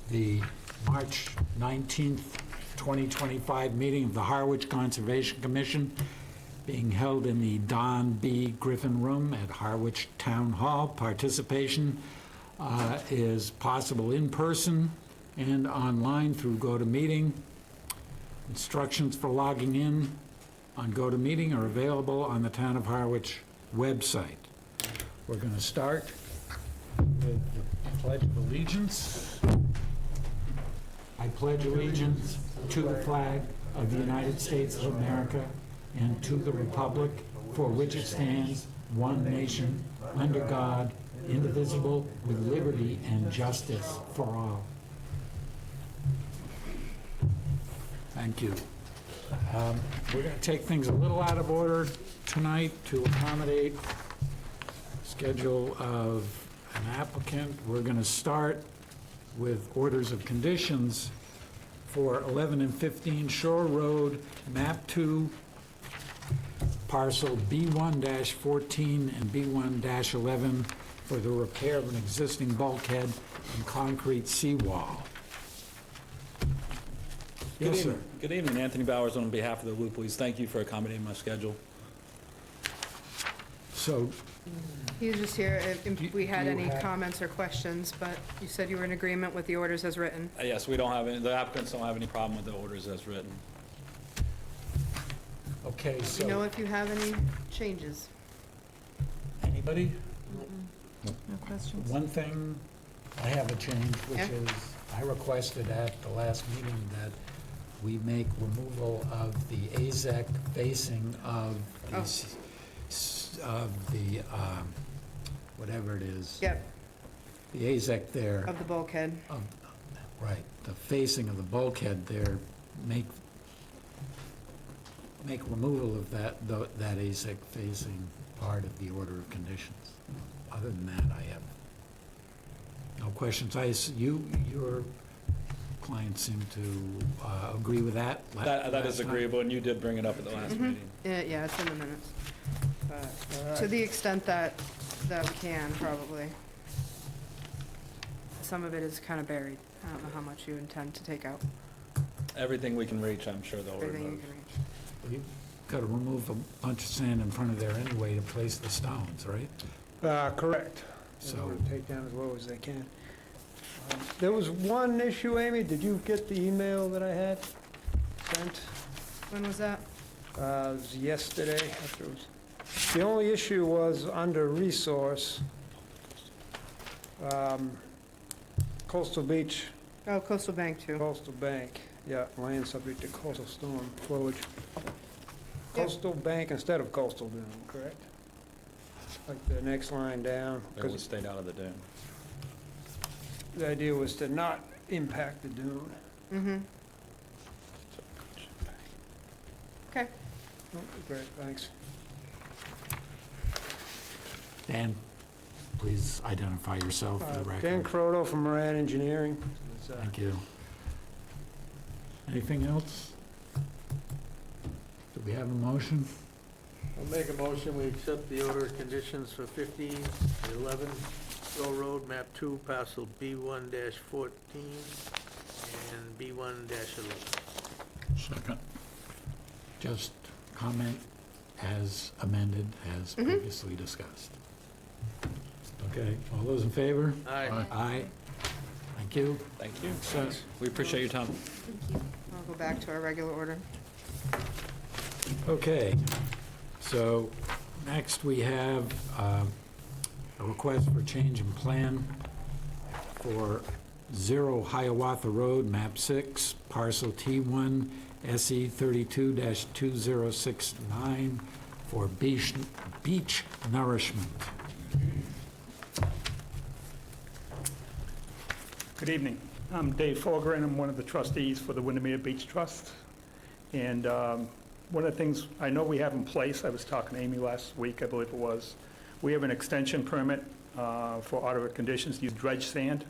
the March 19th, 2025 meeting of the Harwich Conservation Commission being held in the Don B. Griffin Room at Harwich Town Hall. Participation is possible in person and online through GoToMeeting. Instructions for logging in on GoToMeeting are available on the Town of Harwich website. We're going to start with the Pledge of Allegiance. I pledge allegiance to the flag of the United States of America and to the republic for which it stands, one nation, under God, indivisible, with liberty and justice for all. Thank you. We're going to take things a little out of order tonight to accommodate the schedule of an applicant. We're going to start with orders of conditions for 11 and 15 Shore Road, map 2, parcel B1-14 and B1-11 for the repair of an existing bulkhead and concrete seawall. Yes, sir. Good evening, Anthony Bowers on behalf of the Loop Police. Thank you for accommodating my schedule. So, He was just here if we had do you any have- comments or questions, but you said you were in agreement with the orders as written. Yes, we don't have any, the applicants don't have any problem with the orders as written. okay, Do you know so, if you have any changes? anybody? No questions? One thing, I have a change, which Yeah. is, I requested at the last meeting that we make removal of the AZEC facing of the, whatever it is. Yep, The AZEC there, of the bulkhead. right, the facing of the bulkhead there, make removal of that AZEC facing part of the order of conditions. Other than that, I have no questions. Your client seemed to agree with that? That last is time? agreeable, and you did bring it up at the last meeting. Yeah, it's in the minutes. But to the extent that we can, probably. Some of it is kind of buried. I don't know how much you intend to take out. Everything we can reach, I'm sure they'll Everything you remove. can reach. You've got to remove a bunch of sand in front of there anyway to place the stones, right? Correct. So- They want to take down as low as they can. There was one issue, Amy, did you get the email that I had sent? When was that? It was yesterday. The only issue was under resource, coastal beach, Oh, Coastal Bank too. coastal bank, yeah, land subject to coastal storm flowage. Coastal bank instead of coastal dune, correct? Like the next line down, It would because stay out of the dune. the idea was to not impact the dune. Mm-hmm. Okay. Oh, great, thanks. Dan, please identify yourself for the Dan record. Croto from Moran Engineering. Thank you. Anything else? Do we have a motion? I'll make a motion, we accept the order of conditions for 15 and 11 Shore Road, map 2, parcel B1-14 and B1-11. Second. Just comment as amended, as previously discussed. Okay, all those in favor? Aye. Aye. Thank you. Thank you. So, We appreciate your time. I'll go back to our regular order. okay, so next we have a request for change in plan for 0 Hiawatha Road, map 6, parcel T1, SE 32-2069 for beach nourishment. Good evening. I'm Dave Fogren. I'm one of the trustees for the Windermere Beach Trust. And one of the things I know we have in place, I was talking to Amy last week, I believe it was, we have an extension permit for order of conditions to use dredge sand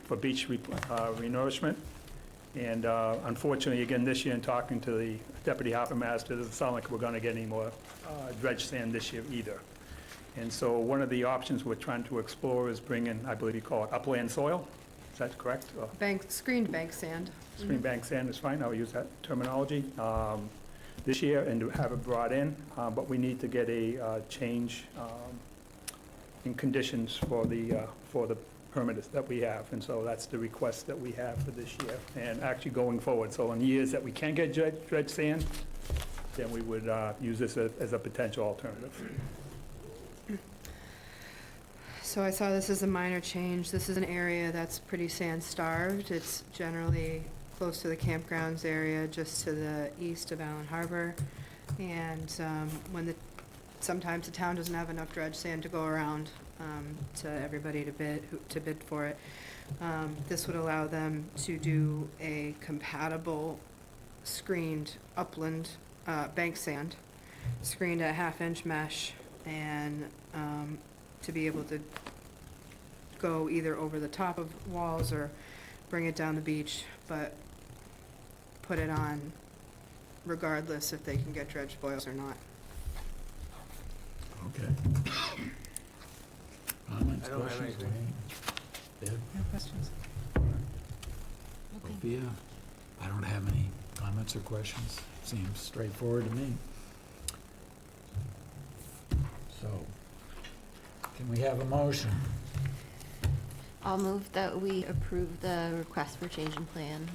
for beach renourishment. And unfortunately, again, this year, in talking to the Deputy Harbor Master, it doesn't sound like we're going to get any more dredge sand this year either. And so one of the options we're trying to explore is bringing, I believe you call it upland soil, Is that correct? Or Screened bank sand. Screen bank sand is fine, I'll use that terminology this year and to have it brought in, but we need to get a change in conditions for the permit that we have, and so that's the request that we have for this year, and actually going forward. So in years that we can get dredged sand, then we would use this as a potential alternative. So I saw this as a minor change. This is an area that's pretty sand-starved. It's generally close to the campgrounds area, just to the east of Allen Harbor. And sometimes the town doesn't have enough dredged sand to go around to everybody to bid for it. This would allow them to do a compatible screened upland bank sand, screened at half-inch mesh, and to be able to go either over the top of walls or bring it down the beach, but put it on regardless if they can get dredge spoils or not. Okay. Comments, I don't have questions? anything. Deb? No questions? Sophia? I don't have any comments or questions. Seems straightforward to me. So, can we have a motion? I'll move that we approve the request for change in plan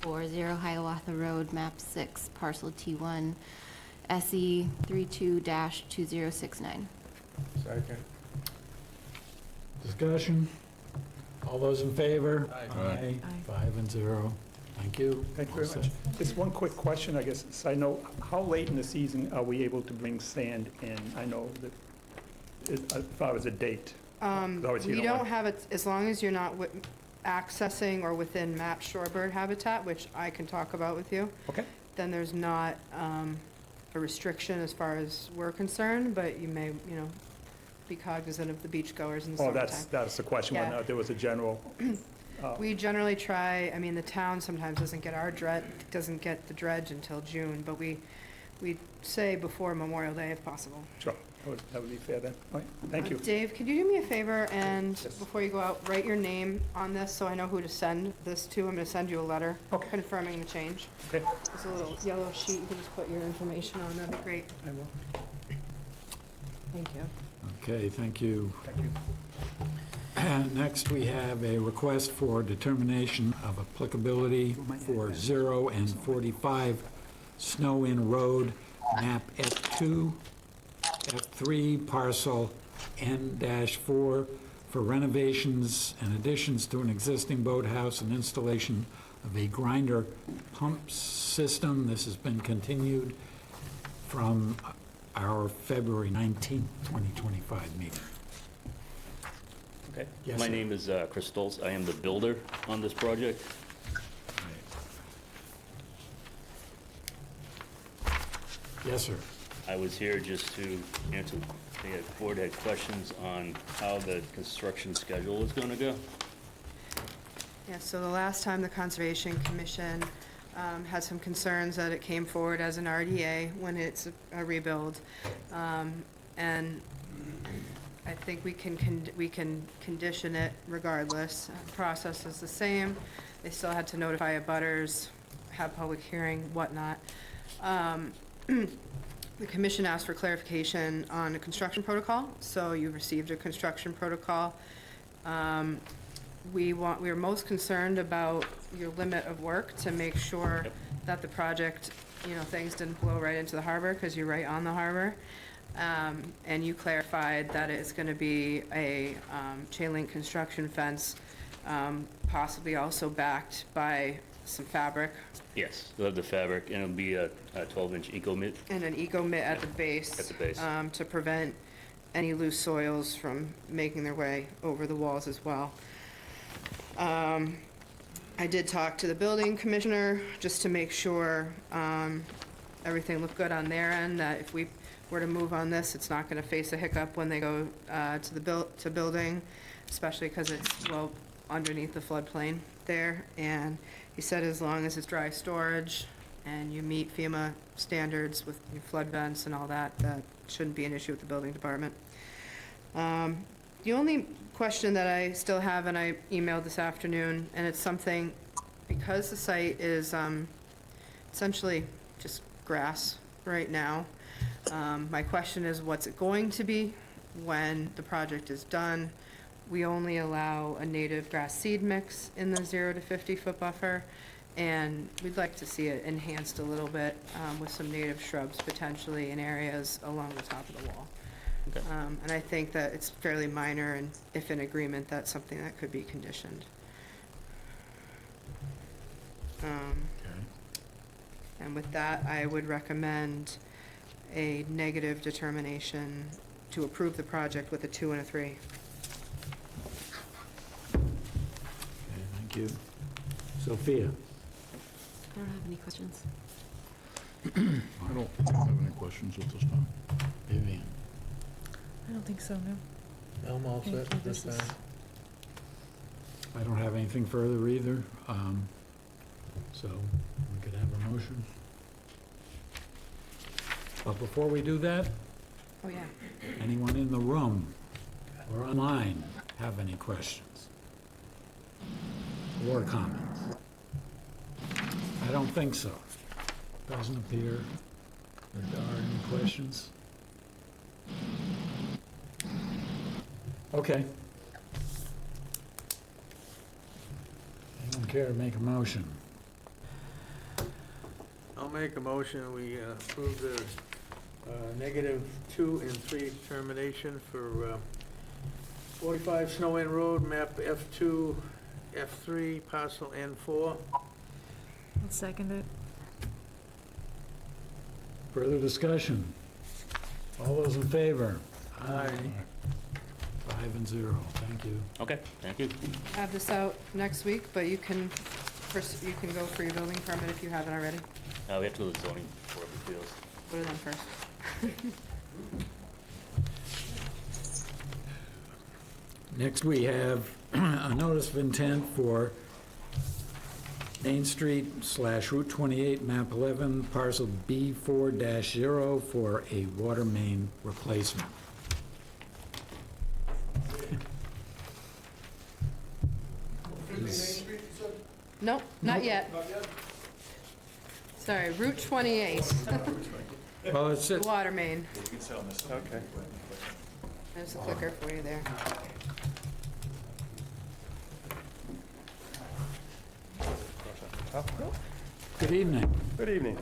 for 0 Hiawatha Road, map 6, parcel T1, SE 32-2069. Second. Discussion? All those in favor? Aye. Aye. 5-0. Thank you. Thank you very All much. set. Just one quick question, I guess, so I know, how late in the season are we able to bring sand in? I know that, as far as a date. Obviously, you We don't don't want- have it, as long as you're not accessing or within map shorebird habitat, which I can talk about with you, Okay, then there's not a restriction as far as we're concerned, but you may, be cognizant of the beachgoers in the oh, summertime. that's the question, whether or Yeah. not there was a general, We generally try, the town sometimes doesn't get the dredge until June, but we say before Memorial Day if possible. sure, that would be fair then. All right, thank you. Dave, could you do me a favor and, Yes. before you go out, write your name on this so I know who to send this to? I'm gonna send you a letter Okay. confirming the change. Okay, There's a little yellow sheet, you can just put your information on, that'd be great. I will. Thank you. Okay, thank you. Thank you. Next, we have a request for determination of applicability for 0 and 45 Snow Inn Road, map F2, F3, parcel N-4, for renovations and additions to an existing boathouse and installation of a grinder pump system. This has been continued from our February 19th, 2025 meeting. Okay. Yes, My sir. name is Chris Stoltz. I am the builder on this project. Yes, sir. I was here just to answer, the board had questions on how the construction schedule is going to go. Yeah, so the last time the Conservation Commission had some concerns that it came forward as an RDA when it's a rebuild. And I think we can condition it regardless. The process is the same. They still had to notify abutters, have public hearing, whatnot. The commission asked for clarification on a construction protocol, so you received a construction protocol. We are most concerned about your limit of work to make sure that the project, things didn't blow right into the harbor, because you're right on the harbor. And you clarified that it's gonna be a chain link construction fence, possibly also backed by some fabric Yes, they'll have the fabric, and it'll be a 12-inch eco-mitt. and an eco mitt at the base. At the base. To prevent any loose soils from making their way over the walls as well. I did talk to the building commissioner just to make sure everything looked good on their end, that if we were to move on this, it's not gonna face a hiccup when they go to building, especially because it's well underneath the floodplain there. And he said as long as it's dry storage and you meet FEMA standards with your flood vents and all that, that shouldn't be an issue with the building department. The only question that I still have, and I emailed this afternoon, and it's something, because the site is essentially just grass right now, my question is, what's it going to be when the project is done? We only allow a native grass seed mix in the 0 to 50-foot buffer, and we'd like to see it enhanced a little bit with some native shrubs potentially in areas along the top of the wall. Okay. And I think that it's fairly minor, and if in agreement, that's something that could be conditioned. And with that, I would recommend a negative determination to approve the project with a 2 and a 3. Okay, thank you. Sophia? I don't have any questions. I don't have any questions at this time. Vivian? I don't think so, no. I'm all Thank set you. at this This is- time. I don't have anything further either, so we could have a motion. But before we do that, Oh, yeah. anyone in the room or online have any questions or comments? I don't think so. Doesn't appear that there are any questions. Okay. Anyone care to make a motion? I'll make a motion, we approve the negative 2 and 3 determination for 45 Snow Inn Road, map F2, F3, parcel N4. I'll second it. Further discussion? All those in favor? Aye. 5 and 0, thank you. Okay, thank you. Have this out next week, but you can go for your building permit if you haven't already. We have to go to the zoning board of appeals. Put it on first. Next, we have a notice of intent for Main Street / Route 28, map 11, parcel B4-0 for a water main replacement. Is- Nope, not yet. Sorry, Route 28, Well, it's, the water main. Okay. There's a clicker for you there. good evening. Good evening.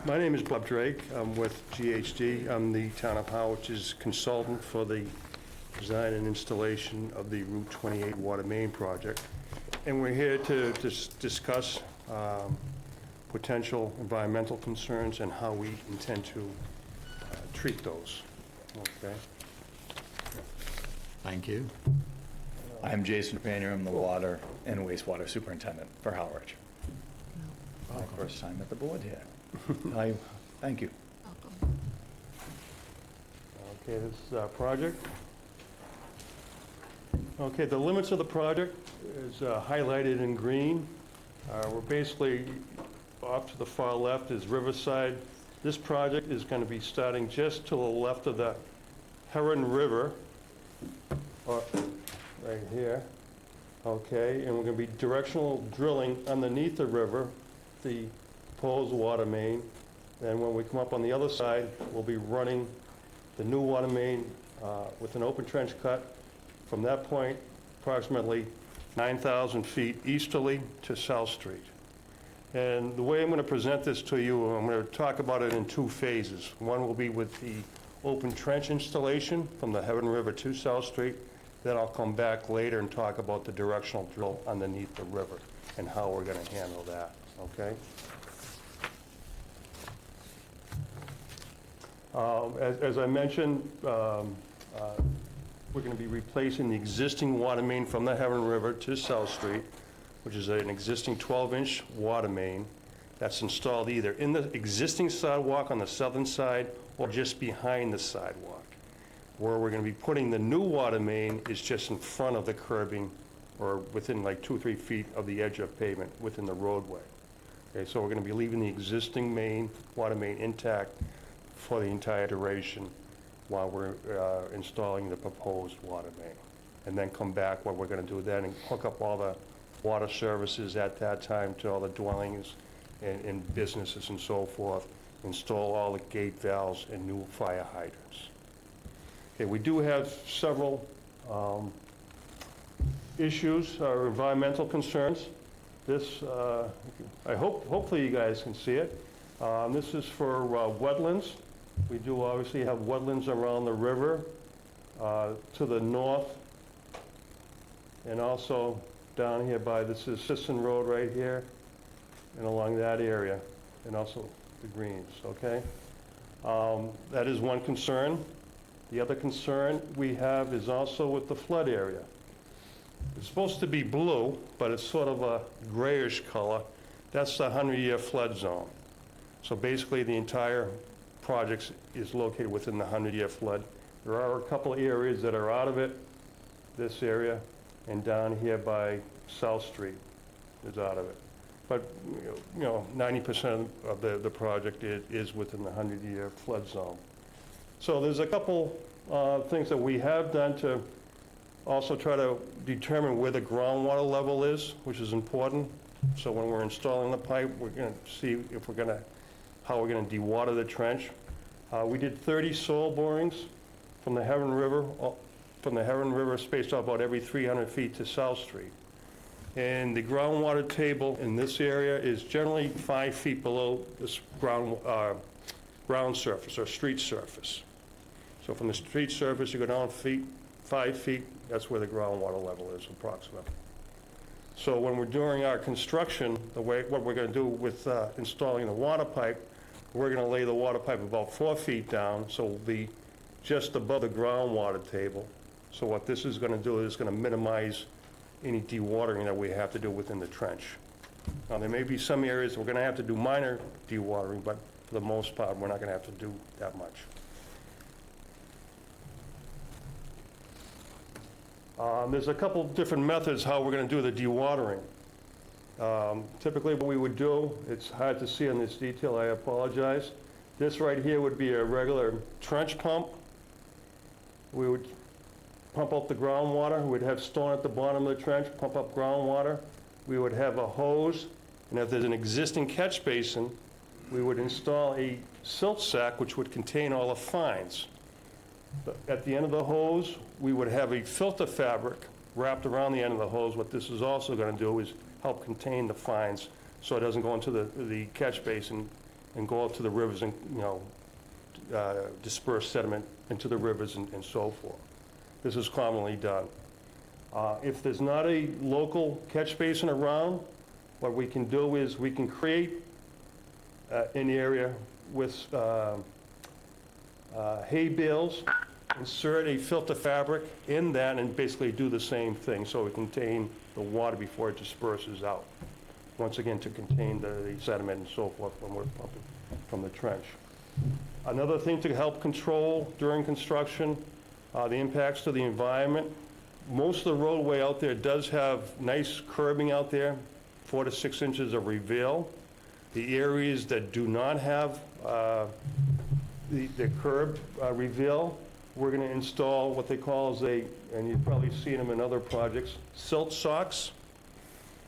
My name is Bob Drake. I'm with GHD. I'm the Town of Harwich's consultant for the design and installation of the Route 28 water main project. And we're here to discuss potential environmental concerns and how we intend to treat those. Okay? Thank you. I'm Jason Panier, I'm the Water and Wastewater Superintendent for Harwich. My first time at the board here. Thank you. Welcome. Okay, this is our project. Okay, the limits of the project is highlighted in green. We're basically, off to the far left is Riverside. This project is going to be starting just to the left of the Heron River, right here. Okay, and we're going to be directional drilling underneath the river, the proposed water main. And when we come up on the other side, we'll be running the new water main with an open trench cut from that point approximately 9,000 feet easterly to South Street. And the way I'm going to present this to you, I'm going to talk about it in 2 phases. One will be with the open trench installation from the Heron River to South Street. Then I'll come back later and talk about the directional drill underneath the river and how we're going to handle that, okay? As I mentioned, we're going to be replacing the existing water main from the Heron River to South Street, which is an existing 12-inch water main that's installed either in the existing sidewalk on the southern side or just behind the sidewalk. Where we're going to be putting the new water main is just in front of the curbing or within like 2 or 3 feet of the edge of pavement within the roadway. Okay, so we're going to be leaving the existing water main intact for the entire duration while we're installing the proposed water main. and then come back. What we're going to do then and hook up all the water services at that time to all the dwellings and businesses and so forth, install all the gate valves and new fire hydrants. Okay, we do have several issues or environmental concerns. This, hopefully you guys can see it. This is for wetlands. We do obviously have wetlands around the river to the north, and also down here by, this is Sisson Road right here, and along that area, and also the greens, okay? That is one concern. The other concern we have is also with the flood area. It's supposed to be blue, but it's sort of a grayish color. That's the 100-year flood zone. So basically, the entire project is located within the 100-year flood. There are a couple of areas that are out of it, this area, and down here by South Street is out of it. But, 90% of the project is within the 100-year flood zone. So there's a couple things that we have done to also try to determine where the groundwater level is, which is important. So when we're installing the pipe, we're going to see if how we're going to dewater the trench. We did 30 soil borings from the Heron River, spaced out about every 300 feet to South Street. And the groundwater table in this area is generally 5 feet below this ground surface or street surface. So from the street surface, you go down 5 feet, that's where the groundwater level is approximately. So when we're doing our construction, what we're going to do with installing the water pipe, we're going to lay the water pipe about 4 feet down, so it'll be just above the groundwater table. So what this is going to do is going to minimize any dewatering that we have to do within the trench. Now, there may be some areas we're going to have to do minor dewatering, but for the most part, we're not going to have to do that much. There's a couple different methods how we're going to do the dewatering. Typically what we would do, it's hard to see on this detail, I apologize. This right here would be a regular trench pump. We would pump up the groundwater. We'd have stone at the bottom of the trench, pump up groundwater. We would have a hose, and if there's an existing catch basin, we would install a silt sack which would contain all the fines. At the end of the hose, we would have a filter fabric wrapped around the end of the hose. What this is also going to do is help contain the fines so it doesn't go into the catch basin and go out to the rivers and, disperse sediment into the rivers and so forth. This is commonly done. If there's not a local catch basin around, what we can do is we can create an area with hay bales, insert a filter fabric in that, and basically do the same thing so it contain the water before it disperses out. Once again, to contain the sediment and so forth when we're pumping from the trench. Another thing to help control during construction, the impacts to the environment. Most of the roadway out there does have nice curbing out there, 4 to 6 inches of reveal. The areas that do not have the curbed reveal, we're going to install what they call as and you've probably seen them in other projects, silt socks,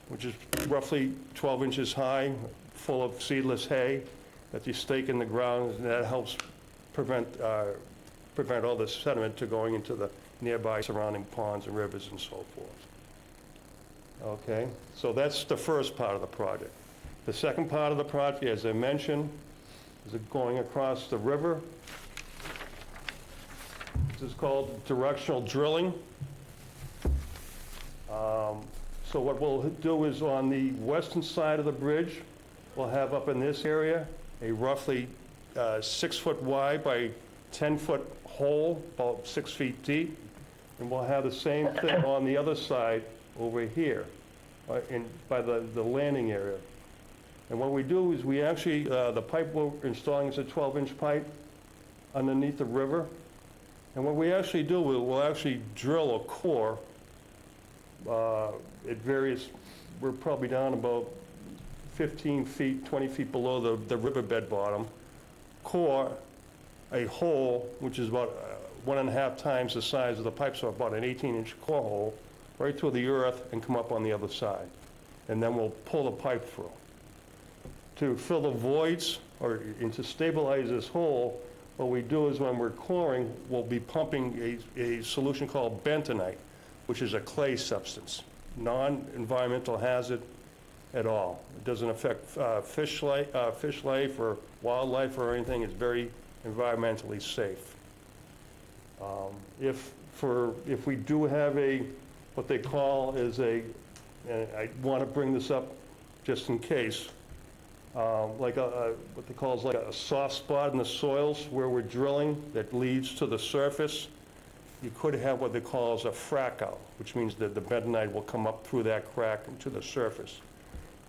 which is roughly 12 inches high, full of seedless hay that you stake in the ground, and that helps prevent all the sediment to going into the nearby surrounding ponds and rivers and so forth. Okay, so that's the first part of the project. The second part of the project, as I mentioned, is going across the river. This is called directional drilling. So what we'll do is on the western side of the bridge, we'll have up in this area a roughly 6 foot wide by 10 foot hole, about 6 feet deep. And we'll have the same thing on the other side over here, by the landing area. And what we do is we actually, the pipe we're installing is a 12-inch pipe underneath the river. And what we actually do, we'll actually drill a core at various, we're probably down about 15 feet, 20 feet below the riverbed bottom. Core a hole, which is about 1.5 times the size of the pipe, so about an 18-inch core hole, right through the earth and come up on the other side. And then we'll pull the pipe through. To fill the voids, and to stabilize this hole, what we do is when we're coring, we'll be pumping a solution called bentonite, which is a clay substance, non-environmental hazard at all. It doesn't affect fish life or wildlife or anything. It's very environmentally safe. If we do have what they call is and I want to bring this up just in case, like what they call is like a soft spot in the soils where we're drilling that leads to the surface, you could have what they call is a frack out, which means that the bentonite will come up through that crack into the surface.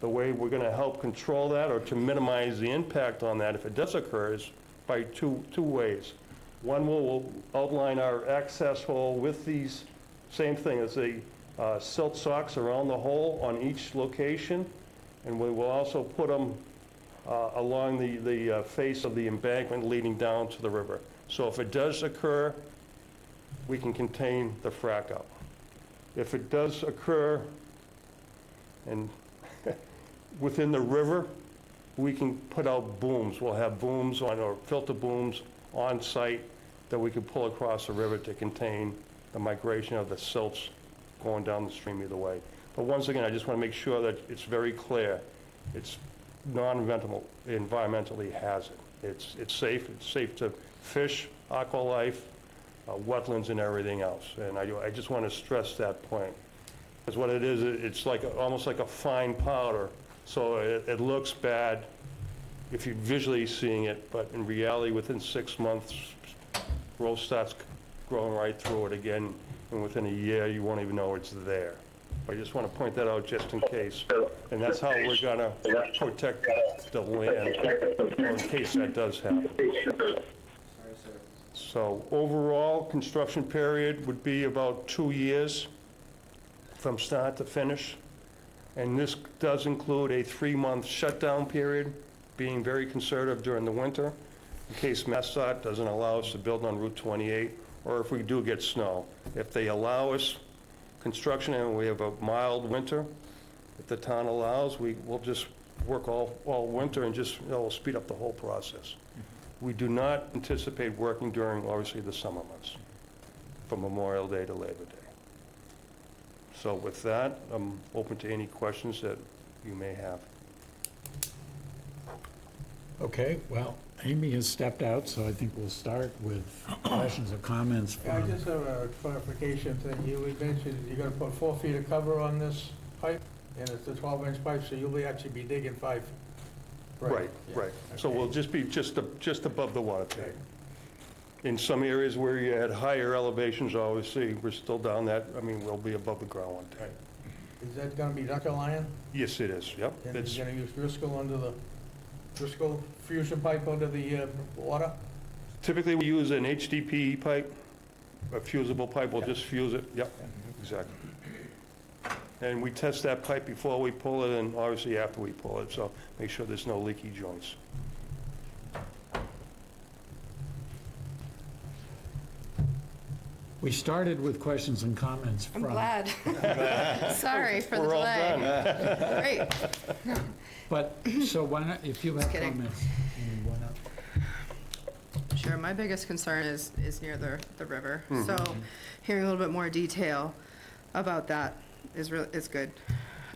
The way we're going to help control that or to minimize the impact on that if it does occur is by two ways. One, we'll outline our access hole with these, same thing as the silt socks around the hole on each location, and we will also put them along the face of the embankment leading down to the river. So if it does occur, we can contain the frack out. If it does occur and within the river, we can put out booms. We'll have booms or filter booms on site that we can pull across the river to contain the migration of the silts going down the stream either way. But once again, I just want to make sure that it's very clear. It's non-environmentally hazard. It's safe. It's safe to fish, aqua life, wetlands, and everything else. And I just want to stress that point. Because what it is, it's like almost like a fine powder. So it looks bad if you're visually seeing it, but in reality, within 6 months, growth starts growing right through it again, and within a year, you won't even know it's there. I just want to point that out just in case, and that's how we're going to protect the land in case that does happen. So overall, construction period would be about 2 years from start to finish. And this does include a 3-month shutdown period, being very conservative during the winter, in case MassDOT doesn't allow us to build on Route 28, or if we do get snow. If they allow us construction and we have a mild winter, if the town allows, we'll just work all winter and just, speed up the whole process. We do not anticipate working during, obviously, the summer months, from Memorial Day to Labor Day. So with that, I'm open to any questions that you may have. Okay, well, Amy has stepped out, so I think we'll start with questions or comments Yeah, I from... just have a clarification thing. You had mentioned you're gonna put 4 feet of cover on this pipe, and it's a 12-inch pipe, so you'll actually be digging 5. Right. So Okay. we'll just be just above the water table. In some areas where you had higher elevations, obviously, we're still down that, we'll be above the ground. Right. Is that gonna be ductile iron? Yes, it is, yep. And It's you're gonna use Driscoll fusion pipe under the water? typically, we use an HDPE pipe, a fusible pipe, we'll just fuse it, yep, exactly. And we test that pipe before we pull it and obviously after we pull it, so make sure there's no leaky joints. We started with questions and comments I'm from... glad. Sorry for the We're all delay. done. Great. But, so why not, if you have kidding. comments, Amy, why not? Sure, my biggest concern is near the river. So hearing a little bit more detail about that is good.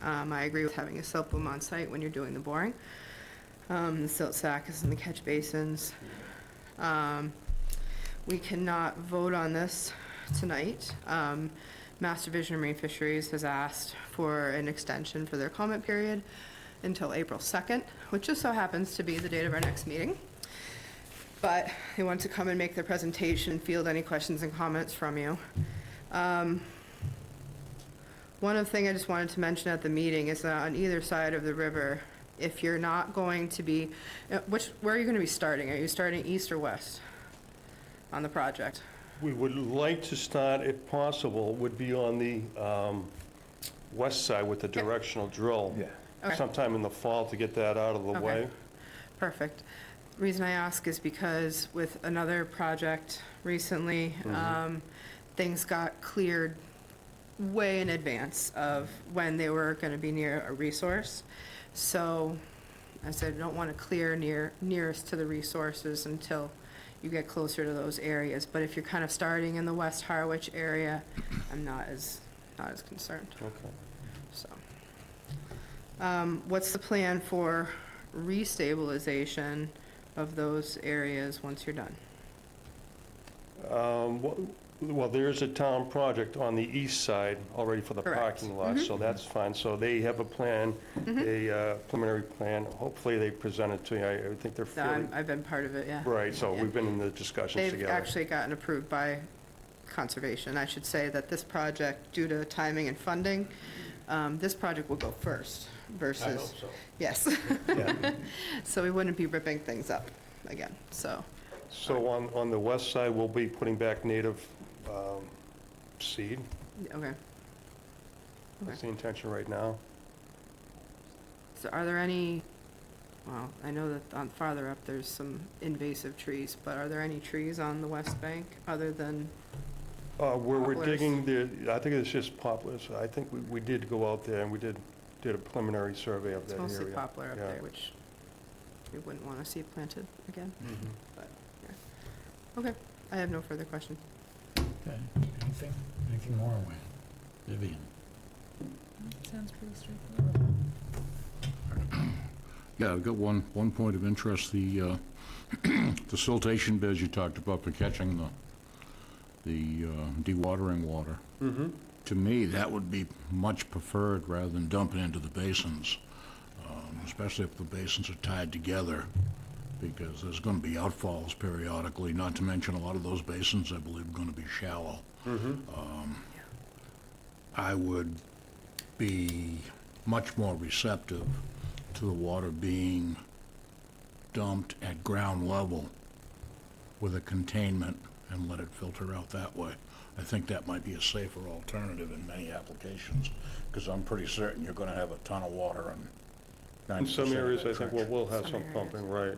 I agree with having a silt boom on site when you're doing the boring. The silt sack is in the catch basins. We cannot vote on this tonight. Mass Division of Marine Fisheries has asked for an extension for their comment period until April 2nd, which just so happens to be the date of our next meeting. But they want to come and make their presentation and field any questions and comments from you. One other thing I just wanted to mention at the meeting is that on either side of the river, if you're not going to be, where are you going to be starting? Are you starting east or west on the project? We would like to start, if possible, would be on the west side with the directional drill. Yeah. Okay. Sometime in the fall to get that out of the Okay. way. Perfect. reason I ask is because with another project recently, things got cleared way in advance of when they were going to be near a resource. So I said, I don't want to clear nearest to the resources until you get closer to those areas. But if you're kind of starting in the West Harwich area, I'm not as concerned. Okay. So, what's the plan for restabilization of those areas once you're done? Well, there's a town project on the east side already for the Correct. parking lot, so that's fine. So they have a plan, a preliminary plan. Hopefully, they present it to you. I think they're fairly, I've been part of it, yeah. right, so Yeah. we've been in the discussions They've together. actually gotten approved by Conservation. I should say that this project, due to timing and funding, this project will go first versus. I hope so. Yes. So we wouldn't be ripping things up again, so. So on the west side, we'll be putting back native seed. Okay. That's the intention right now. So are there any, well, I know that on farther up, there's some invasive trees, but are there any trees on the west bank other than, Where we're Poplars. digging, I think it's just poplars. I think we did go out there and we did a preliminary survey of it's that area. mostly poplar up Yeah. there, which we wouldn't want to see planted again, Mhm. but, yeah. Okay, I have no further questions. Okay, anything more, Wayne? Vivian? Sounds pretty straightforward. Yeah, I've got one point of interest, the siltation beds you talked about for catching the dewatering water. Mhm. To me, that would be much preferred rather than dumping into the basins, especially if the basins are tied together, because there's going to be outfalls periodically, not to mention a lot of those basins, I believe, are going to be shallow. I would be much more receptive to the water being dumped at ground level with a containment and let it filter out that way. I think that might be a safer alternative in many applications, because I'm pretty certain you're going to have a ton of water and In 90% some of areas, that I think trench. we'll have Some some areas. pumping, right.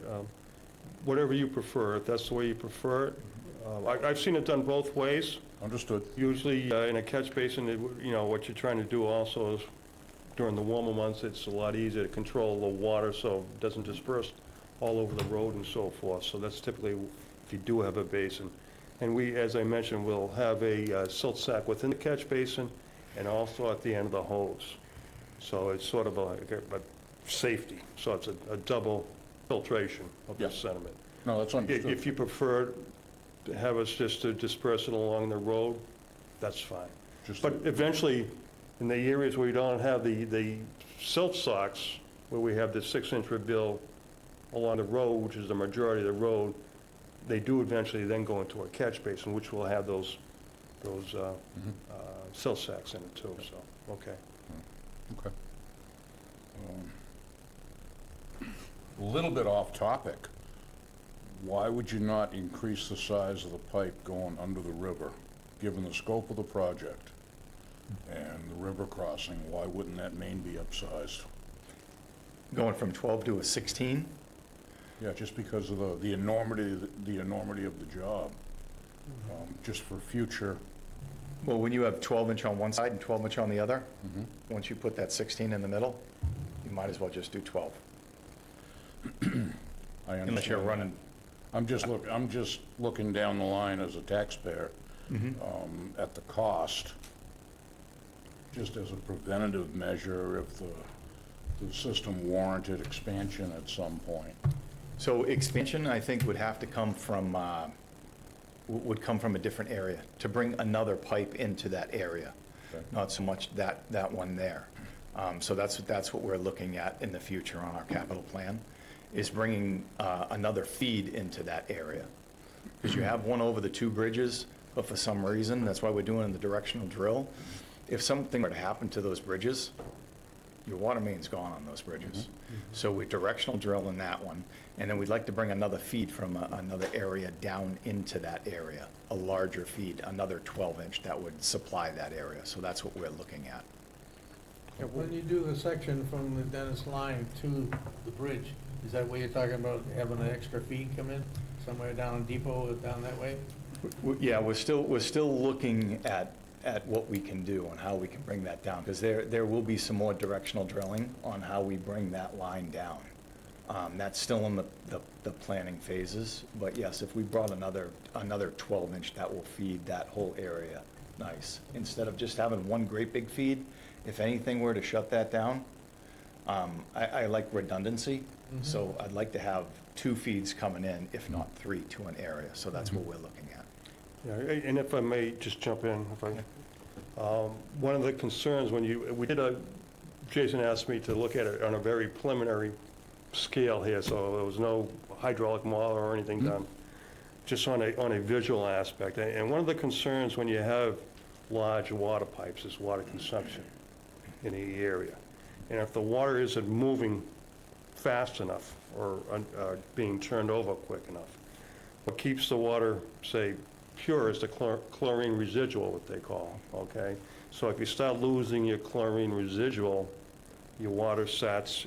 Whatever you prefer, if that's the way you prefer it. I've seen it done both ways. Understood. Usually in a catch basin, what you're trying to do also is during the warmer months, it's a lot easier to control the water so it doesn't disperse all over the road and so forth. So that's typically if you do have a basin. And we, as I mentioned, will have a silt sack within the catch basin and also at the end of the hose. So it's sort of a safety. So it's a double filtration of the Yeah. sediment. No, that's understood. If you prefer to have us just to disperse it along the road, that's fine. Just But eventually, in the areas where you don't have the silt socks, where we have the 6-inch rebuild along the road, which is the majority of the road, they do eventually then go into a catch basin, which will have those silt sacks in it too, so, okay. Okay. A little bit off topic. Why would you not increase the size of the pipe going under the river, given the scope of the project and the river crossing? Why wouldn't that main be upsized? Going from 12 to a 16? Yeah, just because of the enormity of the job, just for future. Well, when you have 12-inch on one side and 12-inch on the other, once you put that 16 in the middle, you might as well just do 12. I understand. Unless you're running, I'm just looking down the line as a taxpayer, at the cost, just as a preventative measure if the system warranted expansion at some point. so expansion, I think, would have to come from, would come from a different area, to bring another pipe into that area, Okay. not so much that one there. So that's what we're looking at in the future on our capital plan, is bringing another feed into that area. Because you have one over the two bridges, but for some reason, that's why we're doing the directional drill. If something were to happen to those bridges, your water main's gone on those bridges. So we directional drill in that one, and then we'd like to bring another feed from another area down into that area, a larger feed, another 12-inch that would supply that area. So that's what we're looking at. When you do the section from the Dennis line to the bridge, is that where you're talking about having an extra feed come in? Somewhere down in Depot, down that way? Yeah, we're still looking at what we can do and how we can bring that down, because there will be some more directional drilling on how we bring that line down. That's still in the planning phases, but yes, if we brought another 12-inch, that will feed that whole area nice. Instead of just having one great big feed, if anything were to shut that down, I like redundancy, so I'd like to have 2 feeds coming in, if not 3, to an area, so that's what we're looking at. Yeah, and if I may just jump in, one of the concerns Jason asked me to look at it on a very preliminary scale here, so there was no hydraulic model or anything done, just on a visual aspect. And one of the concerns when you have large water pipes is water consumption in the area. And if the water isn't moving fast enough or being turned over quick enough, what keeps the water, say, pure is the chlorine residual, what they call, okay? So if you start losing your chlorine residual, your water starts,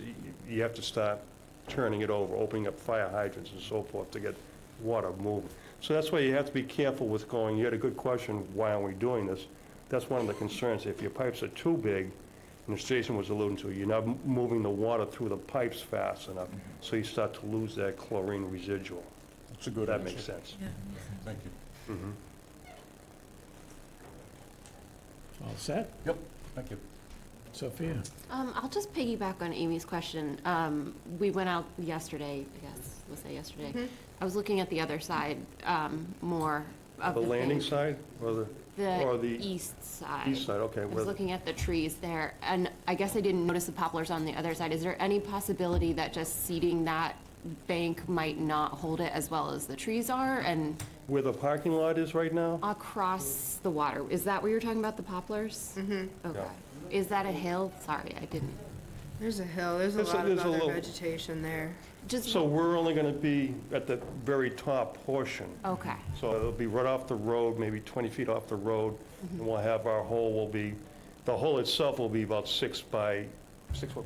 you have to start turning it over, opening up fire hydrants and so forth to get water moving. So that's why you have to be careful with going, you had a good question, why aren't we doing this? That's one of the concerns. If your pipes are too big, and as Jason was alluding to, you're not moving the water through the pipes fast enough, so you start to lose that chlorine residual. That's a good That answer. makes sense. Yeah. Thank you. All set? Yep, thank you. Sophia? I'll just piggyback on Amy's question. We went out yesterday, I guess, was that yesterday? I was looking at the other side, more of The the landing thing. side or or The the east side. east side? Okay. I was looking at the trees there, and I guess I didn't notice the poplars on the other side. Is there any possibility that just seeding that bank might not hold it as well as the trees are, and Where the parking lot is right now? across the water? Is that where you're talking about the poplars? Mm-hmm. Okay. Is that a hill? Sorry, I didn't. There's a hill, there's a There's a- lot of there's a other little- vegetation there. Just, So we're only going to be at the very top portion. okay, So it'll be right off the road, maybe 20 feet off the road, and we'll have our hole the hole itself will be about 6 foot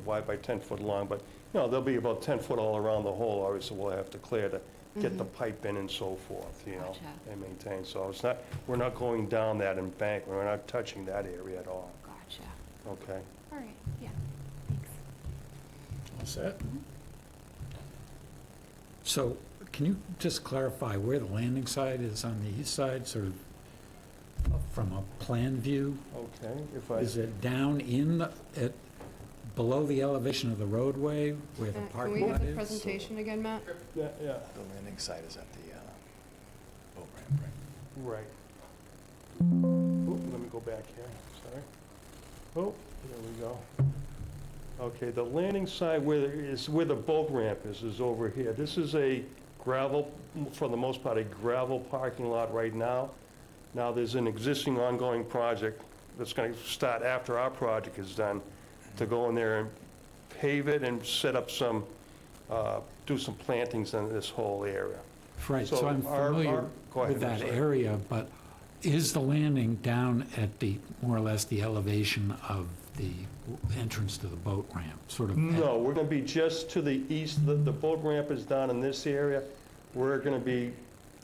wide by 10 foot long, but, there'll be about 10 foot all around the hole, obviously we'll have to clear to get the pipe in and so forth, Gotcha. and maintain. So we're not going down that embankment, we're not touching that area at all, gotcha. okay? All right, yeah, thanks. All set? So can you just clarify where the landing side is on the east side, sort of from a plan view? Okay, Is it down below the elevation of the roadway where the Can we parking have lot the is? presentation again, Matt? Yeah, The landing site is at the boat ramp, right? right. Oh, let me go back here, sorry. Oh, there we go. Okay, the landing side where the boat ramp is over here. This is a gravel, for the most part, a gravel parking lot right now. Now, there's an existing ongoing project that's going to start after our project is done, to go in there and pave it and set up do some plantings in this whole area. Right, so So I'm our- familiar go ahead, with I'm that sorry. area, but is the landing down at more or less the elevation of the entrance to the boat ramp, sort of? No, we're going to be just to the east. The boat ramp is down in this area. We're going to be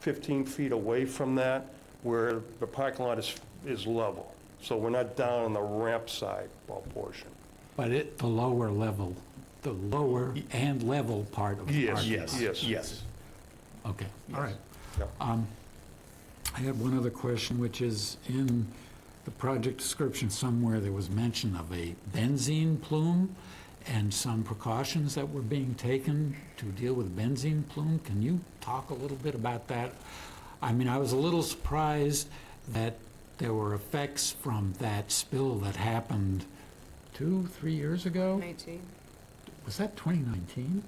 15 feet away from that, where the parking lot is level. So we're not down on the ramp side portion. But the lower level, the lower and level part of the Yes, parking lot? yes. Okay, all right. Yep. I had one other question, which is in the project description somewhere, there was mention of a benzene plume and some precautions that were being taken to deal with benzene plume. Can you talk a little bit about that? I mean, I was a little surprised that there were effects from that spill that happened 2-3 years ago. 19, Was that 2019?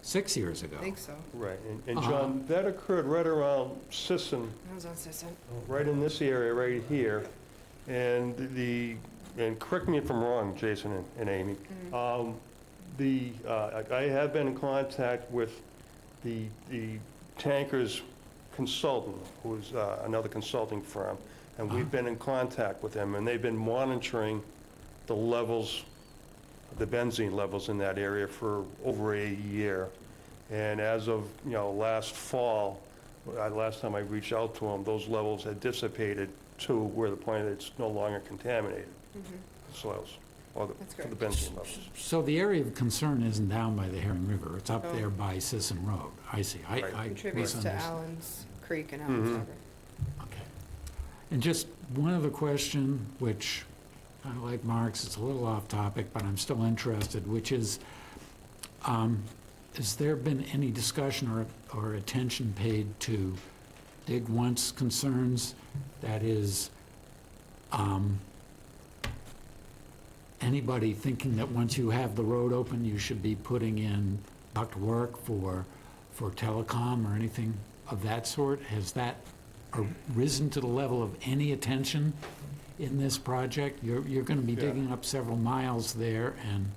6 years ago. I think so. Right. And John, that occurred right around Sisson, That was on Sisson. right in this area right here. And correct me if I'm wrong, Jason and Amy, I have been in contact with the tanker's consultant, who's another consulting firm, and we've been in contact with them, and they've been monitoring the levels, the benzene levels in that area for over a year. And as of, last fall, last time I reached out to them, those levels had dissipated to where the point that it's no longer contaminated, soils, or That's the great. benzene levels. So the area of concern isn't down by the Herring River, it's up Oh. there by Sisson Road. I see. I Contributes to misunderstood. Allen's Creek and Allen's Harbor. Okay. And just one other question, which, kind of like Mark's, it's a little off topic, but I'm still interested, which is, has there been any discussion or attention paid to Dig Once concerns? That is, anybody thinking that once you have the road open, you should be putting in ductwork for telecom or anything of that sort? Has that risen to the level of any attention in this project? You're going to be Yeah. digging up several miles there, and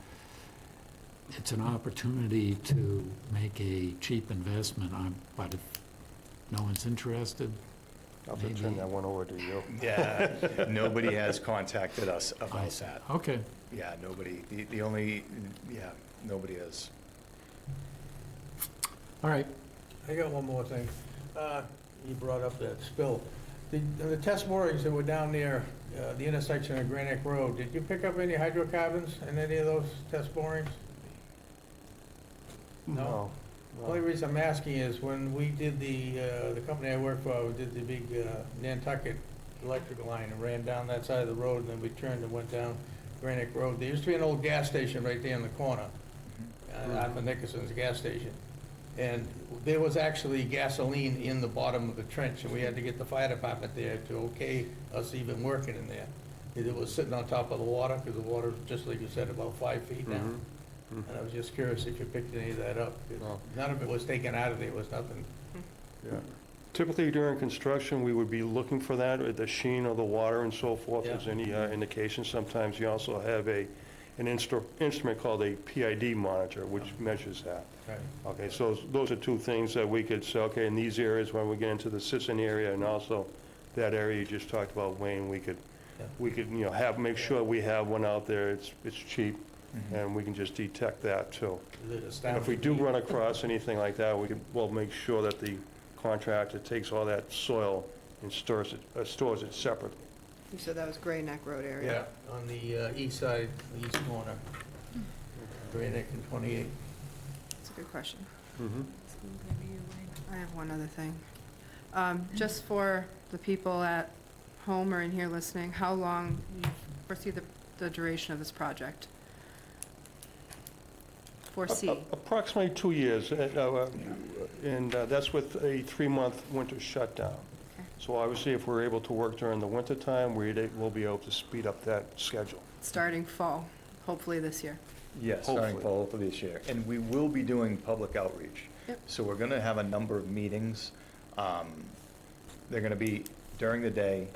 it's an opportunity to make a cheap investment, but if no one's interested, I'll have to turn that one over to you. Yeah, nobody has contacted us I about see. that. Okay. Yeah, nobody, the only, yeah, nobody has. All right. I got one more thing. You brought up that spill. The test borings that were down near the intersection of Granite Road, did you pick up any hydrocarbons in any of those test borings? No. The only reason I'm asking is when we did the company I work for, we did the big Nantucket electric line and ran down that side of the road, and then we turned and went down Granite Road. There used to be an old gas station right there in the corner, Arthur Nickerson's gas station. And there was actually gasoline in the bottom of the trench, and we had to get the fire department there to okay us even working in there. It was sitting on top of the water, because the water, just like you said, about 5 feet down. And I was just curious if you picked any of that up, 'cause No. none of it was taken out of there, it was nothing. Yeah. Typically during construction, we would be looking for that, or the sheen of the water and so forth, if there's any indication. Sometimes you also have an instrument called a PID monitor, which measures that. Right. Okay, so those are two things that we could say, okay, in these areas, when we get into the Sisson area, and also that area you just talked about, Wayne, we could, make sure we have one out there, it's cheap, and we can just detect that too. And if we do run across anything like that, we'll make sure that the contractor takes all that soil and stores it separately. You said that was Gray Neck Road Yeah, area. on the east side, the east corner, Granite and 28. That's a good question. Mhm. I have one other thing. Just for the people at home or in here listening, how long you foresee the duration of this project? Foresee. Approximately 2 years, and that's with a 3-month winter shutdown. Okay. So obviously, if we're able to work during the wintertime, we'll be able to speed up that schedule. Starting fall, hopefully this year. Yes, starting Hopefully. fall for this year. And we will be doing public outreach. Yep. So we're going to have a number of meetings. They're going to be during the day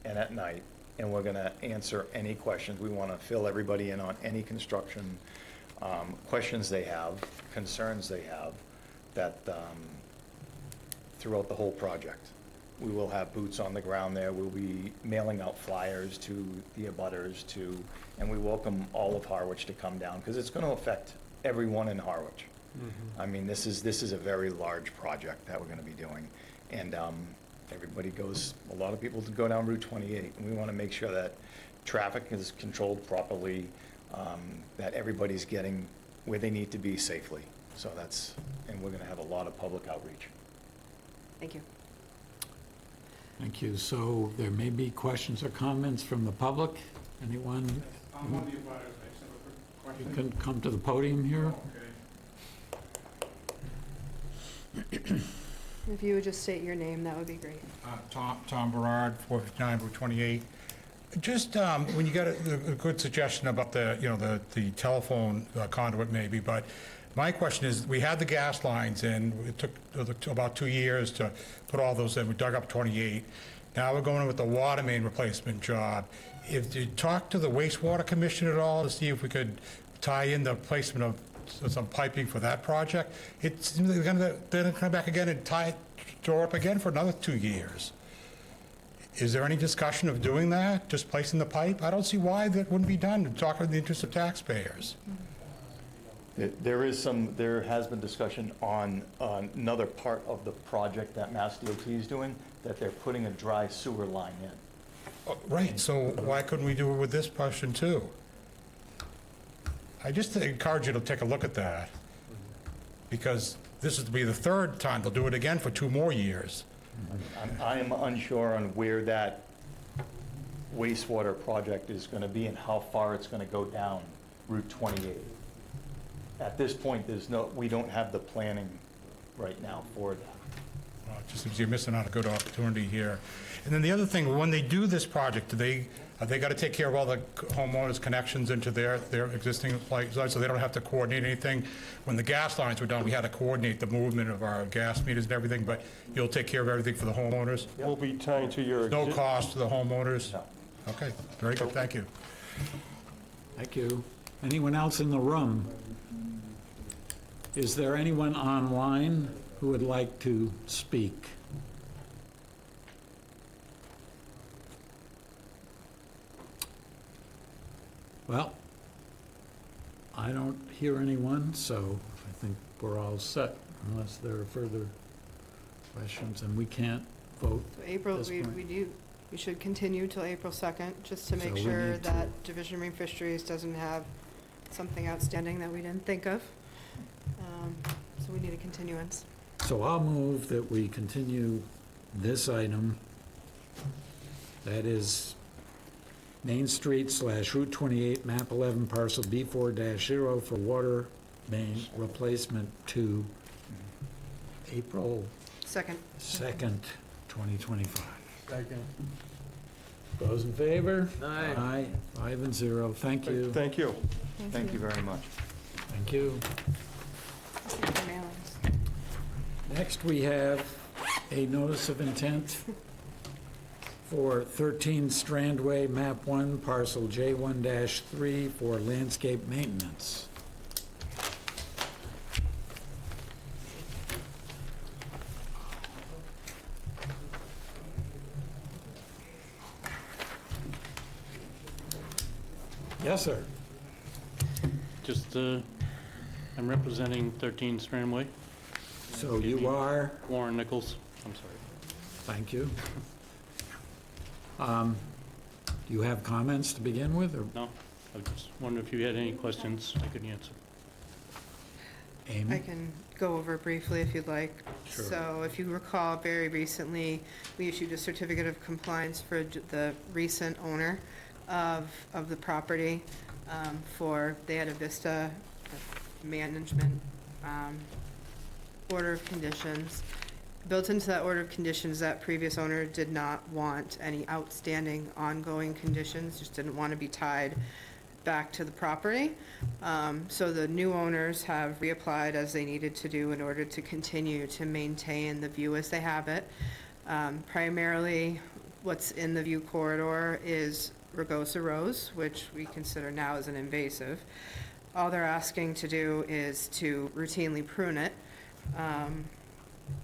and at night, and we're going to answer any questions. We want to fill everybody in on any construction questions they have, concerns they have, that throughout the whole project. We will have boots on the ground there. We'll be mailing out flyers to the abutters and we welcome all of Harwich to come down, because it's going to affect everyone in Harwich. I mean, this is a very large project that we're going to be doing. And a lot of people go down Route 28, and we want to make sure that traffic is controlled properly, that everybody's getting where they need to be safely. And we're going to have a lot of public outreach. Thank you. Thank you. So there may be questions or comments from the public. Anyone? I'm one of the abutters. I just have a quick You question. can come to the podium here. Okay. If you would just state your name, that would be great. Tom Berard, 459 Route 28. Just when you got a good suggestion about the telephone conduit maybe, but my question is, we had the gas lines in, it took about 2 years to put all those in, we dug up 28. Now we're going with the water main replacement job. If you talk to the wastewater commission at all to see if we could tie in the placement of some piping for that project, it's they're going to come back again and store up again for another 2 years. Is there any discussion of doing that, just placing the pipe? I don't see why that wouldn't be done, talking in the interest of taxpayers. There has been discussion on another part of the project that Mass DOT is doing, that they're putting a dry sewer line in. Right, so why couldn't we do it with this portion too? I just encourage you to take a look at that, because this is to be the third time, they'll do it again for 2 more years. I am unsure on where that wastewater project is going to be and how far it's going to go down Route 28. At this point, we don't have the planning right now for that. Well, it just seems you're missing out a good opportunity here. And then the other thing, when they do this project, they got to take care of all the homeowners' connections into their existing lights, so they don't have to coordinate anything? When the gas lines were done, we had to coordinate the movement of our gas meters and everything, but you'll take care of everything for the homeowners? We'll be tying to your... No cost to the homeowners? No. Okay, very good, thank you. Thank you. Anyone else in the room? Is there anyone online who would like to speak? Well, I don't hear anyone, so I think we're all set unless there are further questions, and we can't vote. So April, This we point. we should continue till April 2nd, just to So make we sure need to- that Division of Marine Fisheries doesn't have something outstanding that we didn't think of. So we need a continuance. So I'll move that we continue this item. That is Main Street / Route 28, map 11, parcel B4-0 for water main replacement to April 2nd. 2nd, 2025. Second. Those in favor? Aye. Aye, 5 and 0. Thank you. Thank you. Thank you very much. Thank you. Mailings. Next, we have a notice of intent for 13 Strandway, map 1, parcel J1-3 for landscape maintenance. Yes, sir. Just, I'm representing 13 Strandway, So you are, Warren Nichols, I'm sorry. thank you. Do you have comments to begin with, or No, I just wondered if you had any questions I could answer. I Amy? can go over briefly if you'd like. Sure. So if you recall, very recently, we issued a certificate of compliance for the recent owner of the property they had a Vista management order of conditions. Built into that order of conditions, that previous owner did not want any outstanding ongoing conditions, just didn't want to be tied back to the property. So the new owners have reapplied as they needed to do in order to continue to maintain the view as they have it. Primarily, what's in the view corridor is rugosa rose, which we consider now as an invasive. All they're asking to do is to routinely prune it.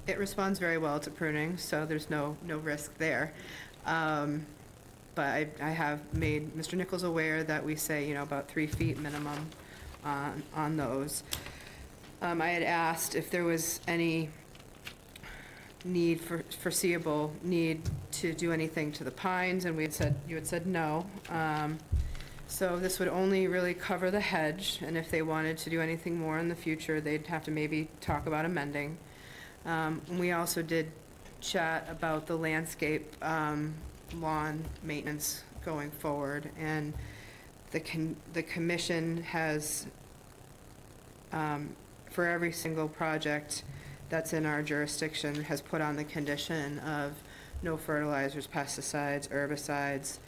It responds very well to pruning, so there's no risk there. But I have made Mr. Nichols aware that we say, about 3 feet minimum on those. I had asked if there was any foreseeable need to do anything to the pines, and you had said no. So this would only really cover the hedge, and if they wanted to do anything more in the future, they'd have to maybe talk about amending. We also did chat about the landscape lawn maintenance going forward, and the commission has, for every single project that's in our jurisdiction, has put on the condition of no fertilizers, pesticides, herbicides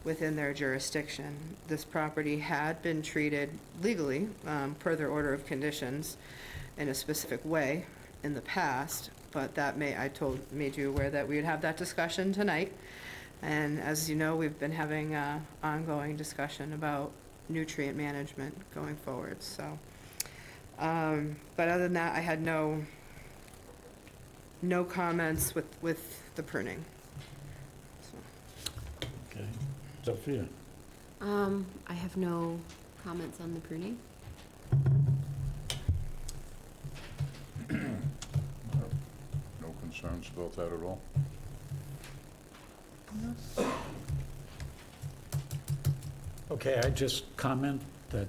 within their jurisdiction. This property had been treated legally, per their order of conditions, in a specific way in the past, but that made you aware that we would have that discussion tonight. And as you know, we've been having an ongoing discussion about nutrient management going forward, so. But other than that, I had no comments with the pruning. So, Sophia? I have no comments on the pruning. No concerns about that at all? Okay, I just comment that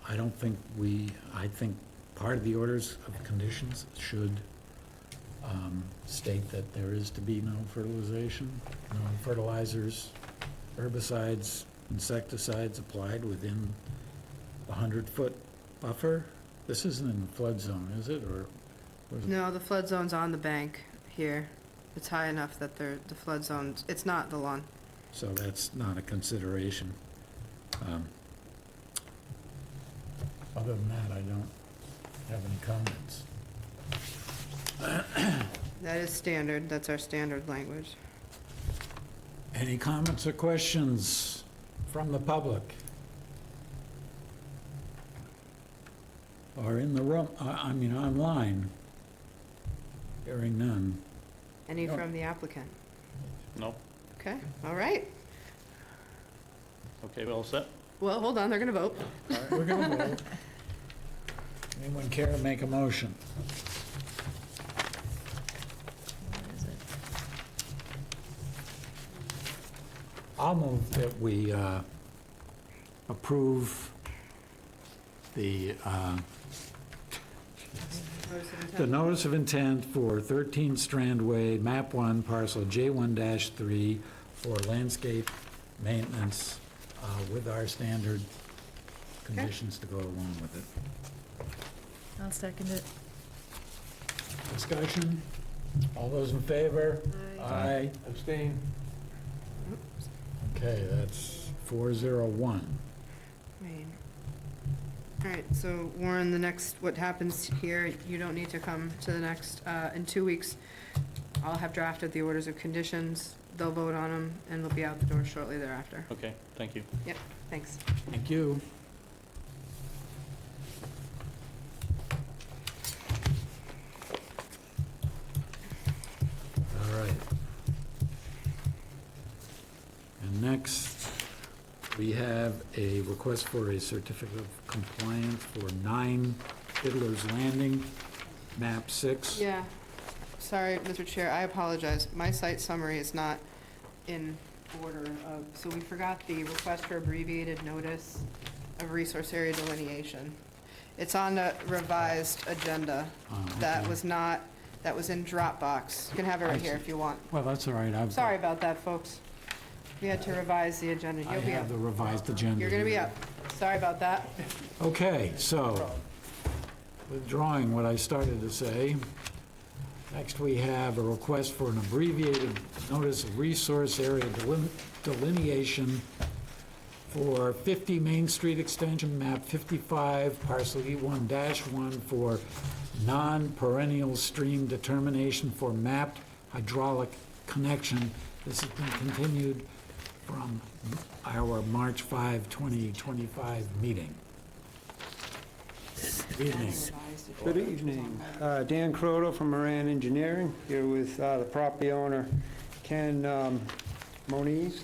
I don't think I think part of the orders of conditions should state that there is to be no fertilization, no fertilizers, herbicides, insecticides applied within the 100-foot buffer. This isn't in the flood zone, is it, or? was it- No, the flood zone's on the bank here. It's high enough that the flood zone, it's not the lawn. So that's not a consideration. Other than that, I don't have any comments. That is standard, that's our standard language. Any comments or questions from the public? Or in the room, I mean, online? Hearing none. Any No. from the applicant? No? Okay, all right. Okay, we all set? Well, hold on, they're gonna vote. All right, we're gonna vote. Anyone care to make a motion? Where is it? I'll move that we approve the notice of intent for 13 Strand Way, map 1, parcel J1-3 for landscape maintenance with our standard conditions to go along with it. I'll second it. Discussion? All those in favor? Aye. Abstain. Okay, that's 401. Right. All right, so Warren, the next, what happens here, you don't need to come to the next, in 2 weeks. I'll have drafted the orders of conditions, they'll vote on them, and they'll be out the door shortly thereafter. Okay, thank you. Thanks. Thank you. All right. And next, we have a request for a certificate of compliance for 9 Fiddler's Landing, map 6. Yeah, sorry, Mr. Chair, I apologize. My site summary is not in order of, so we forgot the request for abbreviated notice of resource area delineation. It's on the revised agenda. That Okay. was not, that was in Dropbox. You can have it I right here see. if you want. Well, that's all right. Sorry about that, folks. We had to revise the agenda. I You'll be up. have the revised agenda. You're gonna be here. up. Sorry about that. Okay, so, withdrawing what I started to say, next we have a request for an abbreviated notice of resource area delineation for 50 Main Street Extension, map 55, parcel E1-1 for non-perennial stream determination for mapped hydraulic connection. This has been continued from our March 5, 2025 meeting. Good evening. Good evening. Dan Croto from Moran Engineering, here with the property owner, Ken Moniz.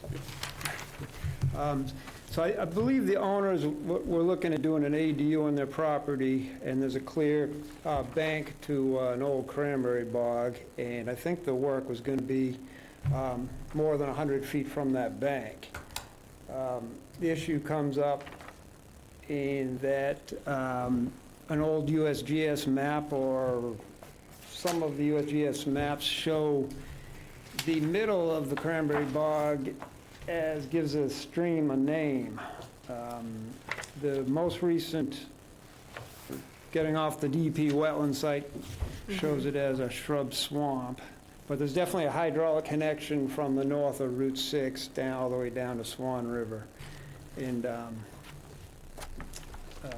So I believe the owners were looking at doing an ADU on their property, and there's a clear bank to an old cranberry bog, and I think the work was going to be more than 100 feet from that bank. The issue comes up in that an old USGS map, or some of the USGS maps, show the middle of the cranberry bog as gives a stream a name. The most recent, getting off the DEP wetland site, shows it as a shrub swamp. But there's definitely a hydraulic connection from the north of Route 6 down, all the way down to Swan River. And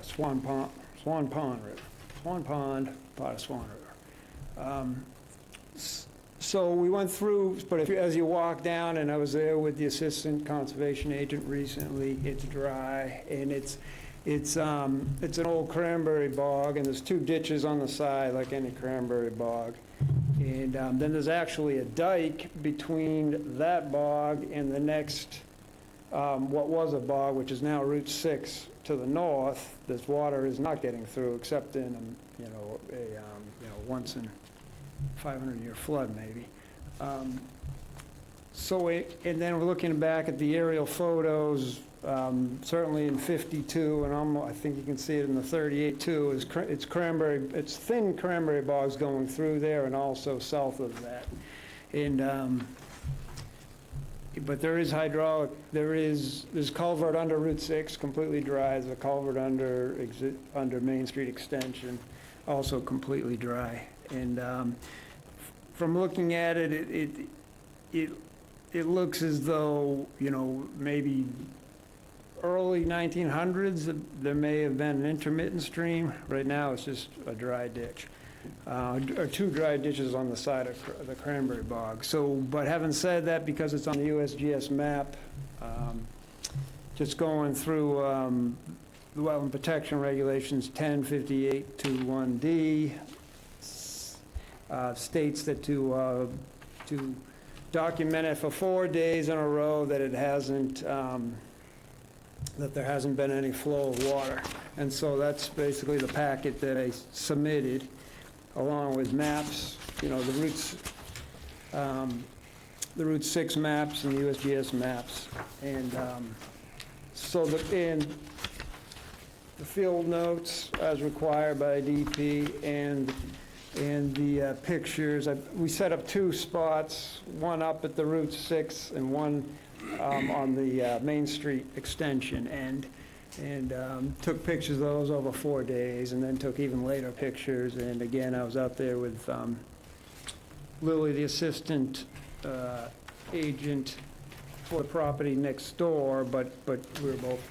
Swan Pond River. Swan Pond, part of Swan River. So we went through, but as you walk down, and I was there with the assistant conservation agent recently, it's dry, and it's an old cranberry bog, and there's 2 ditches on the side, like any cranberry bog. And then there's actually a dike between that bog and the next what was a bog, which is now Route 6 to the north, this water is not getting through except in, a once in 500-year flood maybe. And then we're looking back at the aerial photos, certainly in 52, and I think you can see it in the 38 too, it's thin cranberry bogs going through there and also south of that. And, but there is hydraulic, there's culvert under Route 6, completely dry. There's a culvert under Main Street Extension, also completely dry. And from looking at it, it looks as though, maybe early 1900s, there may have been an intermittent stream. Right now, it's just a dry ditch, or two dry ditches on the side of the cranberry bog. So, but having said that, because it's on the USGS map, just going through the Wetland Protection Regulations 105821D states that to document it for 4 days in a row that it hasn't, that there hasn't been any flow of water. And so that's basically the packet that I submitted, along with maps, the Route 6 maps and the USGS maps. And so the field notes as required by DEP and the pictures. We set up 2 spots, one up at the Route 6 and one on the Main Street extension, and took pictures of those over 4 days, and then took even later pictures. And again, I was out there with Lily, the assistant agent for the property next door, but we were both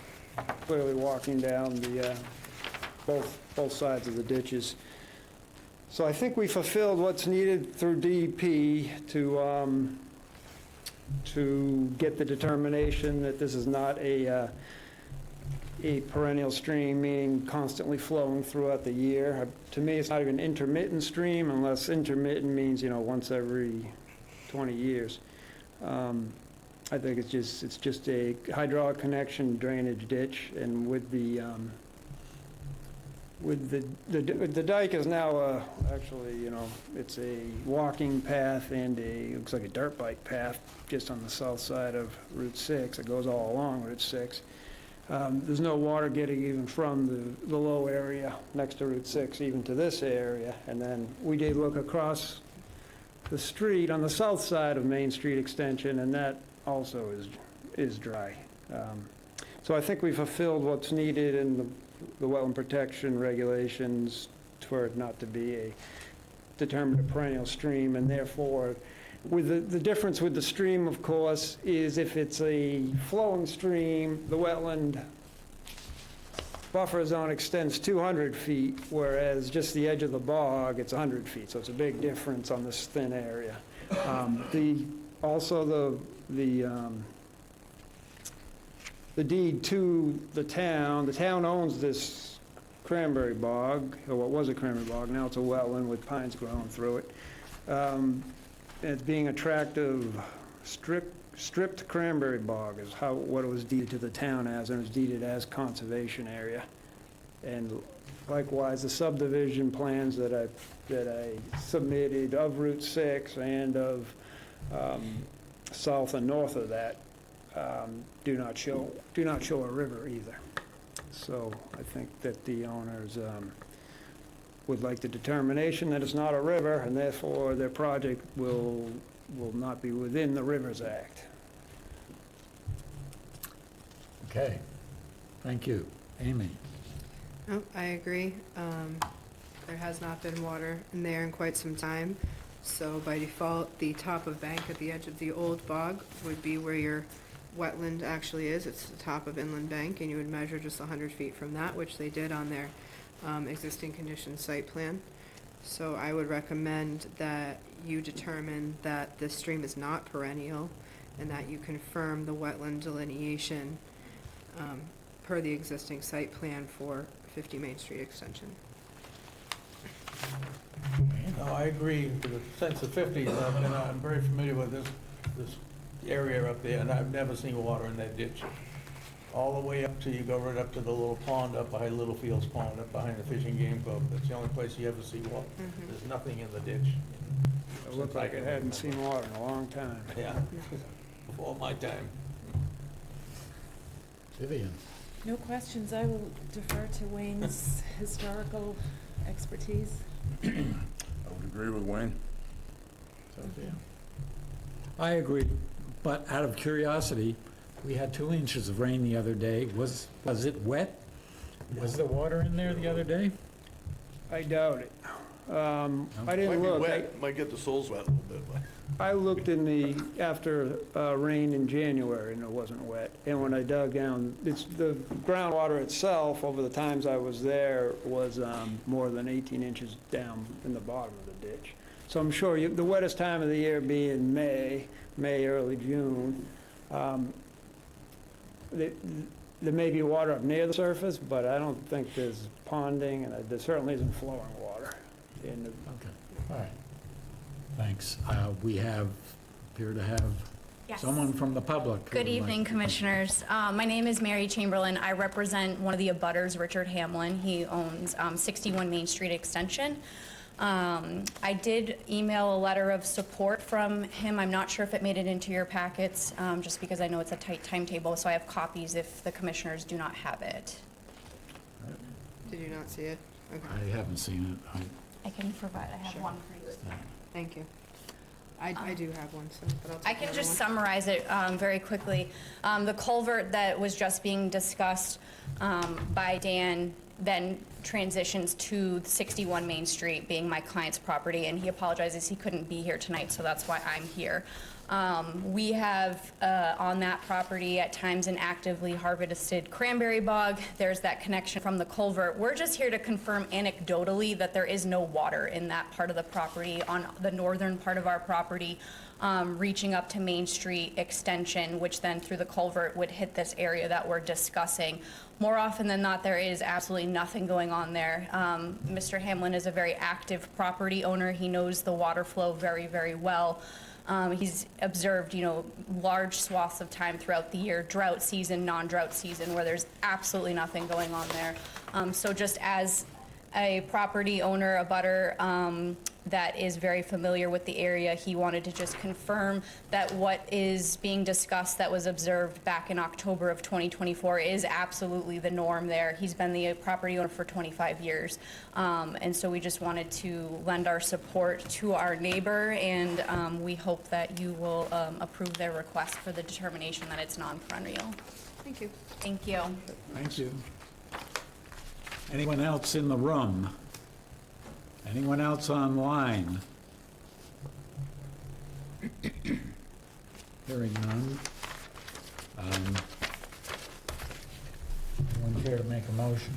clearly walking down the both sides of the ditches. So I think we fulfilled what's needed through DEP to get the determination that this is not a perennial stream, meaning constantly flowing throughout the year. To me, it's not even an intermittent stream, unless intermittent means, once every 20 years. I think it's just a hydraulic connection drainage ditch, and with the dike is now actually, it's a walking path and looks like a dirt bike path just on the south side of Route 6. It goes all along Route 6. There's no water getting even from the low area next to Route 6 even to this area. And then we did look across the street on the south side of Main Street Extension, and that also is dry. So I think we fulfilled what's needed in the wetland protection regulations for it not to be determined a perennial stream, and therefore, with the difference with the stream, of course, is if it's a flowing stream, the wetland buffer zone extends 200 feet, whereas just the edge of the bog, it's 100 feet, so it's a big difference on this thin area. Also, the deed to the town owns this cranberry bog, or what was a cranberry bog, now it's a wetland with pines growing through it. It's being a tract of stripped cranberry bog is what it was deeded to the town as, and it was deeded as conservation area. And likewise, the subdivision plans that I submitted of Route 6 and of south and north of that do not show a river either. So I think that the owners would like the determination that it's not a river, and therefore their project will not be within the Rivers Act. Okay, thank you. Amy? Oh, I agree. There has not been water in there in quite some time, so by default, the top of bank at the edge of the old bog would be where your wetland actually is. It's the top of inland bank, and you would measure just 100 feet from that, which they did on their existing condition site plan. So I would recommend that you determine that this stream is not perennial, and that you confirm the wetland delineation per the existing site plan for 50 Main Street Extension. No, I agree with the sense of 50. I'm very familiar with this area up there, and I've never seen water in that ditch. All the way up till you go right up to the little pond up behind Littlefields Pond, up behind the Fishing Game Club. That's the only place you ever see water. There's nothing in the ditch. It looked like it hadn't seen water in a long time. Yeah, before my time. Vivian? No questions. I will defer to Wayne's historical expertise. I would agree with Wayne. I agree, but out of curiosity, we had 2 inches of rain the other day. Was it wet? Was there water in there the other day? I doubt it. I didn't look. Might get the soles wet a little bit, but. I looked in the, after rain in January, and it wasn't wet. And when I dug down, it's, the groundwater itself, over the times I was there, was more than 18 inches down in the bottom of the ditch. So I'm sure the wettest time of the year being May, early June, there may be water up near the surface, but I don't think there's ponding, and there certainly isn't flowing water in the. Okay, all right. Thanks. We appear to have Yes. someone from the public. who Good would like evening, to- Commissioners. My name is Mary Chamberlain. I represent one of the abutters, Richard Hamlin. He owns 61 Main Street Extension. I did email a letter of support from him. I'm not sure if it made it into your packets, just because I know it's a tight timetable, so I have copies if the Commissioners do not have it. Did you not see it? Okay, I haven't seen it. I can provide, I have Sure. one for you. thank you. I do have one, so, but I'll take I can another just one. summarize it very quickly. The culvert that was just being discussed by Dan then transitions to 61 Main Street, being my client's property, and he apologizes he couldn't be here tonight, so that's why I'm here. We have on that property at times an actively harvested cranberry bog. There's that connection from the culvert. We're just here to confirm anecdotally that there is no water in that part of the property, on the northern part of our property, reaching up to Main Street Extension, which then through the culvert would hit this area that we're discussing. More often than not, there is absolutely nothing going on there. Mr. Hamlin is a very active property owner. He knows the water flow very, very well. He's observed, large swaths of time throughout the year, drought season, non-drought season, where there's absolutely nothing going on there. So just as a property owner, a butter that is very familiar with the area, he wanted to just confirm that what is being discussed that was observed back in October of 2024 is absolutely the norm there. He's been the property owner for 25 years. And so we just wanted to lend our support to our neighbor, and we hope that you will approve their request for the determination that it's non-perennial. Thank you. Thank you. Thank you. Anyone else in the room? Anyone else online? Hearing none. Anyone care to make a motion?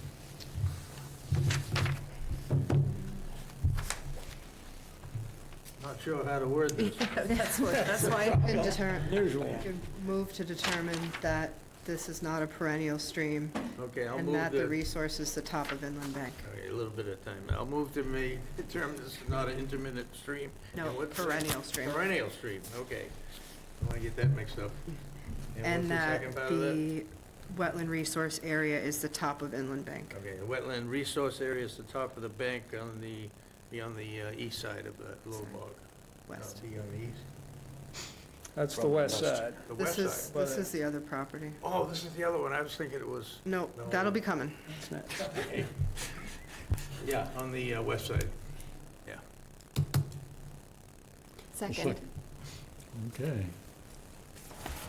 Not sure how to word this. That's why I can Usual. move to determine that this is not a perennial stream, Okay, I'll and move that the to, resource is the top of inland bank. okay, a little bit of time. I'll move to determine this is not an intermittent stream. No, And what's- perennial stream. Perennial stream, okay. Don't want to get that mixed up. And what's the that second part of that? the wetland resource area is the top of inland bank. Okay, the wetland resource area is the top of the bank on the east side of the low bog. West. Be on the east. That's the west side. The This west is, side. this is the other property. Oh, this is the other one. I was thinking it was, No, No. that'll be coming. It's not- yeah, on the west side. Yeah. Second. Okay.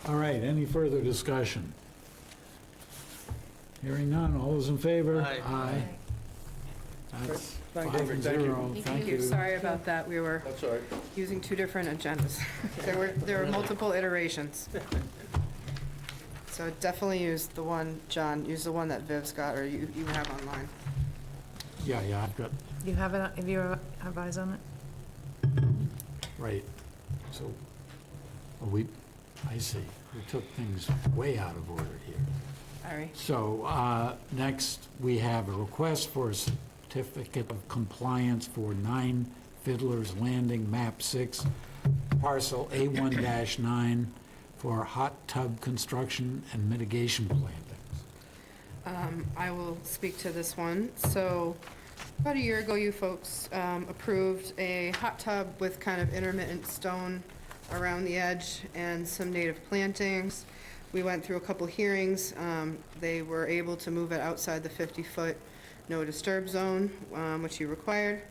All right, any further discussion? Hearing none, all those in favor? Aye. Aye. That's Thank 5-0. you. Thank you. Sorry about that. We were That's all right. using two different agendas. There were multiple iterations. So definitely use the one, John, use the one that Viv's got, or you have online. Yeah, I've got, You have it, have you have eyes on it? right. So, I see. We took things way out of order here. Sorry. So, next, we have a request for a certificate of compliance for 9 Fiddler's Landing, map 6, parcel A1-9, for hot tub construction and mitigation plantings. I will speak to this one. So about a year ago, you folks approved a hot tub with kind of intermittent stone around the edge and some native plantings. We went through a couple hearings. They were able to move it outside the 50-foot no disturb zone, which you required,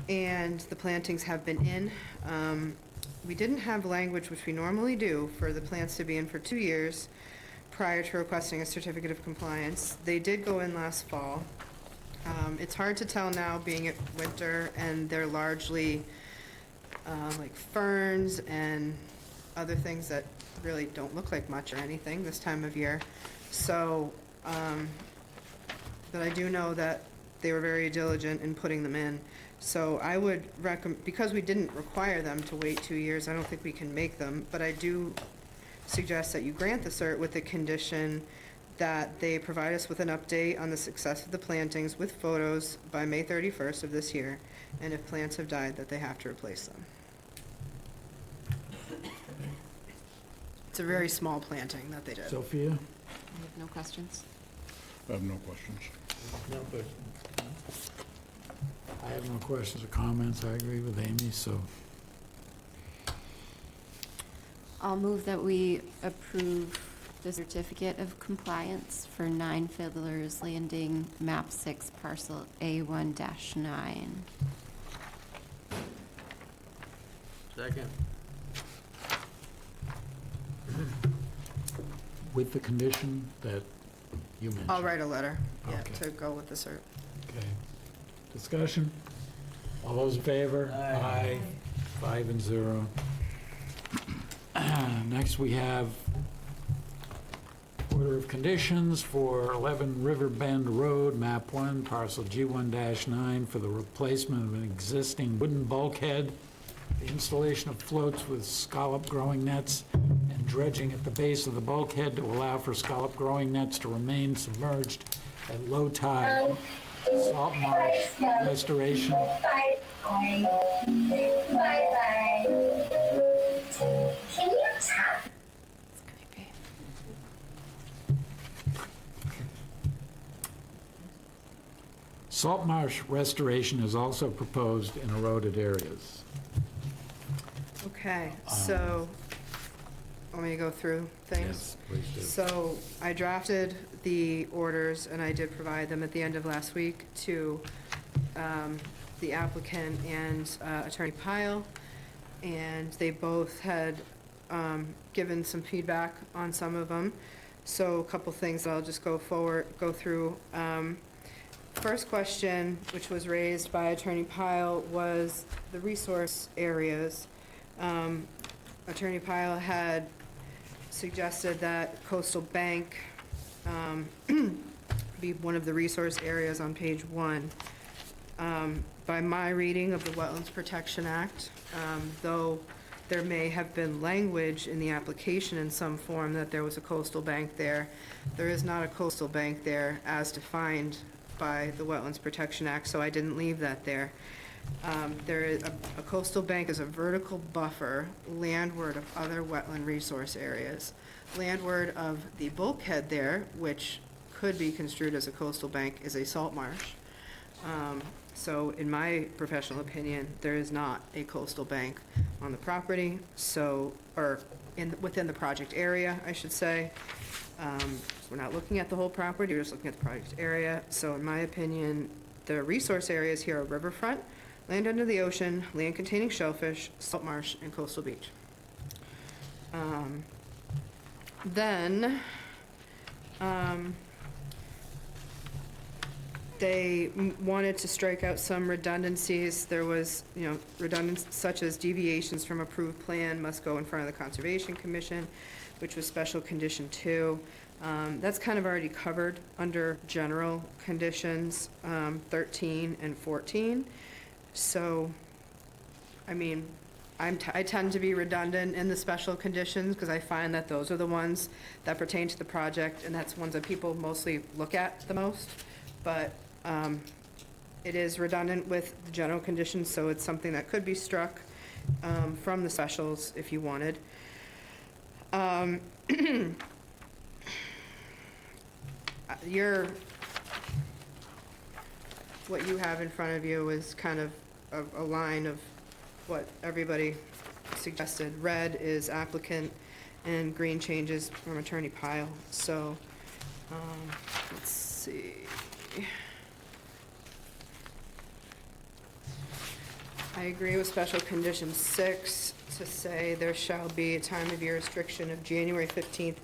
and the plantings have been in. We didn't have language, which we normally do, for the plants to be in for 2 years prior to requesting a certificate of compliance. They did go in last fall. It's hard to tell now, being it winter, and they're largely like ferns and other things that really don't look like much or anything this time of year. So, but I do know that they were very diligent in putting them in. So I would recommend, because we didn't require them to wait 2 years, I don't think we can make them, but I do suggest that you grant the cert with the condition that they provide us with an update on the success of the plantings with photos by May 31st of this year, and if plants have died, that they have to replace them. It's a very small planting that they did. Sophia? I have no questions. I have no questions. No question. I have no questions or comments. I agree with Amy, so I'll move that we approve the certificate of compliance for 9 Fiddler's Landing, map 6, parcel A1-9. Second. with the condition that you mentioned. I'll write a letter, yeah, Okay. to go with the cert. Okay. Discussion? All those in favor? Aye. 5 and 0. Next, we have order of conditions for 11 River Bend Road, map 1, parcel G1-9, for the replacement of an existing wooden bulkhead, the installation of floats with scallop growing nets, and dredging at the base of the bulkhead to allow for scallop growing nets to remain submerged at low tide. Salt marsh restoration. Can you tap? It's creepy. Salt marsh restoration is also proposed in eroded areas. Okay, so, want me to go through things? Yes, please do. So I drafted the orders, and I did provide them at the end of last week to the applicant and Attorney Pyle, and they both had given some feedback on some of them. So a couple things that I'll just go through. First question, which was raised by Attorney Pyle, was the resource areas. Attorney Pyle had suggested that Coastal Bank be one of the resource areas on page 1. By my reading of the Wetlands Protection Act, though there may have been language in the application in some form that there was a coastal bank there, there is not a coastal bank there as defined by the Wetlands Protection Act, so I didn't leave that there. There is a coastal bank is a vertical buffer landward of other wetland resource areas. Landward of the bulkhead there, which could be construed as a coastal bank, is a salt marsh. So in my professional opinion, there is not a coastal bank on the property, so, or within the project area, I should say. We're not looking at the whole property, we're just looking at the project area. So in my opinion, the resource areas here are riverfront, land under the ocean, land containing shellfish, salt marsh, and coastal beach. They wanted to strike out some redundancies. There was, redundancies such as deviations from approved plan must go in front of the Conservation Commission, which was special condition 2. That's kind of already covered under general conditions 13 and 14. So, I mean, I tend to be redundant in the special conditions because I find that those are the ones that pertain to the project, and that's ones that people mostly look at the most. But it is redundant with the general conditions, so it's something that could be struck from the specials if you wanted. What you have in front of you is kind of a line of what everybody suggested. Red is applicant, and green changes from Attorney Pyle. So, let's see. I agree with special condition 6 to say there shall be a time of year restriction of January 15th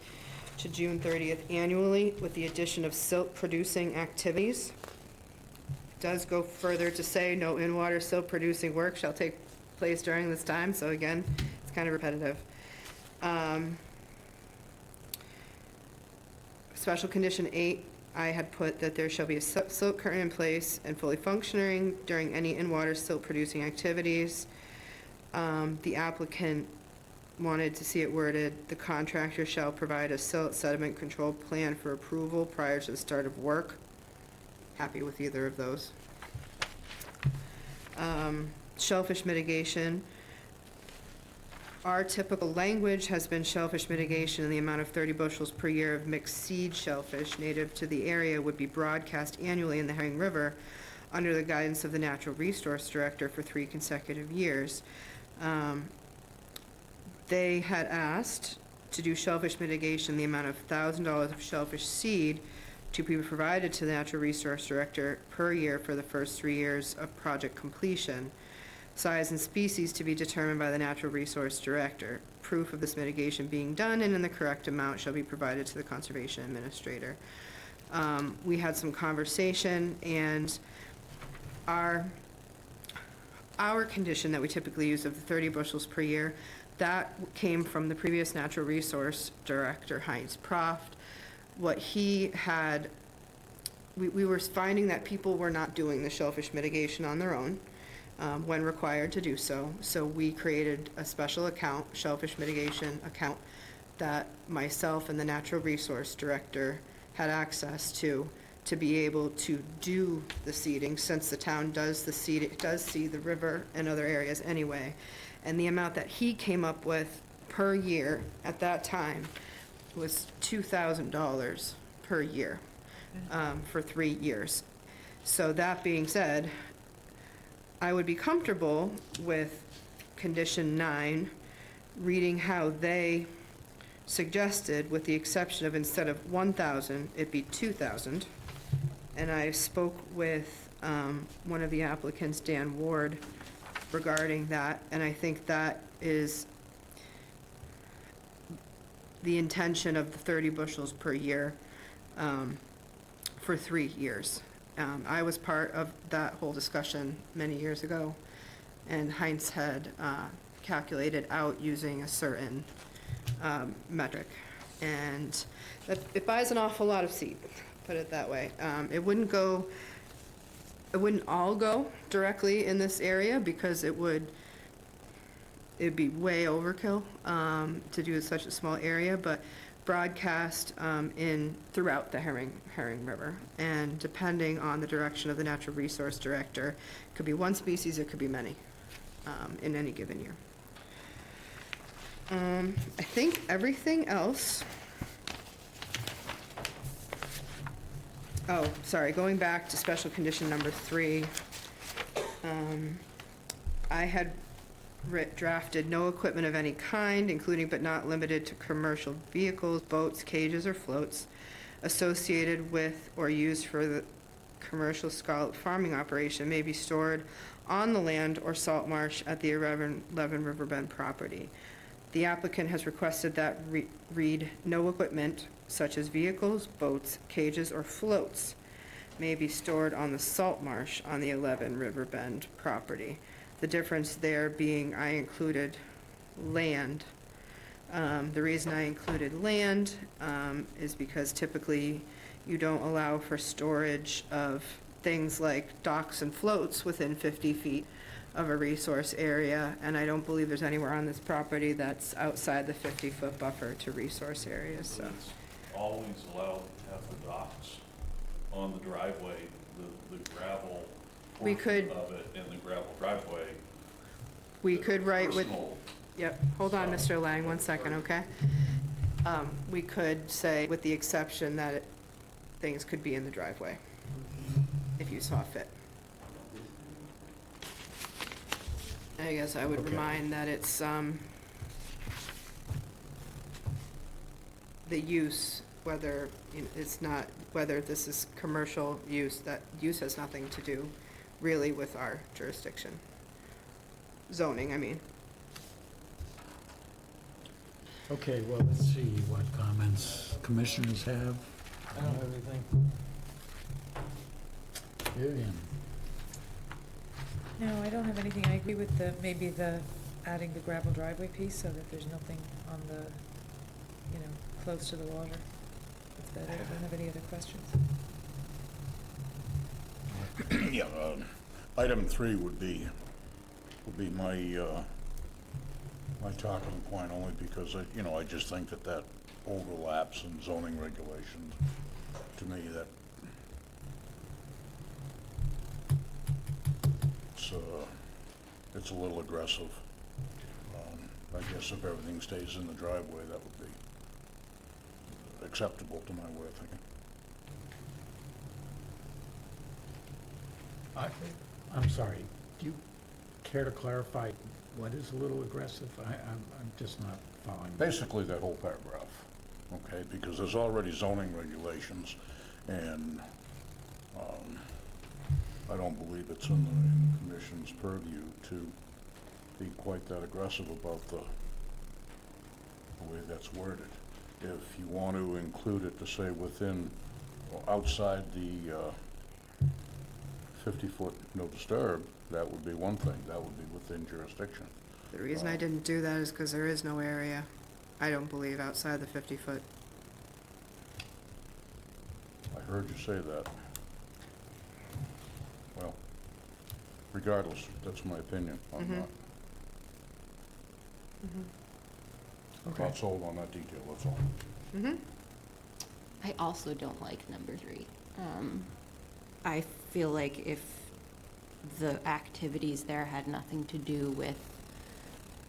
to June 30th annually with the addition of silt-producing activities. Does go further to say no in-water silt-producing work shall take place during this time, so again, it's kind of repetitive. Special condition 8, I had put that there shall be a silt curtain in place and fully functioning during any in-water silt-producing activities. The applicant wanted to see it worded, the contractor shall provide a silt sediment control plan for approval prior to the start of work. Happy with either of those. Shellfish mitigation. Our typical language has been shellfish mitigation in the amount of 30 bushels per year of mixed seed shellfish native to the area would be broadcast annually in the Herring River under the guidance of the Natural Resource Director for 3 consecutive years. They had asked to do shellfish mitigation in the amount of $1,000 of shellfish seed to be provided to the Natural Resource Director per year for the first 3 years of project completion. Size and species to be determined by the Natural Resource Director. Proof of this mitigation being done and in the correct amount shall be provided to the Conservation Administrator. We had some conversation, and our condition that we typically use of the 30 bushels per year, that came from the previous Natural Resource Director, Heinz Proft. What he had, we were finding that people were not doing the shellfish mitigation on their own when required to do so. So we created a special account, shellfish mitigation account, that myself and the Natural Resource Director had access to be able to do the seeding, since the town does the seed, it does see the river and other areas anyway. And the amount that he came up with per year at that time was $2,000 per year for 3 years. So that being said, I would be comfortable with condition 9, reading how they suggested, with the exception of instead of 1,000, it be 2,000. And I spoke with one of the applicants, Dan Ward, regarding that, and I think that is the intention of the 30 bushels per year for 3 years. I was part of that whole discussion many years ago, and Heinz had calculated out using a certain metric, and it buys an awful lot of seed, put it that way. It wouldn't all go directly in this area, because it'd be way overkill to do such a small area, but broadcast throughout the Herring River. And depending on the direction of the Natural Resource Director, it could be one species, it could be many in any given year. I think everything else. Oh, sorry, going back to special condition number 3, I had drafted no equipment of any kind, including but not limited to commercial vehicles, boats, cages, or floats associated with or used for the commercial scallop farming operation may be stored on the land or salt marsh at the 11 Riverbend property. The applicant has requested that read no equipment such as vehicles, boats, cages, or floats may be stored on the salt marsh on the 11 Riverbend property. The difference there being I included land. The reason I included land is because typically you don't allow for storage of things like docks and floats within 50 feet of a resource area, and I don't believe there's anywhere on this property that's outside the 50-foot buffer to resource areas, so. It's always allowed to have the docks on the driveway, the gravel We portion could- of it, and the gravel driveway. We could write with, Personal yep, hold on, Mr. Lang, one second, okay? We could say, with the exception that things could be in the driveway, if you saw fit. I guess I would Okay. remind that it's, the use, whether, it's not, whether this is commercial use, that use has nothing to do really with our jurisdiction. Zoning, I mean. Okay, well, let's see what comments commissioners have. I don't have anything. Vivian? No, I don't have anything. I agree with maybe adding the gravel driveway piece so that there's nothing on the, close to the water. That's better. I don't have any other questions. Yeah, item 3 would be my, my talking point, only because, I just think that overlaps in zoning regulations. To me, that it's a little aggressive. I guess if everything stays in the driveway, that would be acceptable to my way of thinking. I'm sorry, do you care to clarify what is a little aggressive? I'm just not following. Basically, that whole paragraph, okay, because there's already zoning regulations, and I don't believe it's in the commission's purview to be quite that aggressive about the way that's worded. If you want to include it to say within, or outside the 50-foot no disturb, that would be one thing, that would be within jurisdiction. The reason I didn't do that is because there is no area, I don't believe, outside the 50-foot. I heard you say that. Well, regardless, that's my opinion. I'm not sold on that detail, that's all. I also don't like number 3. I feel like if the activities there had nothing to do with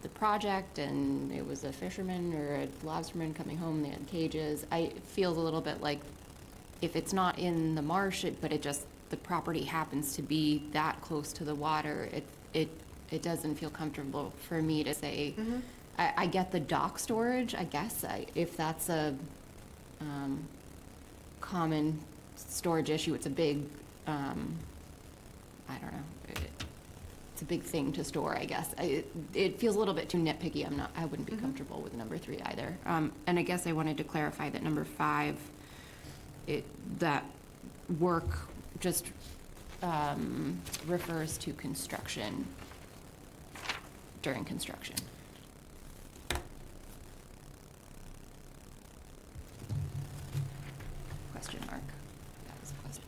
the project and it was a fisherman or a lobsterman coming home, they had cages, I feel a little bit like if it's not in the marsh, but the property happens to be that close to the water, it doesn't feel comfortable for me to say, I get the dock storage, I guess, if that's a common storage issue, it's a big, I don't know, it's a big thing to store, I guess. It feels a little bit too nitpicky. I wouldn't be comfortable with number 3 either. And I guess I wanted to clarify that number 5, that work just refers to construction, during construction. Question mark. That was a question.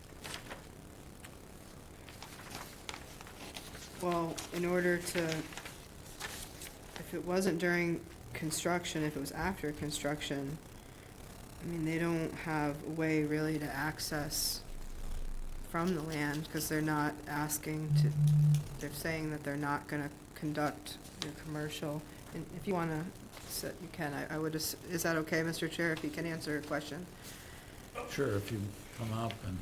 Well, in order to, if it wasn't during construction, if it was after construction, I mean, they don't have a way really to access from the land, because they're not asking to, they're saying that they're not gonna conduct your commercial. And if you wanna sit, you can, I would, is that okay, Mr. Chair, if you can answer a question? Sure, if you come up and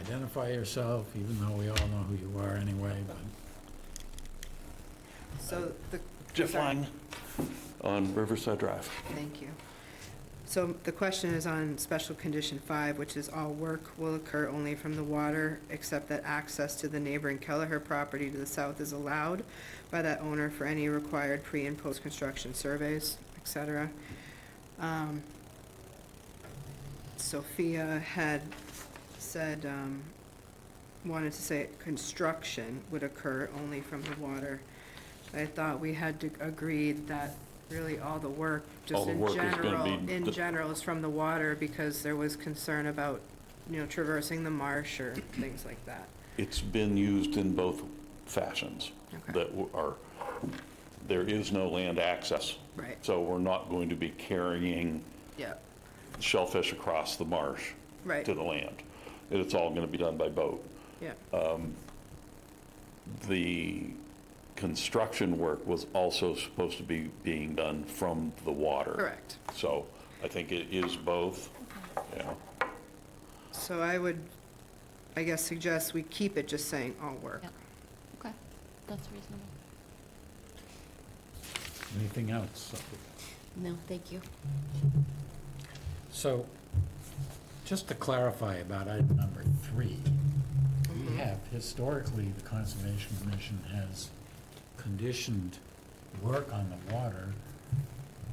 identify yourself, even though we all know who you are anyway, but. So the. Jeff sorry. Lang on Riverside Drive. Thank you. So the question is on special condition 5, which is all work will occur only from the water, except that access to the neighboring Kelleher property to the south is allowed by that owner for any required pre- and post-construction surveys, et cetera. Sophia had said, wanted to say construction would occur only from the water. I thought we had to agree that really all the work, just All the in work is gonna general, be in the- general, is from the water, because there was concern about, traversing the marsh or things like that. It's been used in both fashions. Okay. There is no land access. Right. So we're not going to be carrying Yeah, shellfish across the marsh right, to the land. It's all going to be done by boat. yeah, The construction work was also supposed to be being done from the water. Correct. So I think it is both, yeah. So I would, I guess, suggest we keep it just saying all work. Yep. Okay, that's reasonable. Anything else? No, thank you. So, just to clarify about item number 3, we have, historically, the Conservation Commission has conditioned work on the water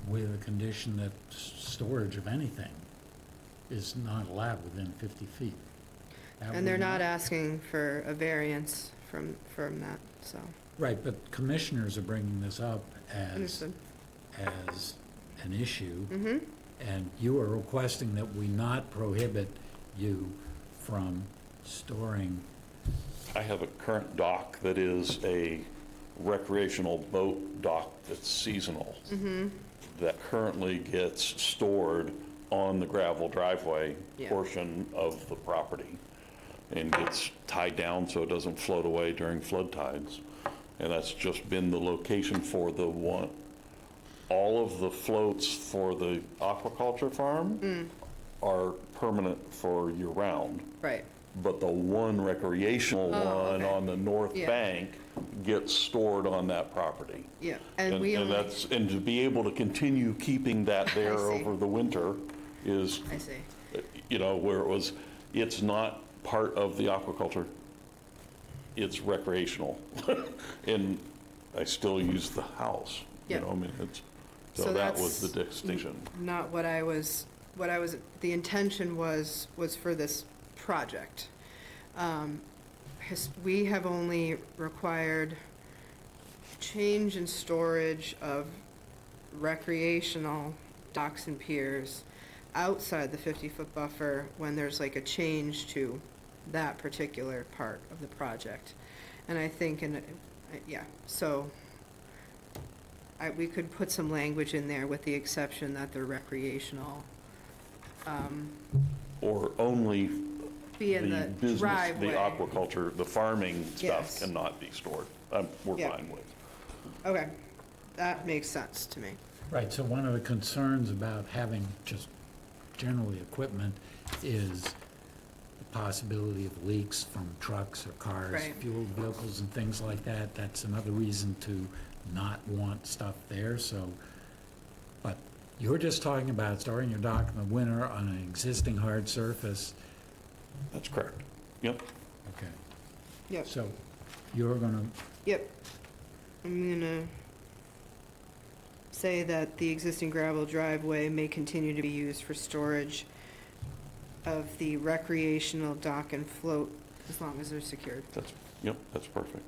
with a condition that storage of anything is not allowed within 50 feet. That And they're would not asking for a variance from that, so, Right, but commissioners are bringing this up as understood. an issue, Mm-hmm, and you are requesting that we not prohibit you from storing. I have a current dock that is a recreational boat dock that's seasonal, that currently gets stored on the gravel driveway Yeah. portion of the property and gets tied down so it doesn't float away during flood tides. And that's just been the location for the one. All of the floats for the aquaculture farm are permanent for year-round. right, But the one recreational Oh, one okay. on the north Yeah. bank gets stored on that property. yeah, and we only, And to be able to continue keeping that there I see. over the winter is, I see, where it was, it's not part of the aquaculture, it's recreational. And I still use the house, Yep. I mean, it's, So so that was that's the distinction. not what I was, the intention was for this project. We have only required change and storage of recreational docks and piers outside the 50-foot buffer when there's like a change to that particular part of the project. And I think, yeah, so we could put some language in there with the exception that they're recreational, Or only be in the business, driveway. the aquaculture, the farming Yes. stuff cannot be stored. We're Yeah. fine with. Okay, that makes sense to me. Right, so one of the concerns about having just generally equipment is the possibility of leaks from trucks or cars, Right. fuel vehicles and things like that. That's another reason to not want stuff there, so, but you're just talking about storing your dock in the winter on an existing hard surface. That's correct. Yep. Okay. Yep. So you're gonna, Yep. I'm gonna say that the existing gravel driveway may continue to be used for storage of the recreational dock and float as long as they're secured. Yep, that's perfect.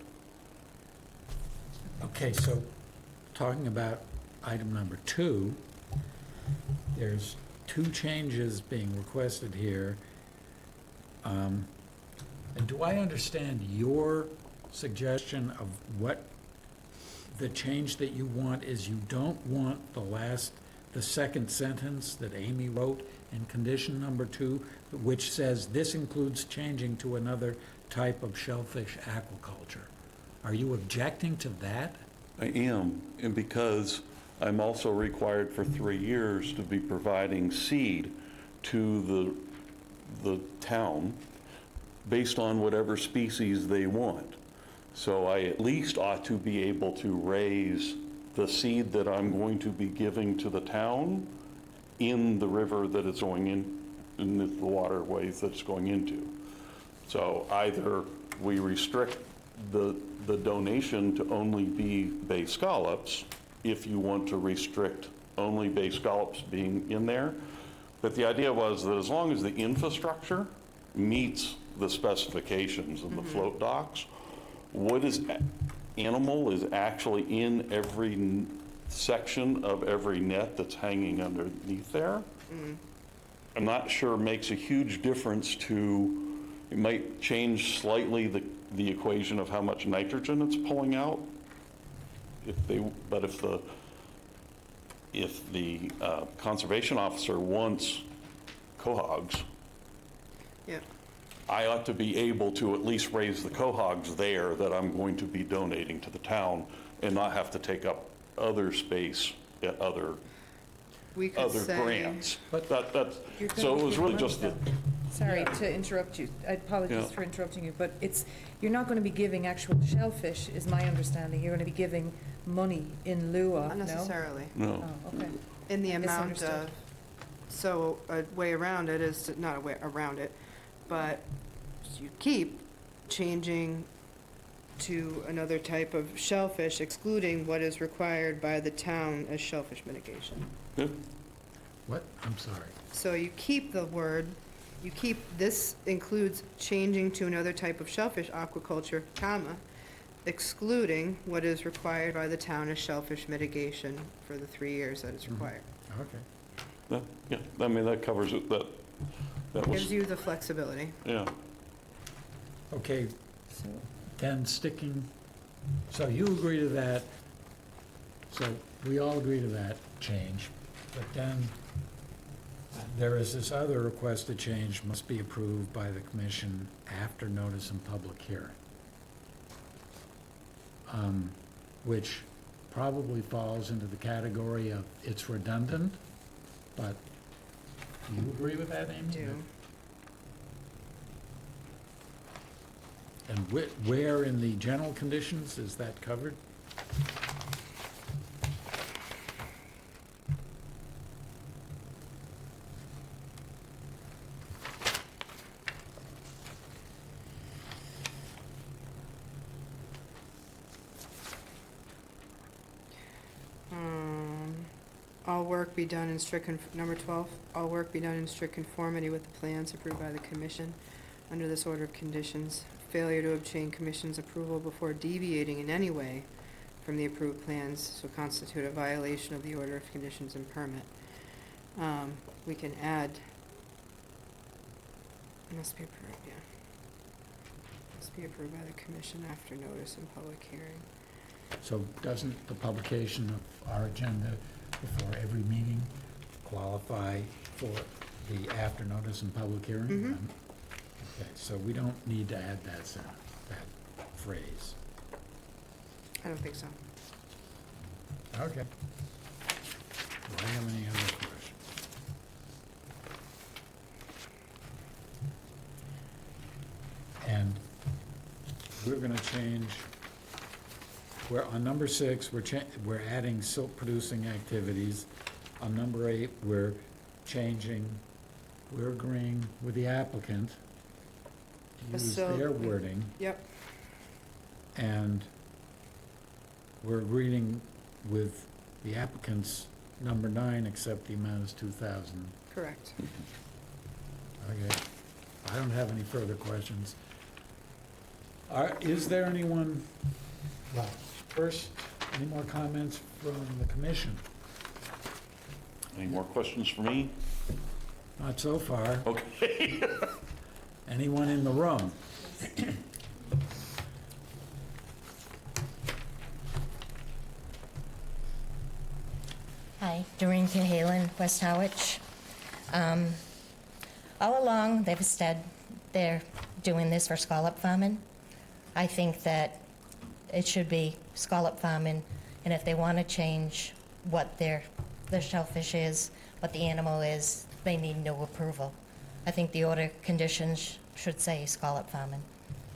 okay, so talking about item number 2, there's 2 changes being requested here. And do I understand your suggestion of what the change that you want is you don't want the second sentence that Amy wrote in condition number 2, which says this includes changing to another type of shellfish aquaculture? Are you objecting to that? I am, and because I'm also required for 3 years to be providing seed to the town based on whatever species they want. So I at least ought to be able to raise the seed that I'm going to be giving to the town in the river that it's going in the waterways that it's going into. So either we restrict the donation to only be bay scallops, if you want to restrict only bay scallops being in there. But the idea was that as long as the infrastructure meets the specifications of the float docks, what is animal is actually in every section of every net that's hanging underneath there. I'm not sure makes a huge difference to, it might change slightly the equation of how much nitrogen it's pulling out. But if the conservation officer wants cohogs, Yeah. I ought to be able to at least raise the cohogs there that I'm going to be donating to the town and not have to take up other space at other We could say. grants. But- That's, You're gonna so it was give really money, just the, though. Sorry to interrupt you. I apologize Yeah. for interrupting you, but you're not going to be giving actual shellfish, is my understanding. You're going to be giving money in lieu of, Not no? necessarily. no. Oh, okay. In the I amount misunderstood. of, so a way around it is, not a way around it, but you keep changing to another type of shellfish, excluding what is required by the town as shellfish mitigation. Good. What? I'm sorry. So you keep the word, this includes changing to another type of shellfish aquaculture, comma, excluding what is required by the town as shellfish mitigation for the 3 years that it's required. Okay. Yeah, I mean, that covers it, that was, Gives you the flexibility. yeah. Okay, So, then so you agree to that, so we all agree to that change, but then there is this other request to change must be approved by the commission after notice and public hearing, which probably falls into the category of it's redundant, but do you agree with that, Amy? Do. And where in the general conditions is that covered? All work be done in strict, number 12, all work be done in strict conformity with the plans approved by the commission under this order of conditions. Failure to obtain commission's approval before deviating in any way from the approved plans shall constitute a violation of the order of conditions and permit. We can add, must be approved, yeah. Must be approved by the commission after notice and public hearing. So doesn't the publication of our agenda before every meeting qualify for the after notice and public hearing? Mhm. Okay, so we don't need to add that phrase. I don't think so. Okay. Do I have any other questions? And we're gonna change, on number 6, we're adding silt producing activities. On number 8, we're agreeing with the applicant to use their wording. Yep. And we're agreeing with the applicant's number 9, except the amount is 2,000. Correct. Okay. I don't have any further questions. Is there anyone, well, first, any more comments from the commission? Any more questions for me? Not so far. Okay. Anyone in the room? Hi, Doreen Cahalan, West Harwich. All along, they've said they're doing this for scallop farming. I think that it should be scallop farming, and if they want to change what the shellfish is, what the animal is, they need no approval. I think the order conditions should say scallop farming,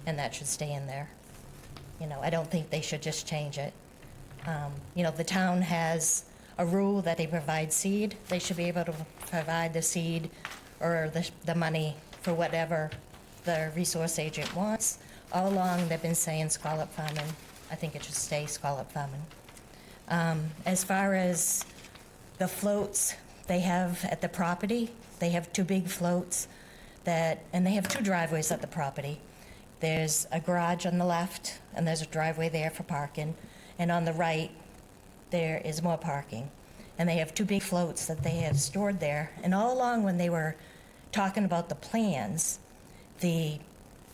and that should stay in there. You know, I don't think they should just change it. You know, the town has a rule that they provide seed. They should be able to provide the seed or the money for whatever the resource agent wants. All along, they've been saying scallop farming. I think it should stay scallop farming. As far as the floats they have at the property, they have 2 big floats and they have 2 driveways at the property. There's a garage on the left, and there's a driveway there for parking. And on the right, there is more parking. And they have 2 big floats that they had stored there. And all along, when they were talking about the plans, the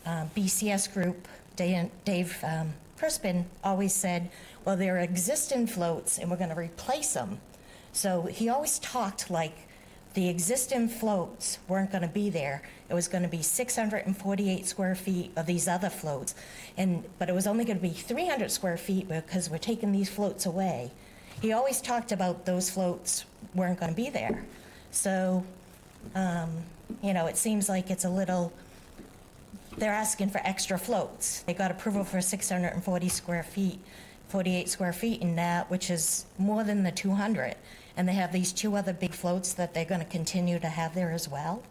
BCS group, Dave Crispin, always said, well, there are existing floats, and we're going to replace them. So he always talked like the existing floats weren't going to be there. It was going to be 648 square feet of these other floats, but it was only going to be 300 square feet because we're taking these floats away. He always talked about those floats weren't going to be there. So, it seems like it's a little, they're asking for extra floats. They got approval for 640 square feet, 48 square feet in that, which is more than the 200. And they have these 2 other big floats that they're going to continue to have there as well.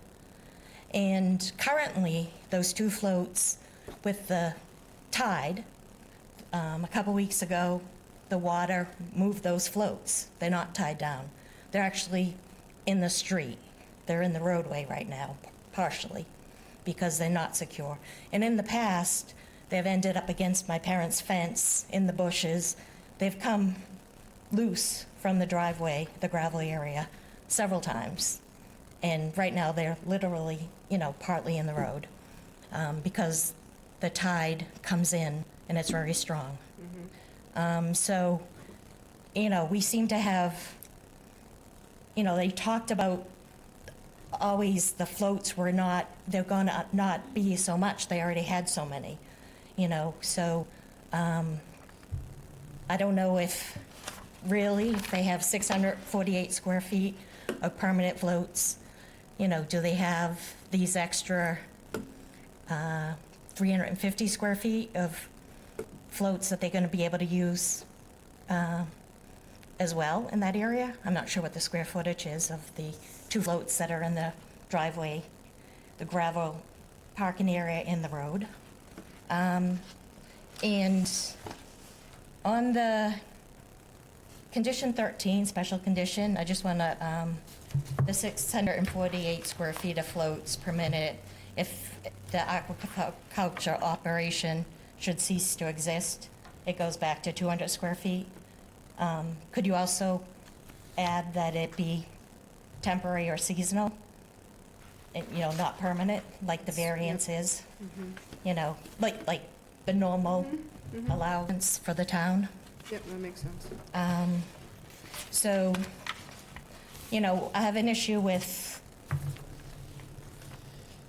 And currently, those 2 floats with the tide, a couple weeks ago, the water moved those floats. They're not tied down. They're actually in the street. They're in the roadway right now, partially, because they're not secure. And in the past, they've ended up against my parents' fence in the bushes. They've come loose from the driveway, the gravel area, several times. And right now, they're literally, partly in the road because the tide comes in and it's very strong. So, we seem to have, they talked about always the floats were not, they're going to not be so much. They already had so many, So I don't know if really they have 648 square feet of permanent floats. Do they have these extra 350 square feet of floats that they're going to be able to use as well in that area? I'm not sure what the square footage is of the 2 floats that are in the driveway, the gravel parking area in the road. And on the condition 13, special condition, I just want to, the 648 square feet of floats per minute, if the aquaculture operation should cease to exist, it goes back to 200 square feet. Could you also add that it be temporary or seasonal? Not permanent, like the variance is? Like the normal allowance for the town? Yep, that makes sense. So, I have an issue with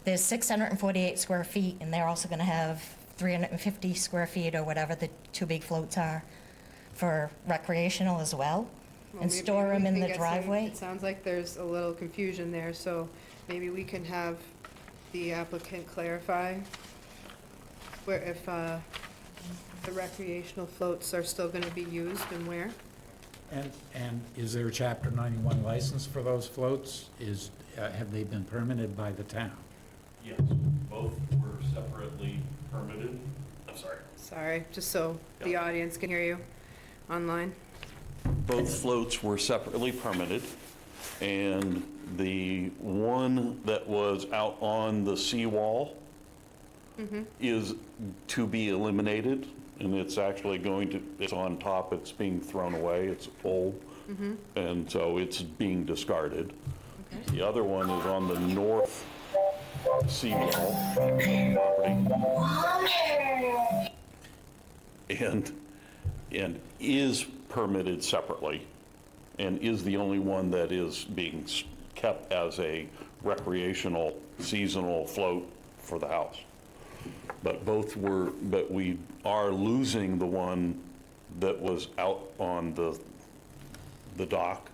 there's 648 square feet, and they're also going to have 350 square feet or whatever the 2 big floats are for recreational as well, and maybe store them we in can the get driveway. It sounds like there's a little confusion there, so maybe we can have the applicant clarify where, if the recreational floats are still going to be used and where. And is there a Chapter 91 license for those floats? Have they been permitted by the town? Yes, both were separately permitted. I'm sorry. Sorry, just so the audience can hear you online. Both floats were separately permitted, and the one that was out on the seawall is to be eliminated, and it's actually it's on top, it's being thrown away, it's old, and so it's being discarded. The other one is on the north seawall of the property, and is permitted separately, and is the only one that is being kept as a recreational seasonal float for the house. But but we are losing the one that was out on the dock,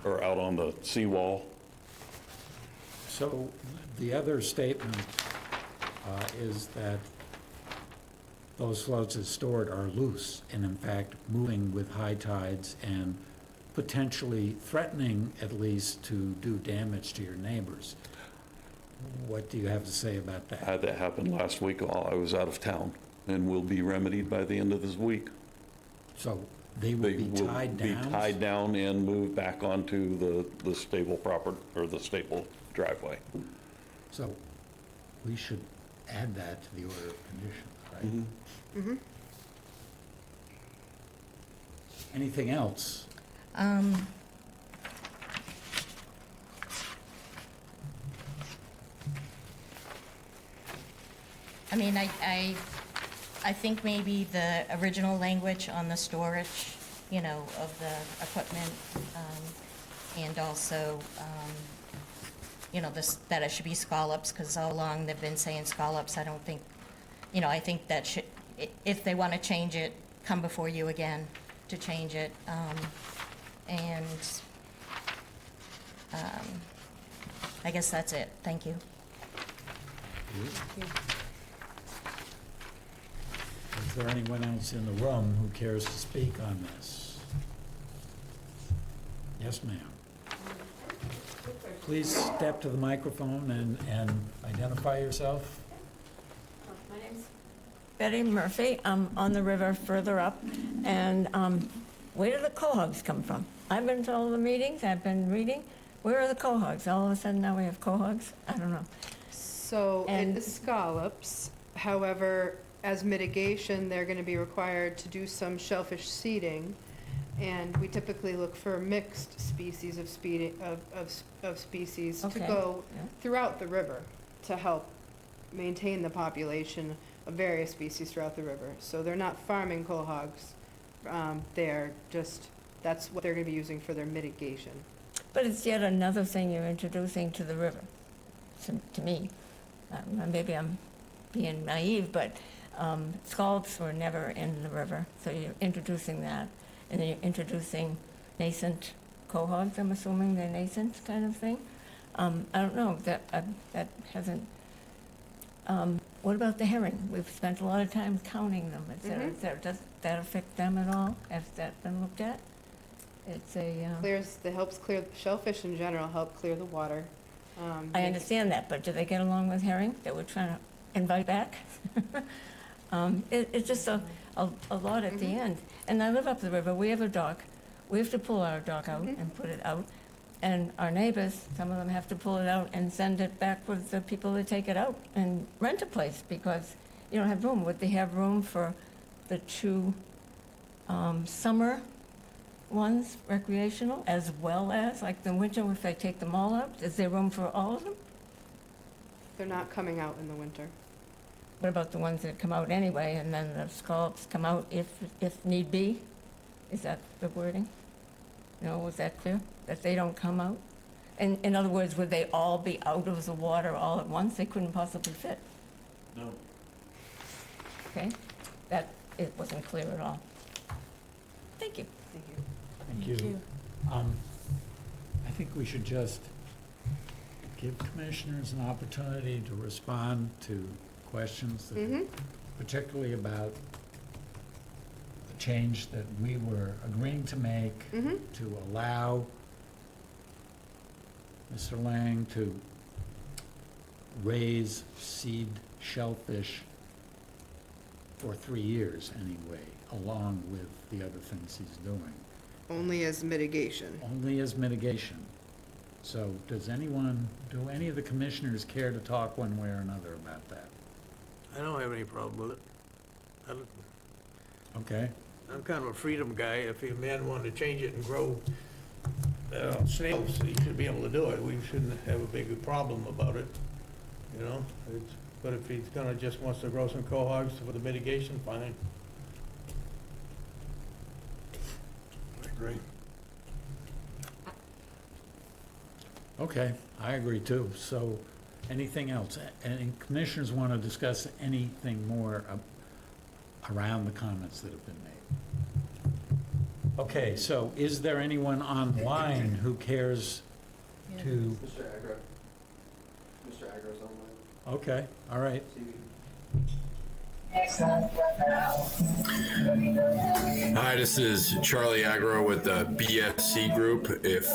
or out on the seawall. So the other statement is that those floats as stored are loose and in fact moving with high tides and potentially threatening at least to do damage to your neighbors. What do you have to say about that? I had that happen last week while I was out of town, and will be remedied by the end of this week. So they will be tied down? They will be tied down and moved back onto the stable property, or the stable driveway. So we should add that to the order of conditions, right? Mm-hmm. Anything else? I mean, I think maybe the original language on the storage, of the equipment, and also that it should be scallops, because all along they've been saying scallops. I don't think, I think that should, if they want to change it, come before you again to change it. And I guess that's it. Thank you. Is there anyone else in the room who cares to speak on this? Yes, ma'am. Please step to the microphone and identify yourself. My name's Betty Murphy. I'm on the river further up. And where do the quahogs come from? I've been to all the meetings, I've been reading. Where are the quahogs? All of a sudden now we have quahogs? I don't know. So And- it is scallops. However, as mitigation, they're going to be required to do some shellfish seeding. And we typically look for mixed species of species to Okay, go yeah. throughout the river to help maintain the population of various species throughout the river. So they're not farming quahogs. They're just, that's what they're going to be using for their mitigation. But it's yet another thing you're introducing to the river, to me. Maybe I'm being naive, but scallops were never in the river, so you're introducing that. And then you're introducing nascent quahogs, I'm assuming they're nascent kind of thing. I don't know, that hasn't, what about the herring? We've spent a lot of time counting them, et cetera, et cetera. Does that affect them at all? Has that been looked at? It's It helps clear, shellfish in general help clear the water. I understand that, but do they get along with herring that we're trying to invite back? It's just a lot at the end. And I live up the river, we have a dock. We have to pull our dock out and put it out. And our neighbors, some of them have to pull it out and send it back with the people that take it out and rent a place because you don't have room. Would they have room for the two summer ones, recreational, as well as, like the winter, if they take them all out? Is there room for all of them? They're not coming out in the winter. What about the ones that come out anyway, and then the scallops come out if need be? Is that the wording? No, was that clear? That they don't come out? And in other words, would they all be out of the water all at once? They couldn't possibly fit. No. Okay? It wasn't clear at all. Thank you. Thank you. Thank you. I think we should just give commissioners an opportunity to respond to questions, that particularly about the change that we were agreeing to make to allow Mr. Lang to raise seed shellfish for 3 years anyway, along with the other things he's doing. Only as mitigation. Only as mitigation. So do any of the commissioners care to talk one way or another about that? I don't have any problem with it. Okay, I'm kind of a freedom guy. If a man wanted to change it and grow snails, he should be able to do it. We shouldn't have a big problem about it, you know? But if he's gonna just wants to grow some quahogs for the mitigation, fine. I agree. okay, I agree too. So anything else? Any commissioners want to discuss anything more around the comments that have been made? Okay, so is there anyone online who cares to? Mr. Agra. Mr. Agra's online. Okay, all right. Hi, this is Charlie Agro with the BSC Group, if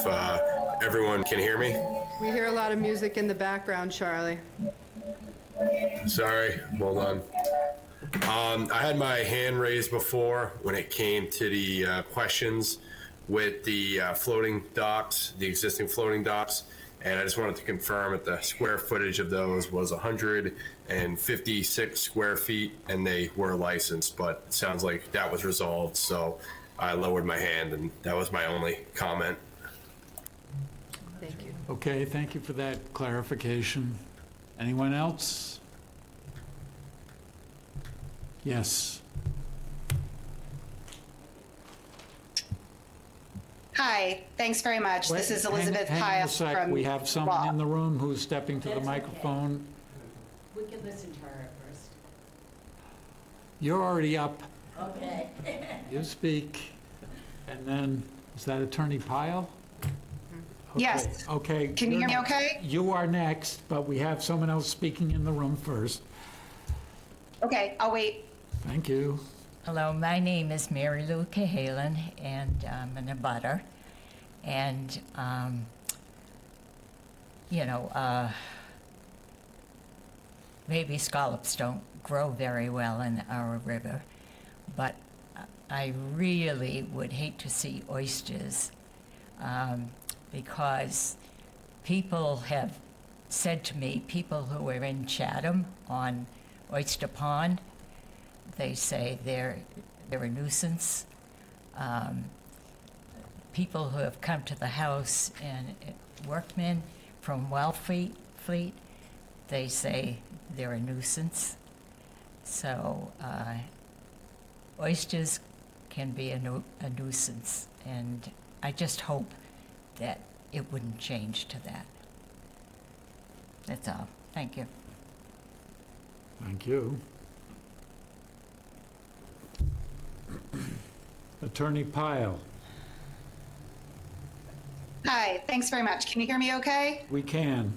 everyone can hear me. We hear a lot of music in the background, Charlie. Sorry, hold on. I had my hand raised before when it came to the questions with the floating docks, the existing floating docks, and I just wanted to confirm that the square footage of those was 156 square feet, and they were licensed, but it sounds like that was resolved, so I lowered my hand, and that was my only comment. Thank you. Okay, thank you for that clarification. Anyone else? Yes. Hi, thanks very much. This is Elizabeth Hang on Pyle a sec, from we have someone Law. in the room who's stepping to the microphone. We can listen to her first. You're already up. Okay. You speak. And then, is that Attorney Pyle? Yes. Okay. Can you hear me okay? You are next, but we have someone else speaking in the room first. Okay, I'll wait. Thank you. Hello, my name is Mary Lou Cahalan, and I'm an abutter. And, maybe scallops don't grow very well in our river, but I really would hate to see oysters because people have said to me, people who are in Chatham on Oyster Pond, they say they're a nuisance. People who have come to the house and workmen from Wellfleet, they say they're a nuisance. So oysters can be a nuisance, and I just hope that it wouldn't change to that. That's all. Thank you. Thank you. Attorney Pyle, Hi, thanks very much. Can you hear me okay? we can.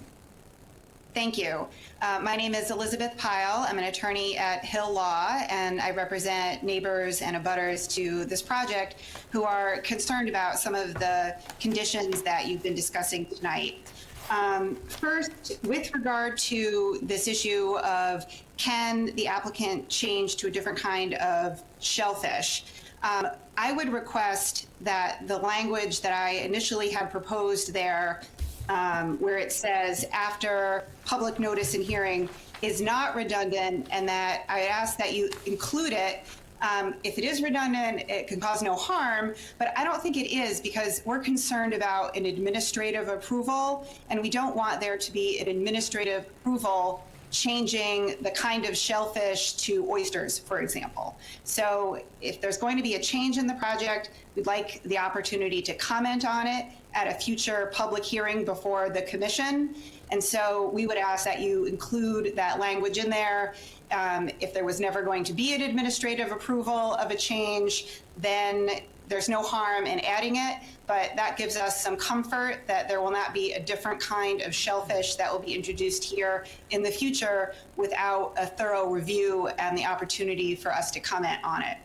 Thank you. My name is Elizabeth Pyle. I'm an attorney at Hill Law, and I represent neighbors and abutters to this project who are concerned about some of the conditions that you've been discussing tonight. First, with regard to this issue of can the applicant change to a different kind of shellfish, I would request that the language that I initially had proposed there, where it says after public notice and hearing, is not redundant, and that I ask that you include it. If it is redundant, it can cause no harm, but I don't think it is, because we're concerned about an administrative approval, and we don't want there to be an administrative approval changing the kind of shellfish to oysters, for example. So if there's going to be a change in the project, we'd like the opportunity to comment on it at a future public hearing before the commission. And so we would ask that you include that language in there. If there was never going to be an administrative approval of a change, then there's no harm in adding it, but that gives us some comfort that there will not be a different kind of shellfish that will be introduced here in the future without a thorough review and the opportunity for us to comment on it.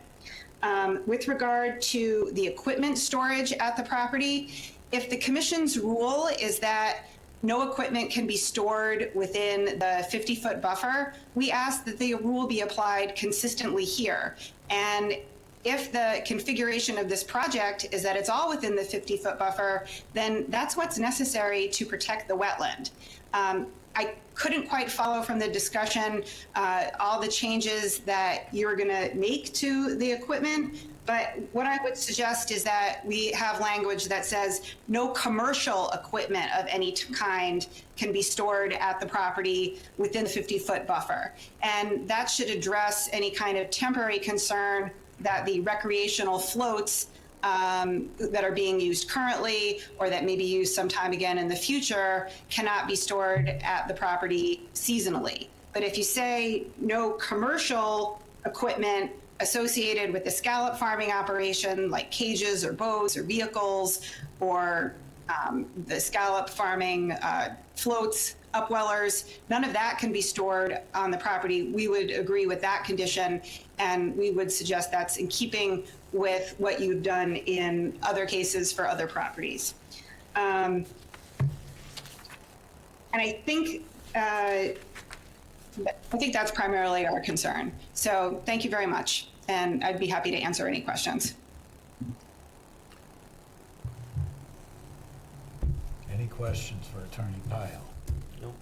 With regard to the equipment storage at the property, if the commission's rule is that no equipment can be stored within the 50-foot buffer, we ask that the rule be applied consistently here. And if the configuration of this project is that it's all within the 50-foot buffer, then that's what's necessary to protect the wetland. I couldn't quite follow from the discussion all the changes that you're going to make to the equipment, but what I would suggest is that we have language that says no commercial equipment of any kind can be stored at the property within the 50-foot buffer. And that should address any kind of temporary concern that the recreational floats that are being used currently or that may be used sometime again in the future cannot be stored at the property seasonally. But if you say no commercial equipment associated with the scallop farming operation, like cages or boats or vehicles, or the scallop farming floats, upwellers, none of that can be stored on the property. We would agree with that condition, and we would suggest that's in keeping with what you've done in other cases for other properties. And I think that's primarily our concern. So thank you very much, and I'd be happy to answer any questions. Any questions for Attorney Pyle? No.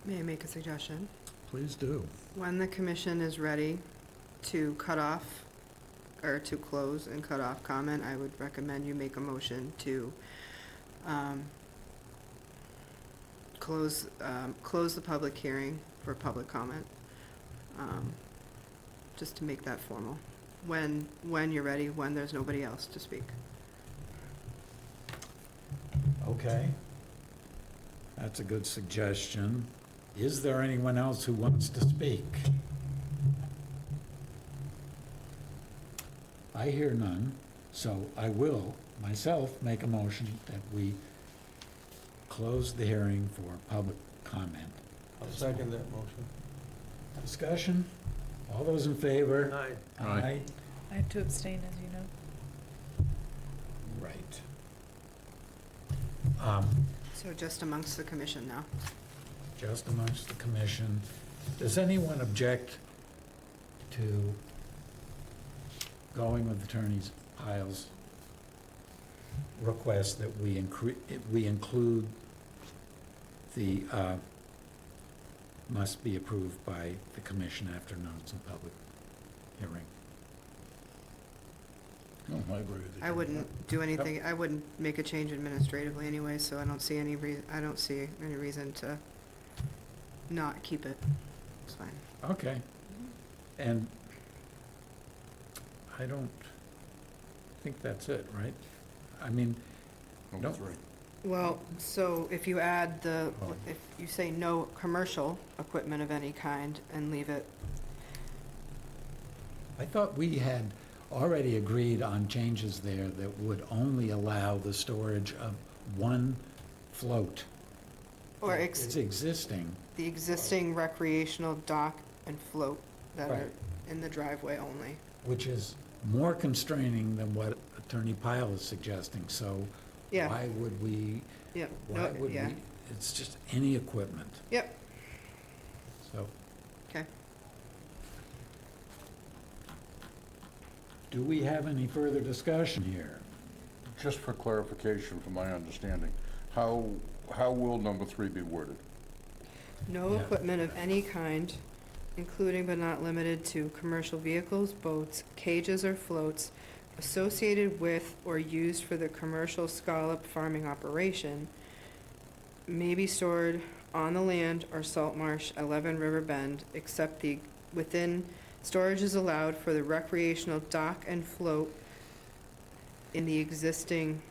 May I make a suggestion? Please do. When the commission is ready to cut off, or to close and cut off comment, I would recommend you make a motion to close the public hearing for public comment, just to make that formal. when you're ready, when there's nobody else to speak. Okay. That's a good suggestion. Is there anyone else who wants to speak? I hear none, so I will myself make a motion that we close the hearing for public comment. I'll second that motion. Discussion? All those in favor? Aye. Aye. I have to abstain, as you know. Right. So just amongst the commission now. Just amongst the commission. Does anyone object to going with Attorney Pyle's request that we include the must be approved by the commission after notice of public hearing? No, I agree with you. I wouldn't do anything, I wouldn't make a change administratively anyway, so I don't see any reason to not keep it. It's fine. Okay. And I don't think that's it, right? I mean, no. Well, so if you add if you say no commercial equipment of any kind and leave it, I thought we had already agreed on changes there that would only allow the storage of one float. or It's existing. the existing recreational dock and float that are Right. in the driveway only. Which is more constraining than what Attorney Pyle is suggesting, so Yeah. why would we, Yep. why would we? Yeah. It's just any equipment, Yep. so. Okay. Do we have any further discussion here? Just for clarification, from my understanding, how will number 3 be worded? No Yeah. equipment of any kind, including but not limited to commercial vehicles, boats, cages, or floats associated with or used for the commercial scallop farming operation may be stored on the land or salt marsh at 11 River Bend, except within storage is allowed for the recreational dock and float in the existing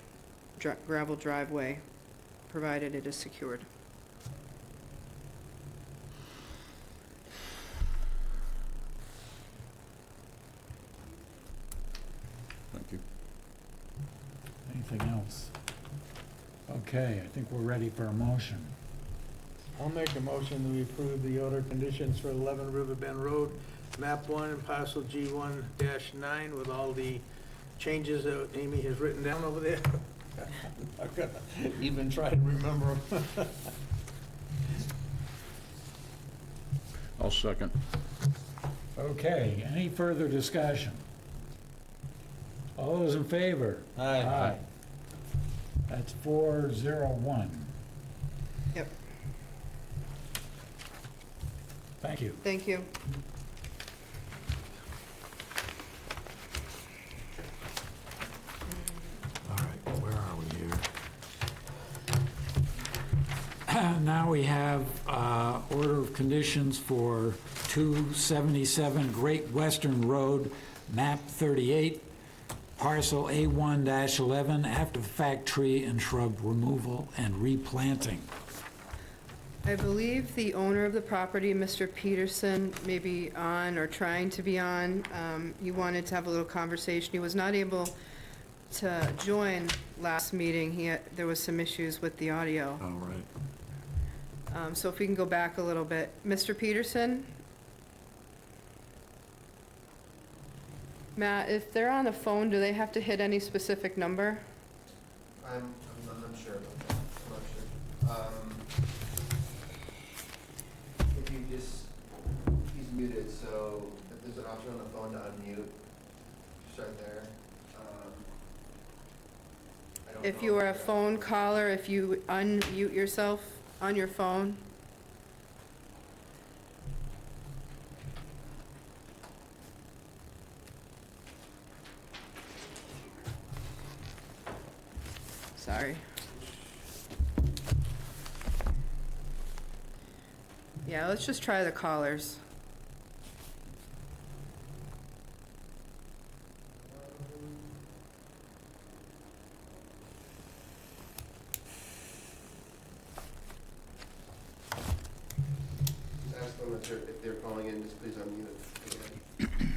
gravel driveway, provided it is secured. Thank you. Anything else? Okay, I think we're ready for a motion. I'll make a motion that we approve the order conditions for 11 River Bend Road, map 1, parcel G1-9, with all the changes that Amy has written down over there. I'm gonna even try to remember them. I'll second. Okay, any further discussion? All those in favor? Aye. That's 401. Yep. Thank you. Thank you. All right, where are we here? Now we have order of conditions for 277 Great Western Road, map 38, parcel A1-11, after-the-fact tree and shrub removal and replanting. I believe the owner of the property, Mr. Peterson, may be on or trying to be on. He wanted to have a little conversation. He was not able to join last meeting. There was some issues with the audio. All right. So if we can go back a little bit. Mr. Peterson? Matt, if they're on the phone, do they have to hit any specific number? I'm not sure about that. I'm not sure. If you just, he's muted, so if there's an option on the phone to unmute, start there. I don't If know you are a phone caller, if you unmute yourself on your phone? Sorry. Yeah, let's just try the callers. Please unmute.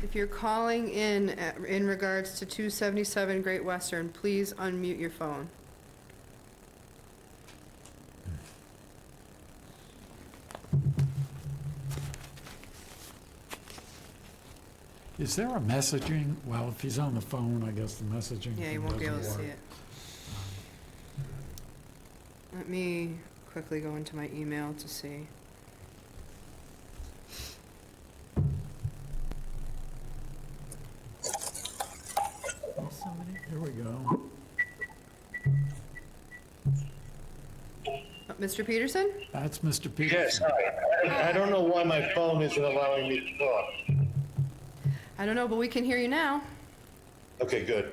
If you're calling in regards to 277 Great Western, please unmute your phone. Is there a messaging? Well, if he's on the phone, I guess the messaging Yeah, you thing won't be able to doesn't see work. it. Let me quickly go into my email to see. Here we go. Mr. Peterson? That's Mr. Peterson. Yes, hi. I don't know why my phone isn't allowing me to talk. I don't know, but we can hear you now. Okay, good.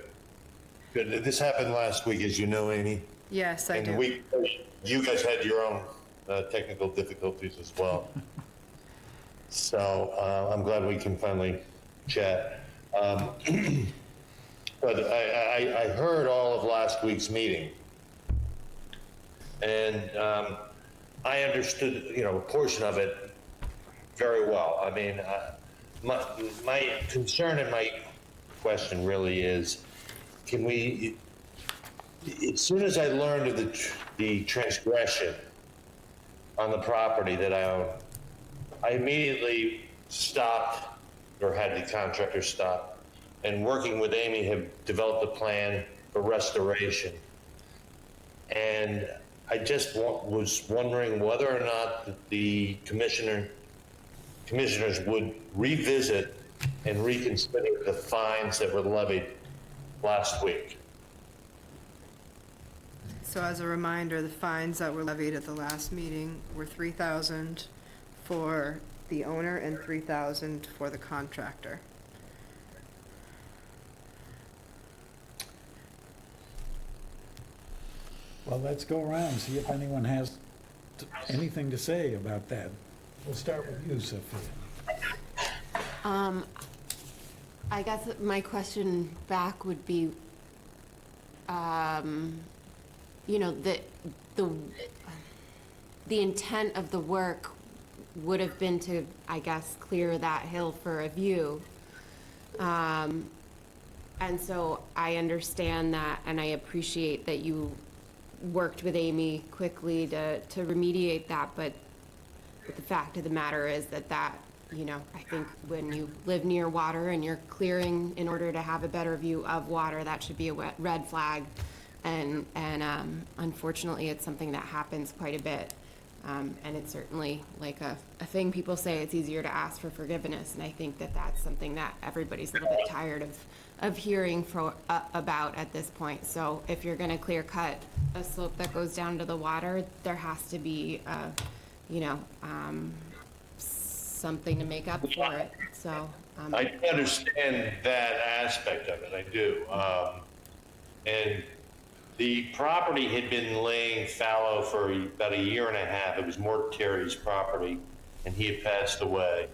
Good. This happened last week, as you know, Amy. Yes, I And do. you guys had your own technical difficulties as well. So I'm glad we can finally chat. But I heard all of last week's meeting. And I understood, a portion of it very well. I mean, my concern and my question really is, can we, as soon as I learned of the transgression on the property that I own, I immediately stopped, or had the contractor stop, and working with Amy have developed a plan for restoration. And I just was wondering whether or not the commissioners would revisit and reconsider the fines that were levied last week. So as a reminder, the fines that were levied at the last meeting were $3,000 for the owner and $3,000 for the contractor. Well, let's go around, see if anyone has anything to say about that. We'll start with you, Sophia. I guess my question back would be, the intent of the work would have been to, I guess, clear that hill for a view. And so I understand that, and I appreciate that you worked with Amy quickly to remediate that, but the fact of the matter is that I think when you live near water and you're clearing in order to have a better view of water, that should be a red flag. And unfortunately, it's something that happens quite a bit. And it's certainly like a thing people say, it's easier to ask for forgiveness. And I think that that's something that everybody's a little bit tired of hearing about at this point. So if you're gonna clear cut a slope that goes down to the water, there has to be, something to make up for it. So. I do understand that aspect of it, I do. And the property had been laying fallow for about a year and a half. It was Mort Terry's property, and he had passed away.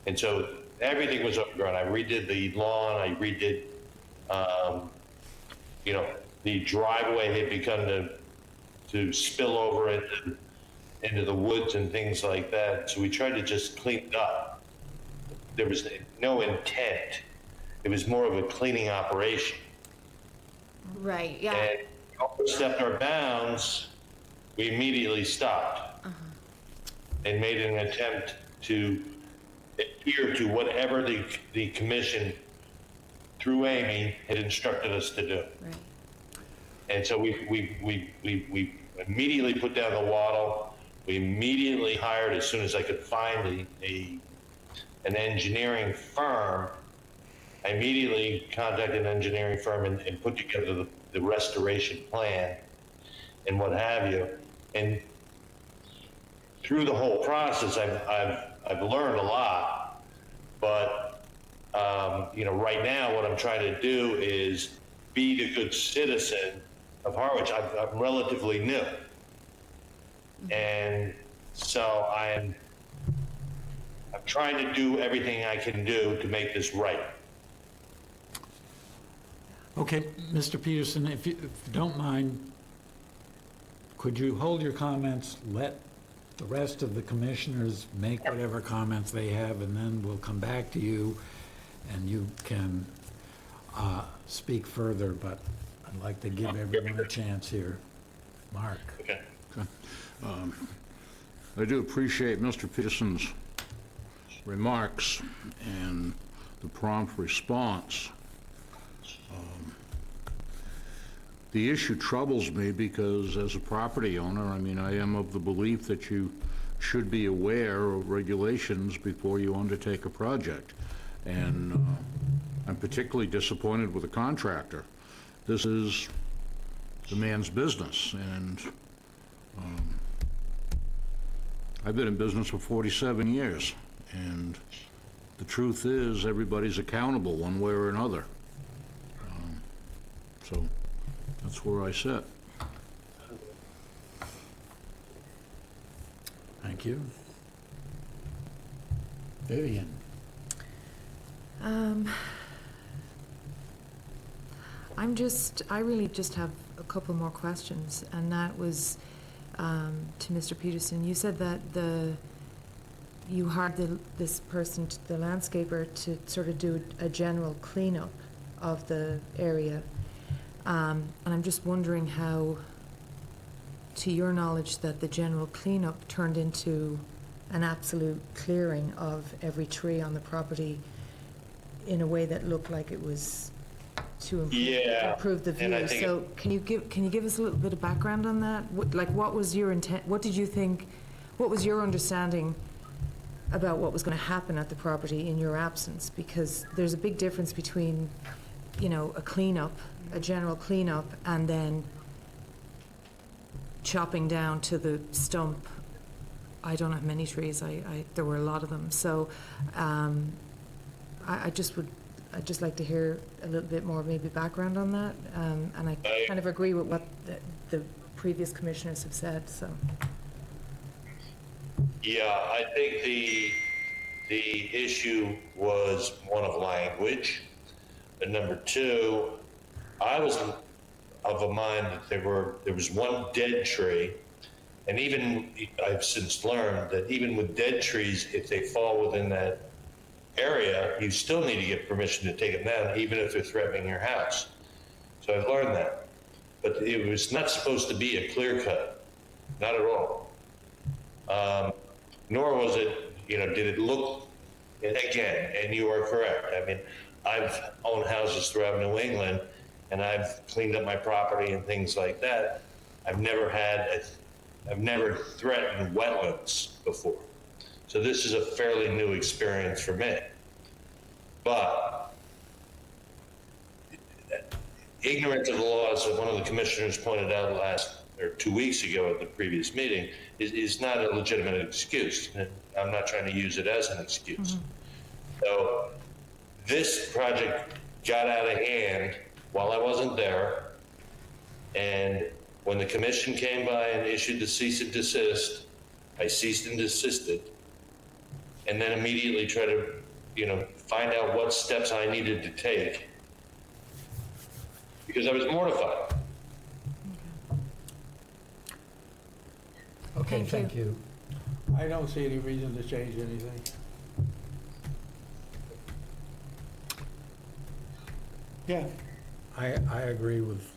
And so everything was overgrown. I redid the lawn, I redid, the driveway had begun to spill over into the woods and things like that. So we tried to just clean it up. There was no intent. It was more of a cleaning operation. Right, yeah. And overstepped our bounds, we immediately stopped and made an attempt to adhere to whatever the commission, through Amy, had instructed us to do. Right. And so we immediately put down the wattle. We immediately hired, as soon as I could find an engineering firm. I immediately contacted an engineering firm and put together the restoration plan and what have you. And through the whole process, I've learned a lot. But right now, what I'm trying to do is be the good citizen of Harwich. I'm relatively new, and so I'm trying to do everything I can do to make this right. Okay, Mr. Peterson, if you don't mind, could you hold your comments, let the rest of the commissioners make whatever comments they have, and then we'll come back to you, and you can speak further, but I'd like to give everyone a chance here. Mark? Okay. I do appreciate Mr. Peterson's remarks and the prompt response. The issue troubles me because as a property owner, I mean, I am of the belief that you should be aware of regulations before you undertake a project. And I'm particularly disappointed with the contractor. This is the man's business, and I've been in business for 47 years, and the truth is everybody's accountable one way or another. So that's where I sit. Thank you. Vivian? I really just have a couple more questions, and that was to Mr. Peterson. You said that you hired this person, the landscaper, to sort of do a general cleanup of the area. And I'm just wondering how, to your knowledge, that the general cleanup turned into an absolute clearing of every tree on the property in a way that looked like it was to improve the and I view. think So can you give us a little bit of background on that? What was your intent? What did you think? What was your understanding about what was going to happen at the property in your absence? Because there's a big difference between, a cleanup, a general cleanup, and then chopping down to the stump. I don't have many trees. There were a lot of them. So I'd just like to hear a little bit more, maybe background on that. And I kind of agree with what the previous commissioners have said, so. Yeah, I think the issue was one of language. And number two, I was of a mind that there was one dead tree, and even I've since learned that even with dead trees, if they fall within that area, you still need to get permission to take them down, even if they're threatening your house. So I've learned that. But it was not supposed to be a clear cut, not at all. Nor was it, did it look, and again, and you are correct. I mean, I've owned houses throughout New England, and I've cleaned up my property and things like that. I've never threatened wetlands before. So this is a fairly new experience for me. But ignorance of the laws, as one of the commissioners pointed out 2 weeks ago at the previous meeting, is not a legitimate excuse. I'm not trying to use it as an excuse. Mm-hmm. So this project got out of hand while I wasn't there, and when the commission came by and issued the cease and desist, I ceased and desisted, and then immediately tried to, find out what steps I needed to take, because I was mortified. Okay, thank you. I don't see any reason to change anything. Yeah. I agree with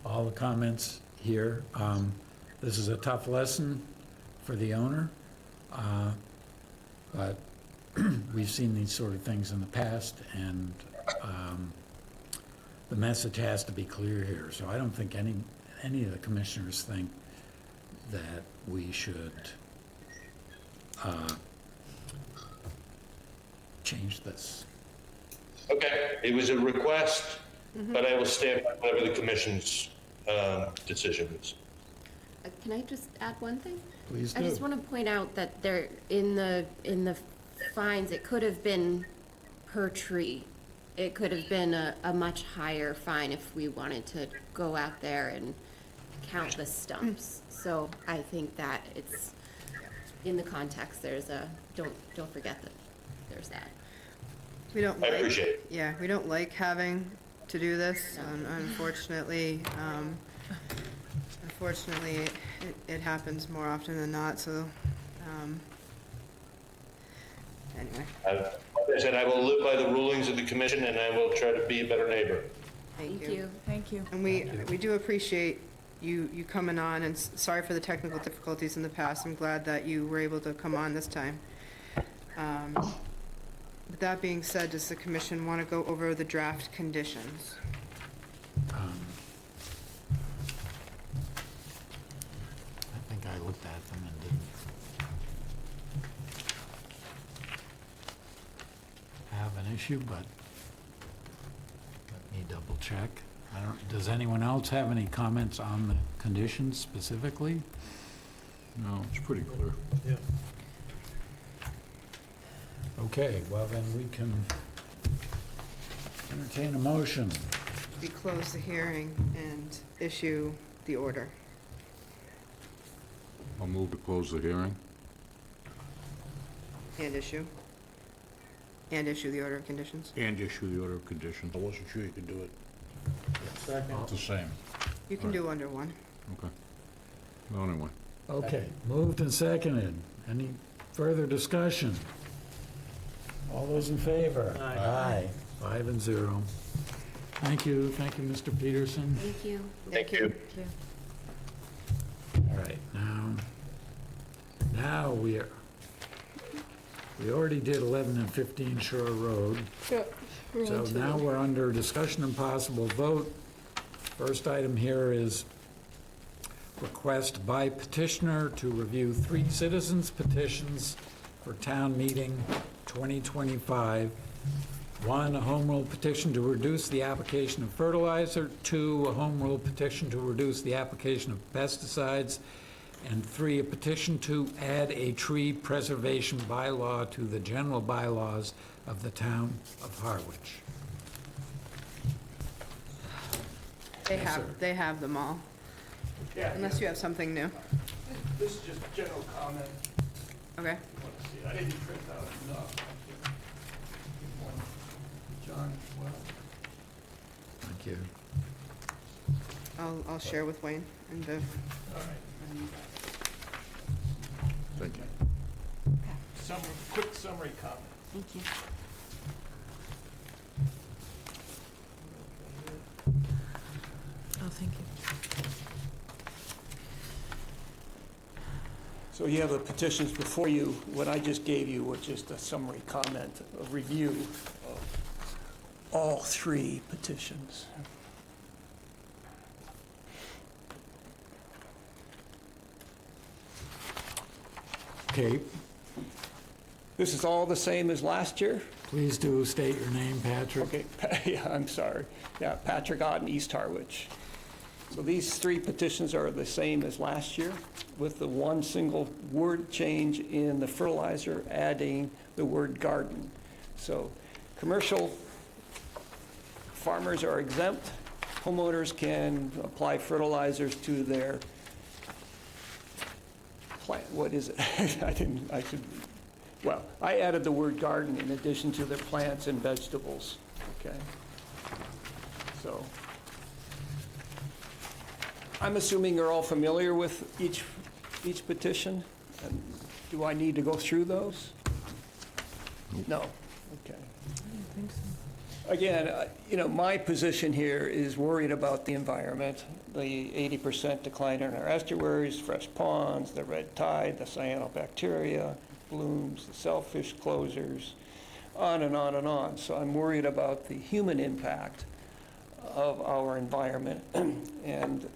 all the comments here. This is a tough lesson for the owner, but we've seen these sort of things in the past, and the message has to be clear here. So I don't think any of the commissioners think that we should change this. Okay, it was a request, but I will stand by whatever the commission's decision is. Can I just add one thing? Please I do. just want to point out that there, in the fines, it could have been per tree. It could have been a much higher fine if we wanted to go out there and count the stumps. So I think that it's, in the context, there's don't forget that there's that. We don't I like, appreciate it. yeah, we don't like having to do this. Unfortunately, it happens more often than not. So Anyway, Like I said, I will live by the rulings of the commission, and I will try to be a better neighbor. thank Thank you. you. Thank you. And we do appreciate you coming on, and sorry for the technical difficulties in the past. I'm glad that you were able to come on this time. With that being said, does the commission want to go over the draft conditions? I think I looked at them and didn't have an issue, but let me double check. Does anyone else have any comments on the conditions specifically? No, it's pretty clear. Yeah. Okay, well then we can entertain a motion. We close the hearing and issue the order. I'll move to close the hearing. And issue the order of conditions. And issue the order of conditions. I wasn't sure you could do it. Second. It's the same. You can do under one. Okay. Well, anyway. Okay, moved and seconded. Any further discussion? All those in favor? Aye. 5-0. Thank you, Mr. Peterson. Thank you. Thank you. All right, now we already did 11 and 15 Shore Road. So now we're under discussion and possible vote. First item here is request by petitioner to review 3 citizens' petitions for town meeting 2025. 1, a home rule petition to reduce the application of fertilizer. 2, a home rule petition to reduce the application of pesticides. And 3, a petition to add a tree preservation bylaw to the general bylaws of the town of Harwich. They have them all, unless you have something new. This is just general comment. Okay. I didn't print out enough. John, well. Thank you. I'll share with Wayne and Viv. All right. Thank you. Quick summary comment. Thank you. Oh, thank you. So you have the petitions before you. What I just gave you was just a summary comment, a review of all 3 petitions. Okay, This is all the same as last year? please do state your name, Patrick. Okay, yeah, I'm sorry. Yeah, Patrick Otten, East Harwich. So these 3 petitions are the same as last year, with the one single word change in the fertilizer, adding the word garden. So commercial farmers are exempt. Homeowners can apply fertilizers to their plant, what is it? I added the word garden in addition to their plants and vegetables, okay? So, I'm assuming you're all familiar with each petition? And do I need to go through those? No, okay. I think so. Again, my position here is worried about the environment, the 80% decline in our estuaries, fresh ponds, the red tide, the cyanobacteria, blooms, the shellfish closures, on and on and on. So I'm worried about the human impact of our environment. And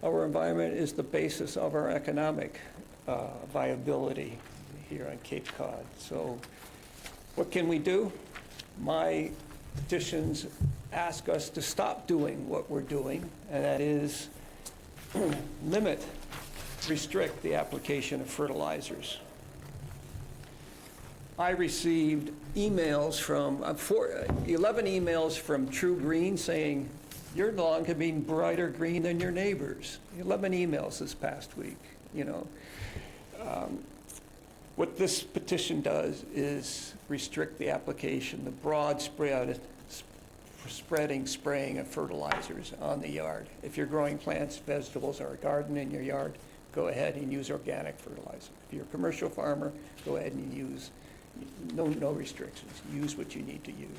our environment is the basis of our economic viability here on Cape Cod. So what can we do? My petitions ask us to stop doing what we're doing, and that is limit, restrict the application of fertilizers. I received emails from, 11 emails from True Green saying, your lawn could be brighter green than your neighbors. 11 emails this past week, What this petition does is restrict the application, the broad spraying of fertilizers on the yard. If you're growing plants, vegetables, or a garden in your yard, go ahead and use organic fertilizer. If you're a commercial farmer, go ahead and use, no restrictions. Use what you need to use.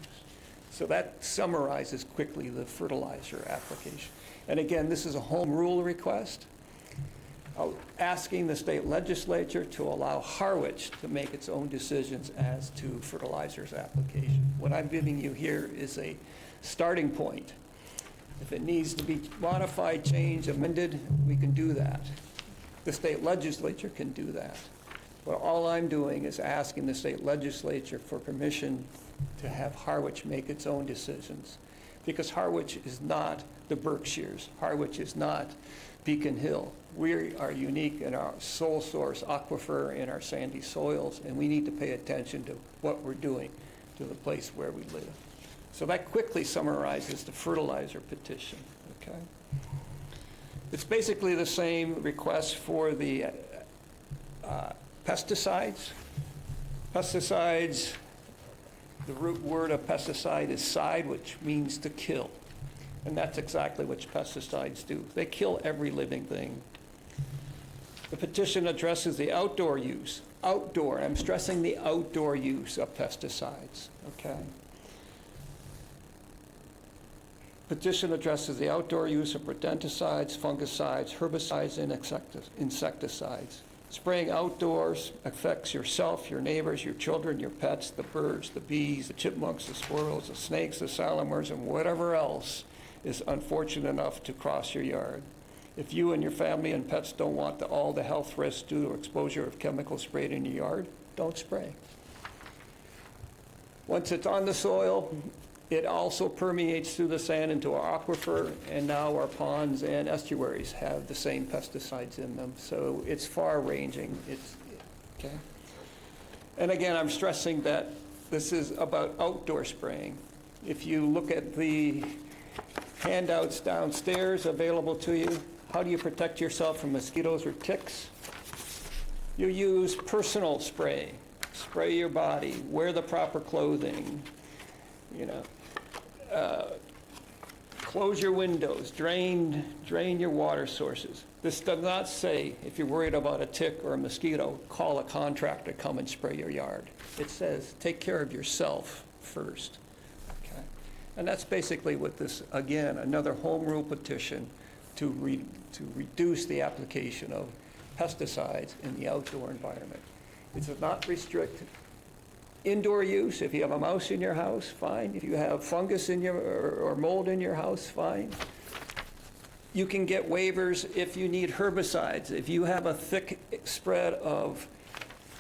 So that summarizes quickly the fertilizer application. And again, this is a home rule request, asking the state legislature to allow Harwich to make its own decisions as to fertilizers application. What I'm giving you here is a starting point. If it needs to be modified, changed, amended, we can do that. The state legislature can do that. But all I'm doing is asking the state legislature for permission to have Harwich make its own decisions. Because Harwich is not the Berkshires. Harwich is not Beacon Hill. We are unique in our sole source aquifer in our sandy soils, and we need to pay attention to what we're doing to the place where we live. So that quickly summarizes the fertilizer petition, okay? It's basically the same request for the pesticides. Pesticides, the root word of pesticide is side, which means to kill. And that's exactly what pesticides do. They kill every living thing. The petition addresses the outdoor use. Outdoor, I'm stressing the outdoor use of pesticides, okay? Petition addresses the outdoor use of rodenticides, fungicides, herbicides, and insecticides. Spraying outdoors affects yourself, your neighbors, your children, your pets, the birds, the bees, the chipmunks, the squirrels, the snakes, the salamanders, and whatever else is unfortunate enough to cross your yard. If you and your family and pets don't want all the health risks due to exposure of chemicals sprayed in your yard, don't spray. Once it's on the soil, it also permeates through the sand into our aquifer, and now our ponds and estuaries have the same pesticides in them. So it's far-ranging. Okay. And again, I'm stressing that this is about outdoor spraying. If you look at the handouts downstairs available to you, how do you protect yourself from mosquitoes or ticks? You use personal spray. Spray your body. Wear the proper clothing. Close your windows, drain your water sources. This does not say, if you're worried about a tick or a mosquito, call a contractor to come and spray your yard. It says, take care of yourself first. Okay? And that's basically what this, again, another home rule petition to reduce the application of pesticides in the outdoor environment. It does not restrict indoor use. If you have a mouse in your house, fine. If you have fungus in your or mold in your house, fine. You can get waivers if you need herbicides. If you have a thick spread of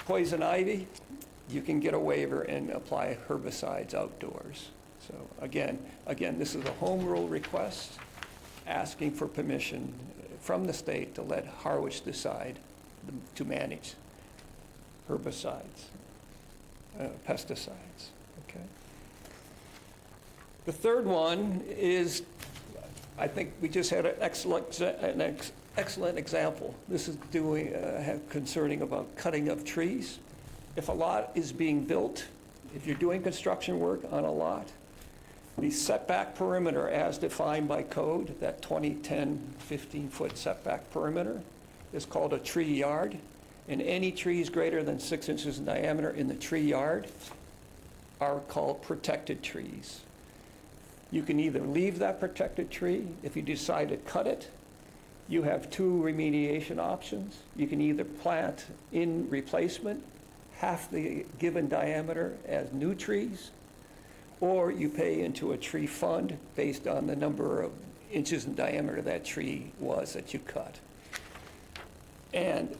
poison ivy, you can get a waiver and apply herbicides outdoors. So again, this is a home rule request asking for permission from the state to let Harwich decide to manage herbicides. Pesticides, okay? The third one is, I think we just had an excellent example. This is concerning about cutting of trees. If a lot is being built, if you're doing construction work on a lot, the setback perimeter as defined by code, that 20, 10, 15-foot setback perimeter, is called a tree yard. And any trees greater than 6 inches in diameter in the tree yard are called protected trees. You can either leave that protected tree. If you decide to cut it, you have two remediation options. You can either plant in replacement half the given diameter as new trees, or you pay into a tree fund based on the number of inches in diameter that tree was that you cut. And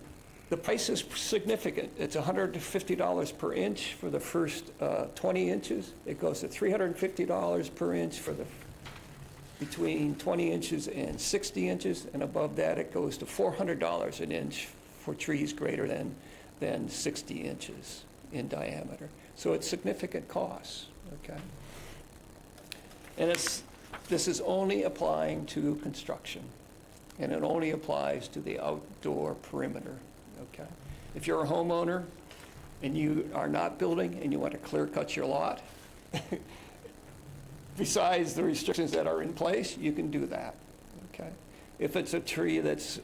the price is significant. It's $150 per inch for the first 20 inches. It goes to $350 per inch for the between 20 inches and 60 inches, and above that it goes to $400 an inch for trees greater than 60 inches in diameter. So it's significant costs, okay? And this is only applying to construction, and it only applies to the outdoor perimeter. Okay. If you're a homeowner and you are not building and you want to clear cut your lot, besides the restrictions that are in place, you can do that. Okay. If it's a tree that's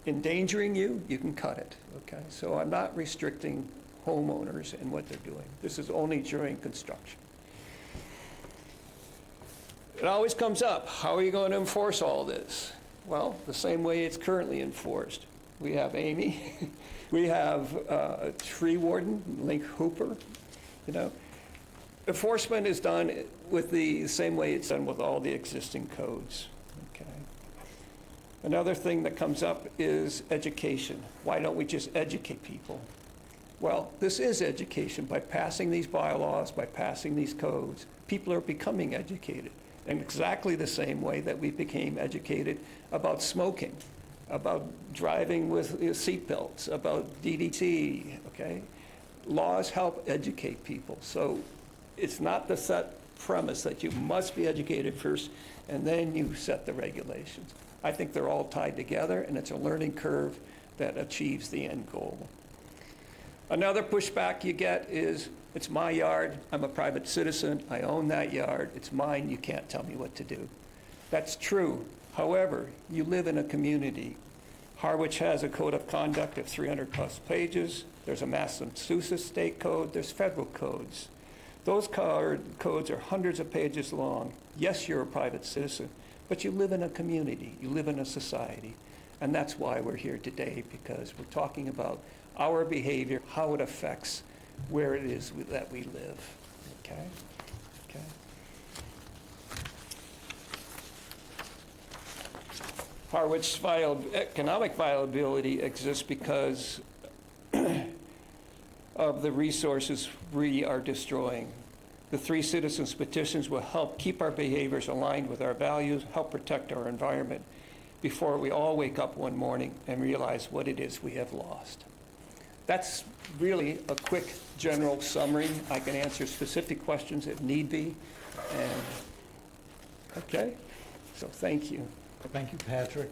endangering you, you can cut it, okay? So I'm not restricting homeowners and what they're doing. This is only during construction. It always comes up, how are you going to enforce all this? Well, the same way it's currently enforced. We have Amy, we have a tree warden, Link Hooper, you know. Enforcement is done with the same way it's done with all the existing codes, okay? Another thing that comes up is education. Why don't we just educate people? Well, this is education. By passing these bylaws, by passing these codes, people are becoming educated in exactly the same way that we became educated about smoking, about driving with seatbelts, about DDT, okay? Laws help educate people. So it's not the set premise that you must be educated first and then you set the regulations. I think they're all tied together, and it's a learning curve that achieves the end goal. Another pushback you get is, it's my yard, I'm a private citizen, I own that yard, it's mine, you can't tell me what to do. That's true. However, you live in a community. Harwich has a code of conduct of 300+ pages. There's a Massachusetts state code, there's federal codes. Those codes are hundreds of pages long. Yes, you're a private citizen, but you live in a community, you live in a society. And that's why we're here today, because we're talking about our behavior, how it affects where it is that we live, okay? Okay. Harwich's economic viability exists because of the resources we are destroying. The 3 citizens' petitions will help keep our behaviors aligned with our values, help protect our environment before we all wake up one morning and realize what it is we have lost. That's really a quick general summary. I can answer specific questions if need be. And, okay, so thank you. Thank you, Patrick.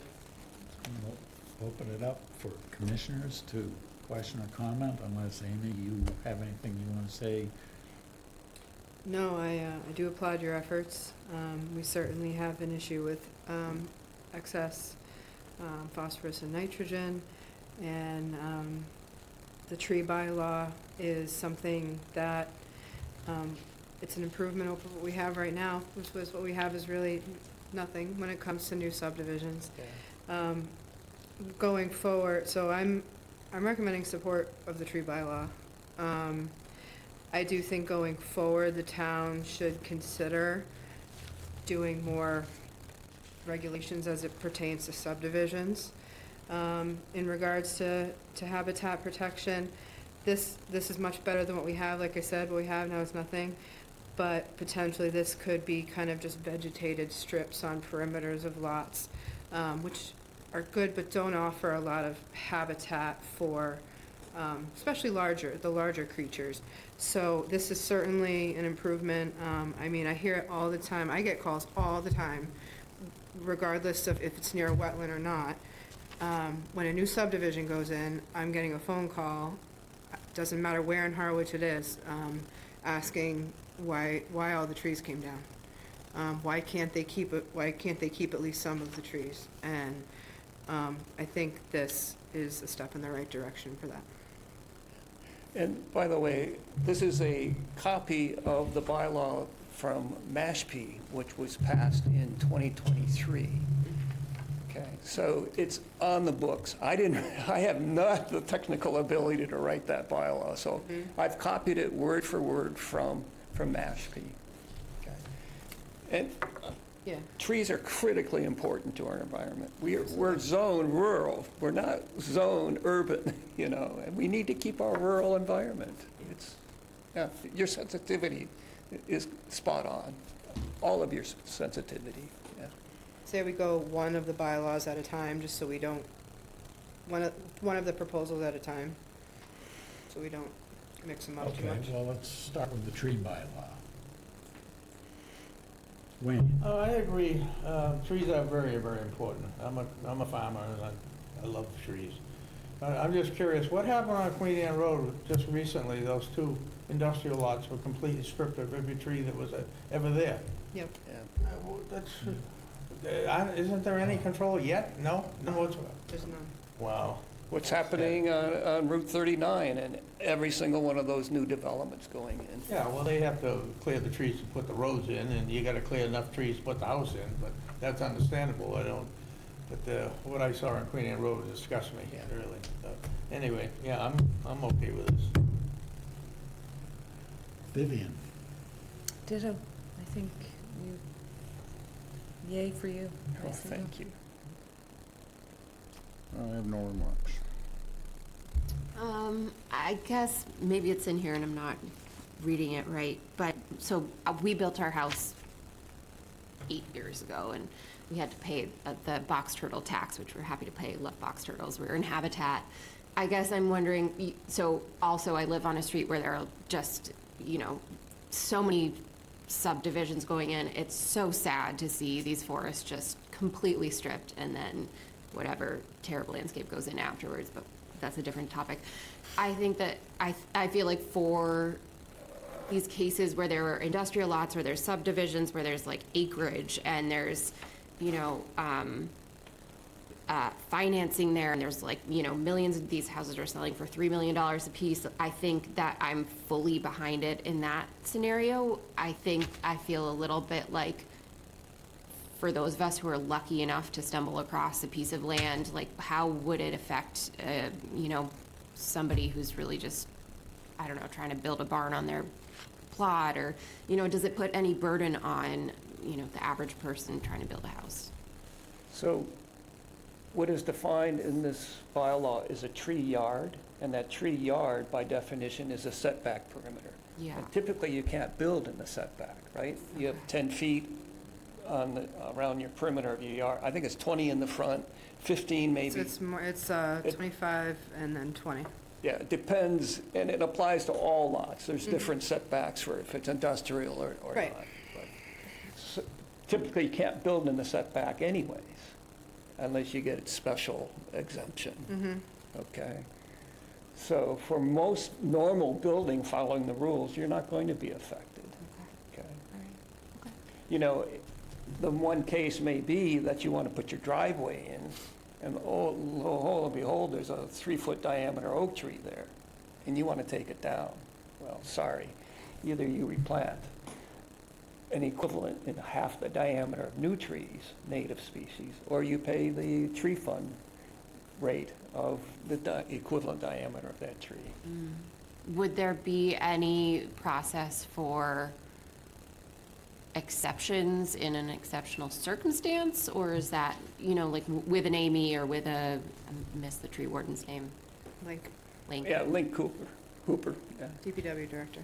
We'll open it up for commissioners to question or comment, unless, Amy, you have anything you want to say. No, I do applaud your efforts. We certainly have an issue with excess phosphorus and nitrogen, and the tree bylaw is something that it's an improvement over what we have right now, which was what we have is really nothing when it comes to new subdivisions. Going forward, so I'm recommending support of the tree bylaw. I do think going forward, the town should consider doing more regulations as it pertains to subdivisions. In regards to habitat protection, this is much better than what we have. Like I said, what we have now is nothing, but potentially this could be kind of just vegetated strips on perimeters of lots, which are good but don't offer a lot of habitat for especially the larger creatures. So this is certainly an improvement. I mean, I hear it all the time. I get calls all the time, regardless of if it's near a wetland or not. When a new subdivision goes in, I'm getting a phone call, doesn't matter where in Harwich it is, asking why all the trees came down. Why can't they keep at least some of the trees? And I think this is a step in the right direction for that. And by the way, this is a copy of the bylaw from Mashpee, which was passed in 2023. Okay, so it's on the books. I have not the technical ability to write that bylaw, so I've copied it word for word from Mashpee. Okay. And yeah, trees are critically important to our environment. We're zone rural. We're not zone urban, you know, and we need to keep our rural environment. Your sensitivity is spot on. All of your sensitivity. Yeah. Say we go one of the bylaws at a time, just so we don't, one of the proposals at a time, so we don't mix them up too much. Okay, well, let's start with the tree bylaw. Wayne? I agree. Trees are very, very important. I'm a farmer, and I love trees. I'm just curious, what happened on Queen Anne Road just recently? Those 2 industrial lots were completely stripped of every tree that was ever there. Yep. Isn't there any control yet? No? None whatsoever. There's none. Wow. What's happening on Route 39 and every single one of those new developments going in. Yeah, well, they have to clear the trees to put the roads in, and you gotta clear enough trees to put the house in, but that's understandable, but what I saw on Queen Anne Road disgusts me, really. Anyway, yeah, I'm okay with this. Vivian? Ditto. I think yay for you. Oh, thank you. I have no remarks. I guess maybe it's in here and I'm not reading it right, but, so we built our house 8 years ago, and we had to pay the box turtle tax, which we're happy to pay. Love box turtles. We're in habitat. I guess I'm wondering, so also I live on a street where there are just, so many subdivisions going in. It's so sad to see these forests just completely stripped, and then whatever terrible landscape goes in afterwards, but that's a different topic. I think that I feel like for these cases where there are industrial lots, where there's subdivisions, where there's like acreage, and there's, financing there, and there's like, millions of these houses are selling for $3 million a piece. I think that I'm fully behind it in that scenario. I feel a little bit like, for those of us who are lucky enough to stumble across a piece of land, like how would it affect, somebody who's really just, I don't know, trying to build a barn on their plot, or, does it put any burden on, the average person trying to build a house? So what is defined in this bylaw is a tree yard, and that tree yard, by definition, is a setback perimeter. Yeah. And typically, you can't build in the setback, right? You have 10 feet around your perimeter of your yard. I think it's 20 in the front, 15 maybe. So it's more, it's 25 and then 20. Yeah, it depends, and it applies to all lots. There's different setbacks for if it's industrial or Right. not. But typically, you can't build in the setback anyways, unless you get special exemption. Okay? So for most normal building following the rules, you're not going to be affected. Okay? The one case may be that you want to put your driveway in, and lo and behold, there's a 3-foot diameter oak tree there, and you want to take it down. Well, sorry. Either you replant an equivalent in half the diameter of new trees, native species, or you pay the tree fund rate of the equivalent diameter of that tree. Would there be any process for exceptions in an exceptional circumstance, or is that, like with an Amy or with I missed the tree warden's name? Link. Yeah, Link Hooper, yeah. DPW director.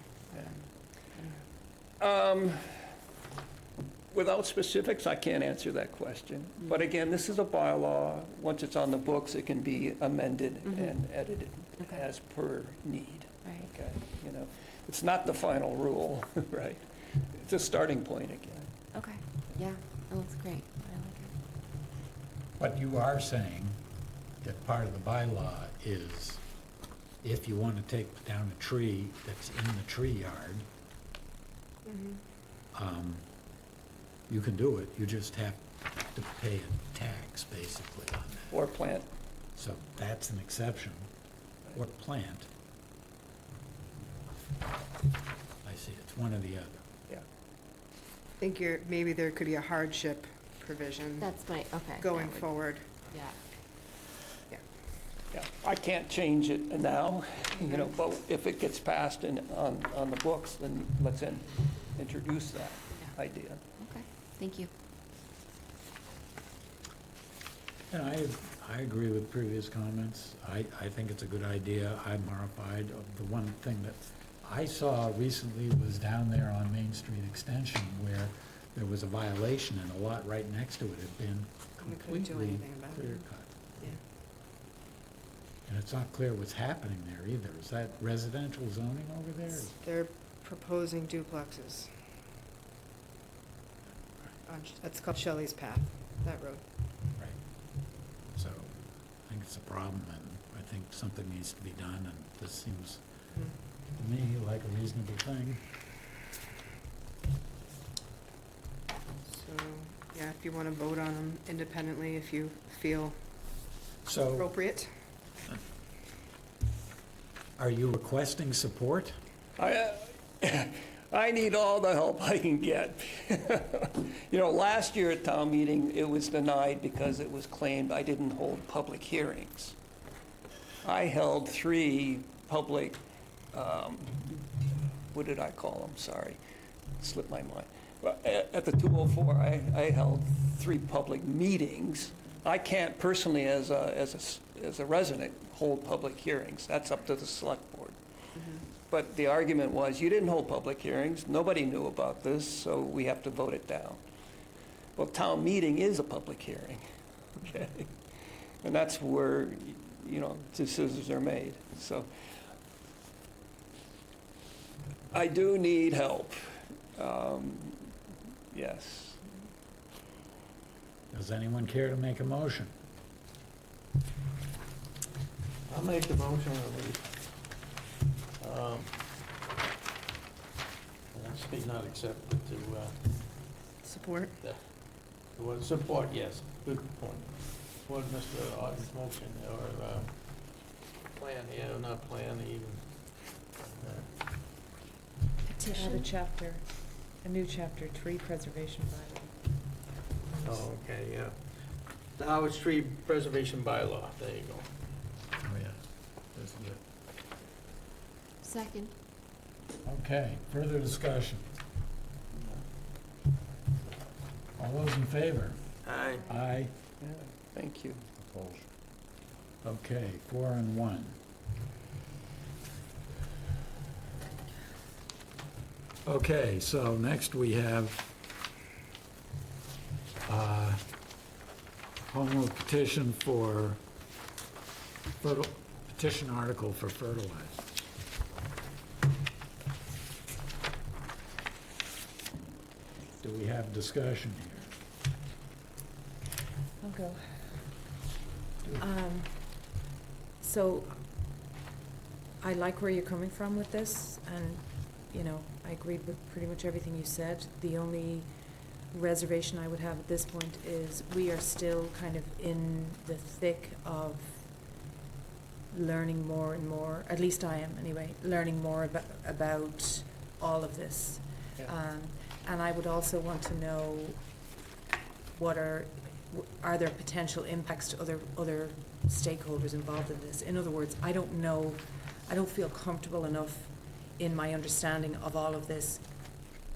Without specifics, I can't answer that question. But again, this is a bylaw. Once it's on the books, it can be amended and edited as per need. Right. Okay, it's not the final rule, right? It's a starting point again. Okay, yeah, that looks great. I like it. But you are saying that part of the bylaw is if you want to take down a tree that's in the tree yard, you can do it. You just have to pay a tax, basically, on that. Or plant. So that's an exception. Or plant. I see, it's one or the other. Yeah. I think maybe there could be a hardship provision That's okay. going that would- forward. Yeah. Yeah, I can't change it now, but if it gets passed on the books, then let's introduce that idea. Okay, thank you. And I agree with previous comments. I think it's a good idea. I'm horrified. The one thing that I saw recently was down there on Main Street Extension where there was a violation and a lot right next to it had been We couldn't do completely anything about it. clear cut. Yeah. And it's not clear what's happening there either. Is that residential zoning over there? They're proposing duplexes. That's called Shelley's Path, that road. Right. So I think it's a problem, and I think something needs to be done, and this seems to me like a reasonable thing. So, yeah, if you want to vote on them independently, if you feel So appropriate. are you requesting support? I need all the help I can get. Last year at town meeting, it was denied because it was claimed I didn't hold public hearings. I held 3 public, what did I call them? Sorry, slipped my mind. At the 204, I held 3 public meetings. I can't personally, as a resident, hold public hearings. That's up to the select board. But the argument was, you didn't hold public hearings, nobody knew about this, so we have to vote it down. Well, town meeting is a public hearing, okay? And that's where, decisions are made. So I do need help. Yes. Does anyone care to make a motion? I'll make the motion at least. Speak not accept, but to, Support. support, yes, good point. Support Mr. Otten's motion, or, plan, not plan, even. Add a chapter, a new chapter, tree preservation bylaw. Oh, okay, yeah. The Howard Street Preservation Bylaw, there you go. Oh, yeah. This is it. Second. Okay, further discussion. All those in favor? Aye. Aye. Yeah, thank you. Okay, 4 and 1. Okay, so next we have home rule petition for petition article for fertilizer. Do we have discussion here? I'll go. So I like where you're coming from with this, and, I agreed with pretty much everything you said. The only reservation I would have at this point is we are still kind of in the thick of learning more and more, at least I am anyway, learning more about all of this. Yeah. And I would also want to know are there potential impacts to other stakeholders involved in this? In other words, I don't feel comfortable enough in my understanding of all of this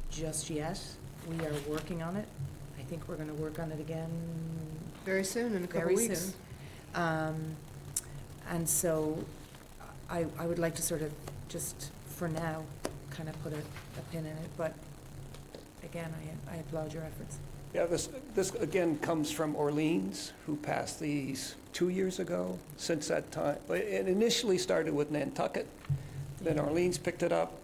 just yet. We are working on it. I think we're going to work on it again Very soon, in a couple very weeks. soon. And so I would like to sort of just, for now, kind of put a pin in it. But again, I applaud your efforts. Yeah, this again comes from Orleans, who passed these 2 years ago. Since that time, it initially started with Nantucket, then Orleans picked it up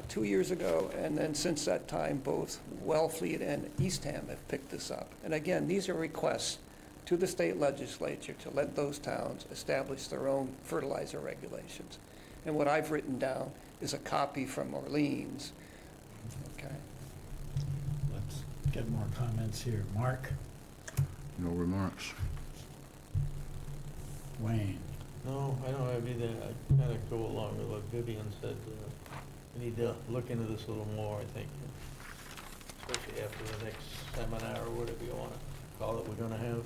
2 years ago, and then since that time, both Wellfleet and Eastham have picked this up. And again, these are requests to the state legislature to let those towns establish their own fertilizer regulations. And what I've written down is a copy from Orleans. Okay. Let's get more comments here. Mark? No remarks. Wayne? No, I don't have either. I kind of go along with what Vivian said. We need to look into this a little more, I think, especially after the next seminar or whatever you want to call it we're going to have.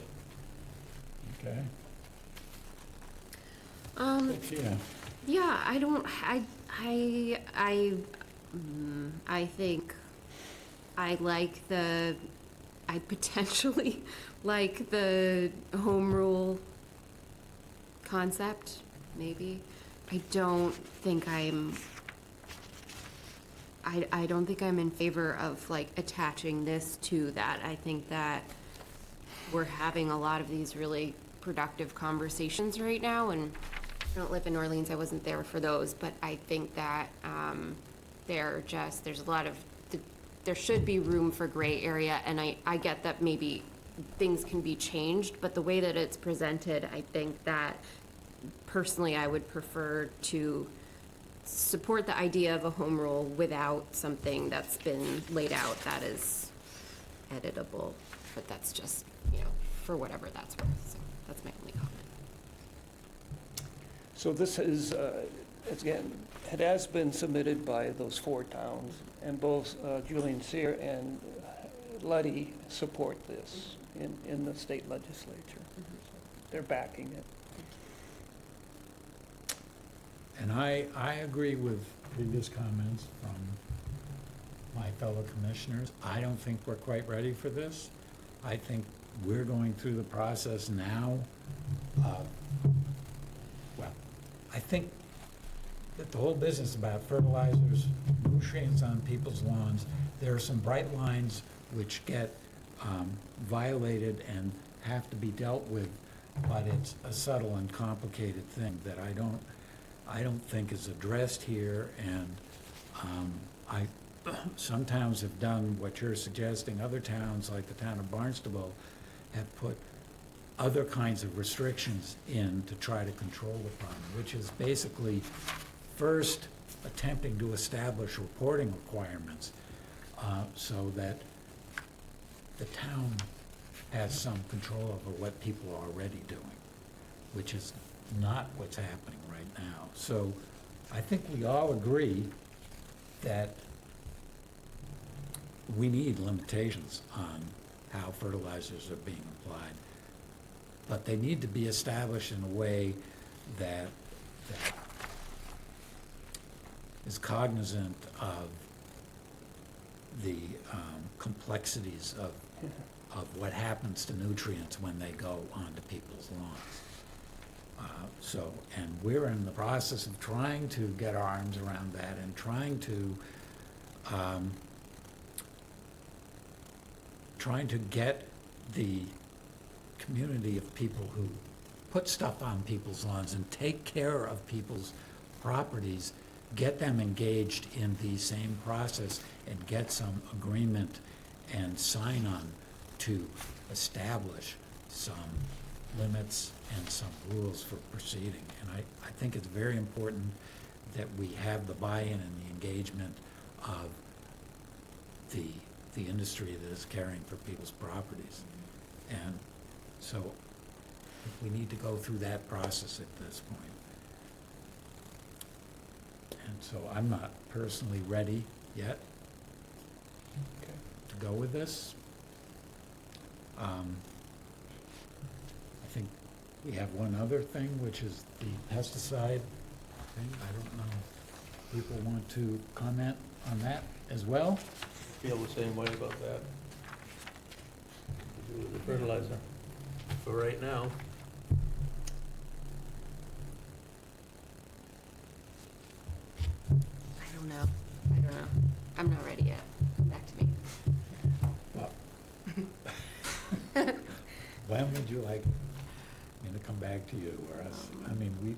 Okay. Yeah. Yeah, I think I potentially like the home rule concept, maybe. I don't think I'm in favor of like attaching this to that. I think that we're having a lot of these really productive conversations right now, and I don't live in New Orleans, I wasn't there for those, but I think that there's a lot of, there should be room for gray area, and I get that maybe things can be changed, but the way that it's presented, I think that personally I would prefer to support the idea of a home rule without something that's been laid out that is editable, but that's just, for whatever that's worth, so that's my only comment. So this is, again, it has been submitted by those 4 towns, and both Julian Sear and Luddy support this in the state legislature. They're backing it. And I agree with previous comments from my fellow commissioners. I don't think we're quite ready for this. I think we're going through the process now. Well, I think that the whole business about fertilizers, nutrients on people's lawns, there are some bright lines which get violated and have to be dealt with, but it's a subtle and complicated thing that I don't think is addressed here, and some towns have done what you're suggesting. Other towns, like the town of Barnstable, have put other kinds of restrictions in to try to control the problem, which is basically first attempting to establish reporting requirements so that the town has some control over what people are already doing, which is not what's happening right now. So I think we all agree that we need limitations on how fertilizers are being applied, but they need to be established in a way that is cognizant of the complexities of what happens to nutrients when they go onto people's lawns. And we're in the process of trying to get our arms around that and trying to get the community of people who put stuff on people's lawns and take care of people's properties, get them engaged in the same process and get some agreement and sign on to establish some limits and some rules for proceeding. And I think it's very important that we have the buy-in and the engagement of the industry that is caring for people's properties. And so we need to go through that process at this point. And so I'm not personally ready yet to go with this. I think we have one other thing, which is the pesticide thing. I don't know if people want to comment on that as well. Feel the same way about that. To do with the fertilizer. For right now. I don't know. I'm not ready yet. Come back to me. Well, when would you like me to come back to you or us? I mean,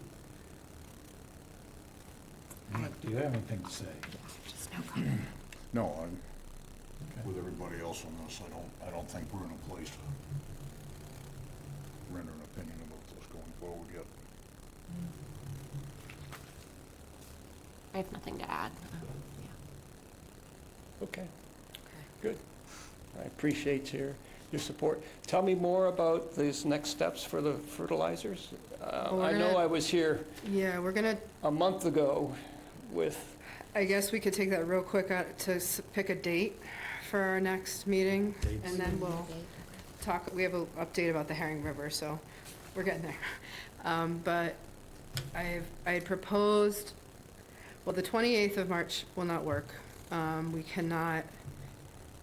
do you have anything to say? Just no comment. No, I'm with everybody else on this. I don't think we're in a place to render an opinion about this going forward yet. I have nothing to add. Okay, good. I appreciate your support. Tell me more about these next steps for the fertilizers. I know I was here Yeah, we're gonna, a month ago with, I guess we could take that real quick to pick a date for our next meeting, and then we'll talk, we have an update about the Herring River, so we're getting there. But I had proposed, well, the 28th of March will not work. We cannot,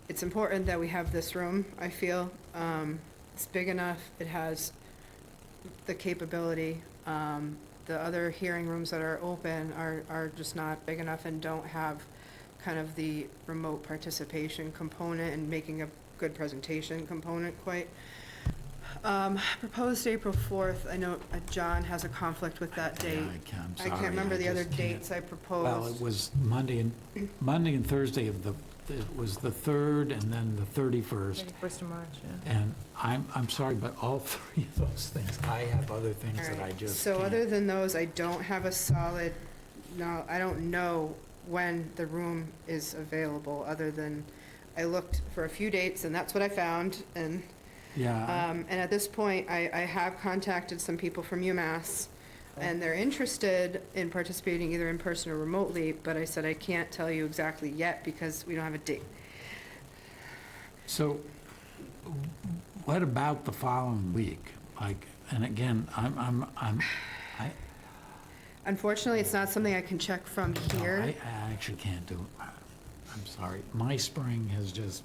it's important that we have this room, I feel. It's big enough, it has the capability. The other hearing rooms that are open are just not big enough and don't have kind of the remote participation component and making a good presentation component quite. Proposed April 4th, I know John has a conflict with that date. I'm I sorry, can't remember the other just dates can't. I proposed. Well, it was Monday and Thursday it was the 3rd and then the 31st. 31st of March, yeah. And I'm sorry, but all three of those things, I have other things that I just So can't. other than those, I don't have a solid, no, I don't know when the room is available, other than I looked for a few dates and that's what I found. And Yeah. and at this point, I have contacted some people from UMass and they're interested in participating either in person or remotely, but I said I can't tell you exactly yet because we don't have a date. So what about the following week? Like, and again, Unfortunately, it's not something I can check from here. I actually can't do it. I'm sorry. My spring has just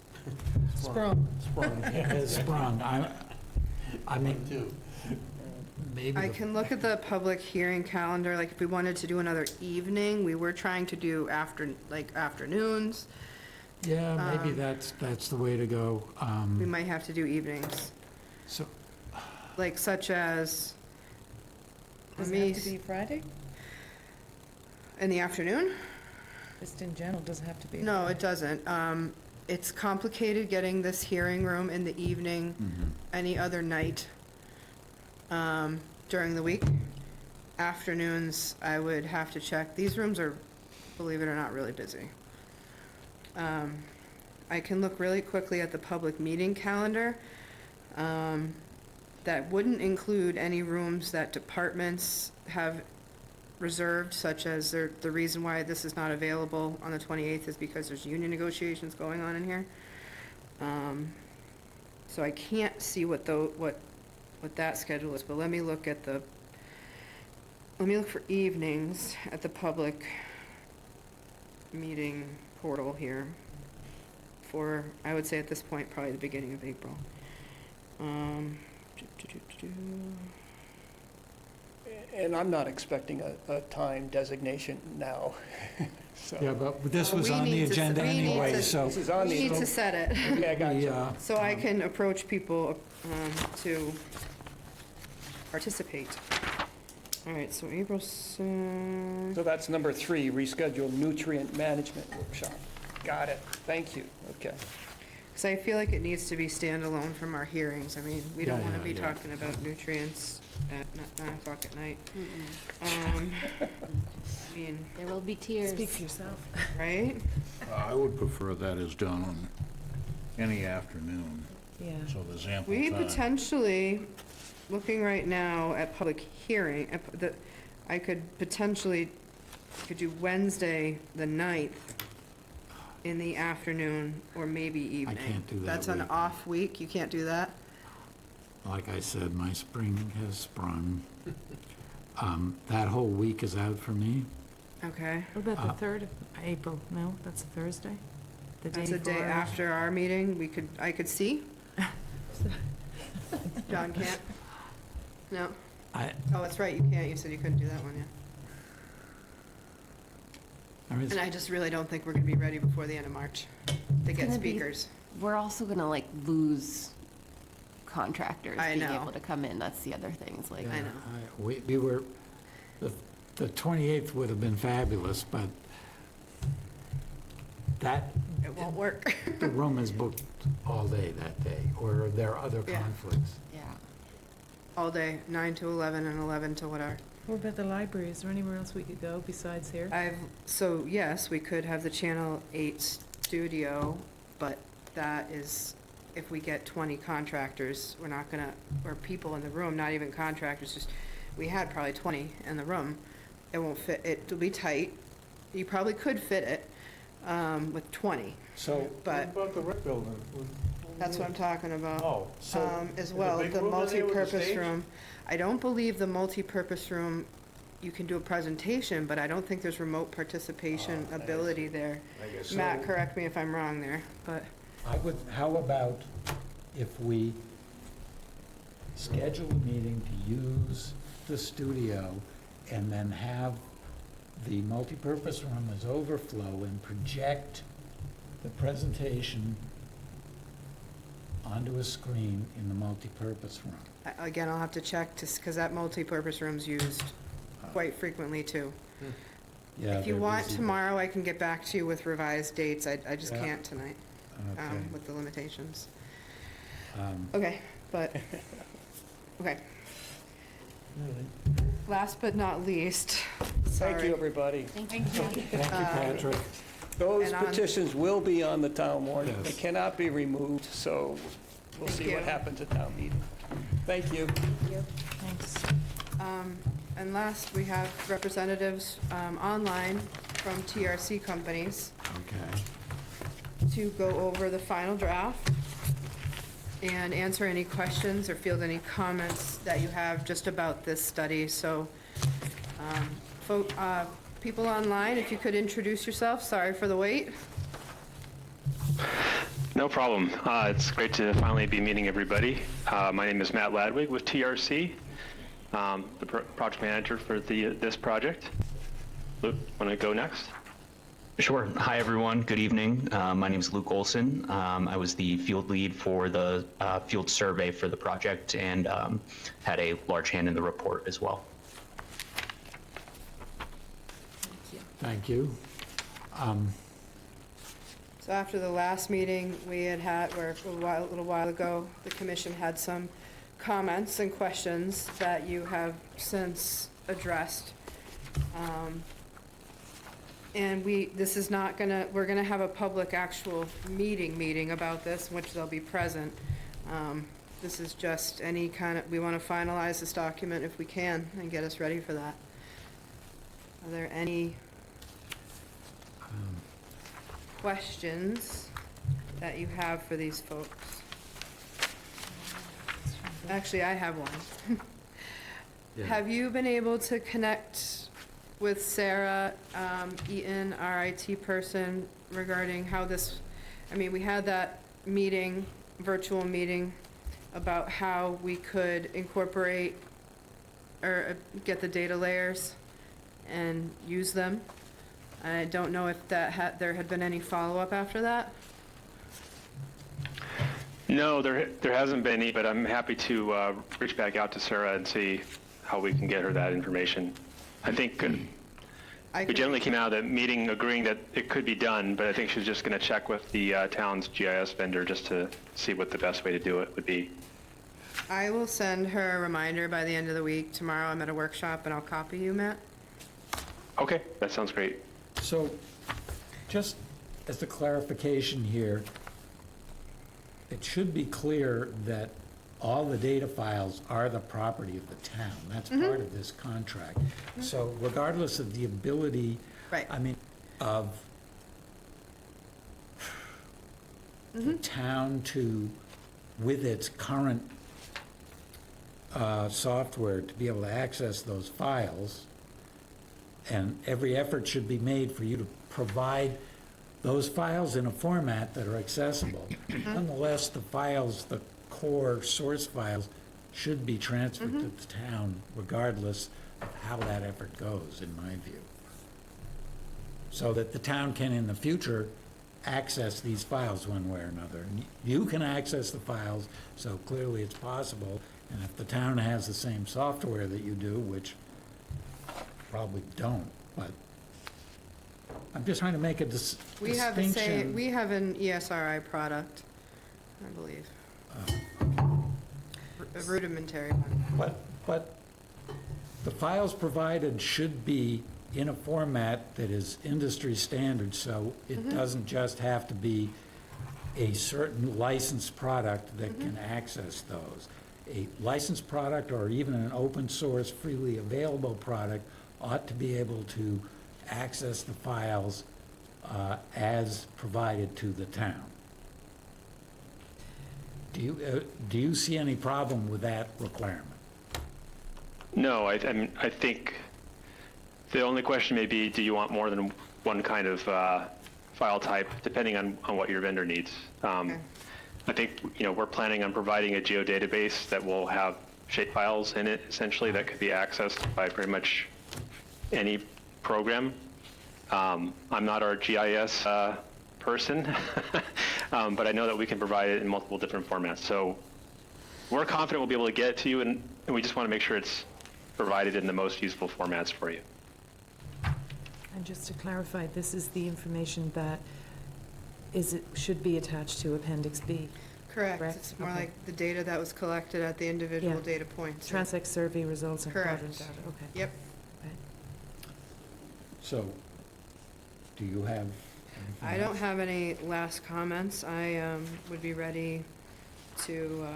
Sprung. has sprung. I mean, maybe. I can look at the public hearing calendar, like if we wanted to do another evening, we were trying to do afternoons. Yeah, maybe that's the way to go. We might have to do evenings, So, like such as. Does let it me have to be Friday? In the afternoon? Just in general, doesn't have to be. No, it doesn't. It's complicated getting this hearing room in the evening, any other night during the week. Afternoons, I would have to check. These rooms are, believe it or not, really busy. I can look really quickly at the public meeting calendar. That wouldn't include any rooms that departments have reserved, such as the reason why this is not available on the 28th is because there's union negotiations going on in here. So I can't see what that schedule is, but let me look for evenings at the public meeting portal here for, I would say at this point, probably the beginning of April. And I'm not expecting a time designation now, so. yeah, but this was We on the need to- agenda we need anyway, to- so. This is on We the. need to set it, Okay, I got you. so I can approach people to participate. All right, so April, So that's number 3, reschedule nutrient management workshop. Got it. Thank you. Okay. because I feel like it needs to be standalone from our hearings. I mean, we don't Yeah, want to yeah, be yeah. talking about nutrients at 9 o'clock at night. I mean, There will be tears. Speak for yourself. right? I would prefer that is done on any afternoon, Yeah. so there's ample We time. potentially, looking right now at public hearing, I could potentially, do Wednesday, the 9th, in the afternoon, or maybe evening. can't do that That's an week. off week, you can't do that? Like I said, my spring has sprung. That whole week is out for me. Okay. What about the 3rd of April? No, that's a Thursday? The day That's the day before? after our meeting, I could see? John can't? No? I Oh, that's right, you can't, you said you couldn't do that one, yeah. mean, And I just really don't think we're gonna be ready before the end of March to get gonna be- speakers. We're also gonna like lose contractors I being know. able to come in. That's the other thing. It's like, I know. we were, the 28th would have been fabulous, but that, It won't work. the room is booked all day that day, or there are other Yeah. conflicts. yeah. All day, 9 to 11 and 11 to whatever. What about the library? Is there anywhere else we could go besides here? So yes, we could have the Channel 8 studio, but that is, if we get 20 contractors, we're not gonna, or people in the room, not even contractors, just, we had probably 20 in the room. It won't fit, it'll be tight. You probably could fit it with 20, So, but about the rec building? that's what I'm talking about. Oh, so. As the well, big the room in there with the multi-purpose stage? room. I don't believe the multi-purpose room, you can do a presentation, but I don't think there's remote participation ability there. I guess Matt, so. correct me if I'm wrong there, but, how about if we schedule a meeting to use the studio and then have the multipurpose room as overflow and project the presentation onto a screen in the multipurpose room? again, I'll have to check, because that multi-purpose room's used quite frequently too. Yeah, If you they're want busy. tomorrow, I can get back to you with revised dates, I just Yeah. can't tonight, Okay. with the limitations. Um, Okay, but, okay. Last but not least, Thank sorry. you, everybody. Thank you. Thank you, Patrick. Those And on- petitions will be on the town warrant. Yes. They cannot be removed, so we'll Thank see what you. happens at town meeting. Thank you. Thanks. And last, we have representatives online from TRC companies Okay. to go over the final draft and answer any questions or field any comments that you have just about this study. So, people online, if you could introduce yourself, sorry for the wait. No problem. It's great to finally be meeting everybody. My name is Matt Ladwig with TRC, the project manager for this project. Luke, want to go next? Sure. Hi, everyone. Good evening. My name is Luke Olson. I was the field lead for the field survey for the project and had a large hand in the report as well. Thank you. So after the last meeting we had, where a little while ago, the commission had some comments and questions that you have since addressed. And this is not we're gonna have a public actual meeting about this, in which they'll be present. This is just any kind of, we wanna finalize this document if we can and get us ready for that. Are there any questions that you have for these folks? Actually, I have one. Yeah. Have you been able to connect with Sarah Eaton, our IT person, regarding how this, we had that meeting, virtual meeting, about how we could incorporate or get the data layers and use them. I don't know if there had been any follow-up after that. No, there hasn't been any, but I'm happy to reach back out to Sarah and see how we can get her that information. I think we generally came out of that meeting agreeing that it could be done, but I think she's just going to check with the town's GIS vendor just to see what the best way to do it would be. I will send her a reminder by the end of the week. Tomorrow I'm at a workshop and I'll copy you, Matt. Okay, that sounds great. So, just as a clarification here, it should be clear that all the data files are the property of the town. That's part of this contract. So regardless of the ability, of the town to, with its current software, to be able to access those files, and every effort should be made for you to provide those files in a format that are accessible. Nonetheless, the files, the core source files, should be transferred to the town regardless of how that effort goes, in my view. So that the town can, in the future, access these files one way or another. And you can access the files, so clearly it's possible. And if the town has the same software that you do, which probably don't, but I'm just trying to make a We have the distinction. same, we have an ESRI product, I believe. A rudimentary one. But the files provided should be in a format that is industry standard, so it doesn't just have to be a certain licensed product that can access those. A licensed product or even an open source freely available product ought to be able to access the files as provided to the town. Do you see any problem with that requirement? No, I think the only question may be, do you want more than one kind of file type, depending on what your vendor needs? I think we're planning on providing a geodatabase that will have shapefiles in it, essentially, that could be accessed by pretty much any program. I'm not our GIS person, but I know that we can provide it in multiple different formats. So we're confident we'll be able to get it to you, and we just want to make sure it's provided in the most useful formats for you. And just to clarify, this is the information that should be attached to Appendix B. Correct. It's more like the data that was collected at the individual data points. Transect survey results and Correct. quadrant data, okay. Yep. So, do you have anything I don't else? have any last comments. I would be ready to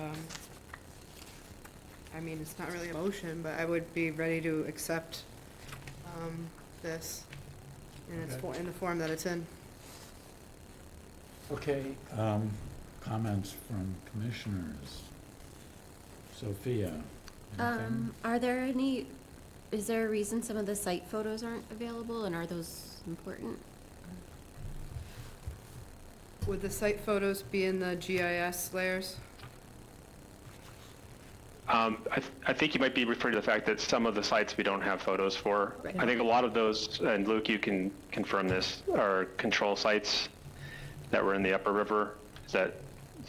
I mean, it's not really a motion, but I would be ready to accept this in its, in the form that it's in. Okay, comments from commissioners. Sophia, anything? Are there any, is there a reason some of the site photos aren't available, and are those important? Would the site photos be in the GIS layers? I think you might be referring to the fact that some of the sites we don't have photos for. Right. I think a lot of those, and Luke, you can confirm this, are control sites that were in the upper river. Is that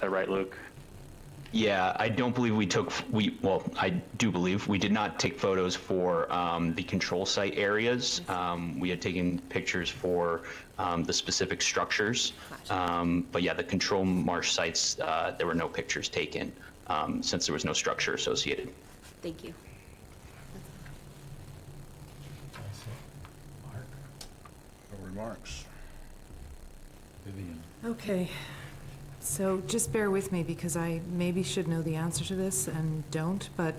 right, Luke? Yeah, I don't believe well, I do believe we did not take photos for the control site areas. We had taken pictures for the specific structures. But yeah, the control marsh sites, there were no pictures taken since there was no structure associated. Thank you. That's it. Mark, No remarks. Vivian. Okay, so just bear with me because I maybe should know the answer to this and don't, but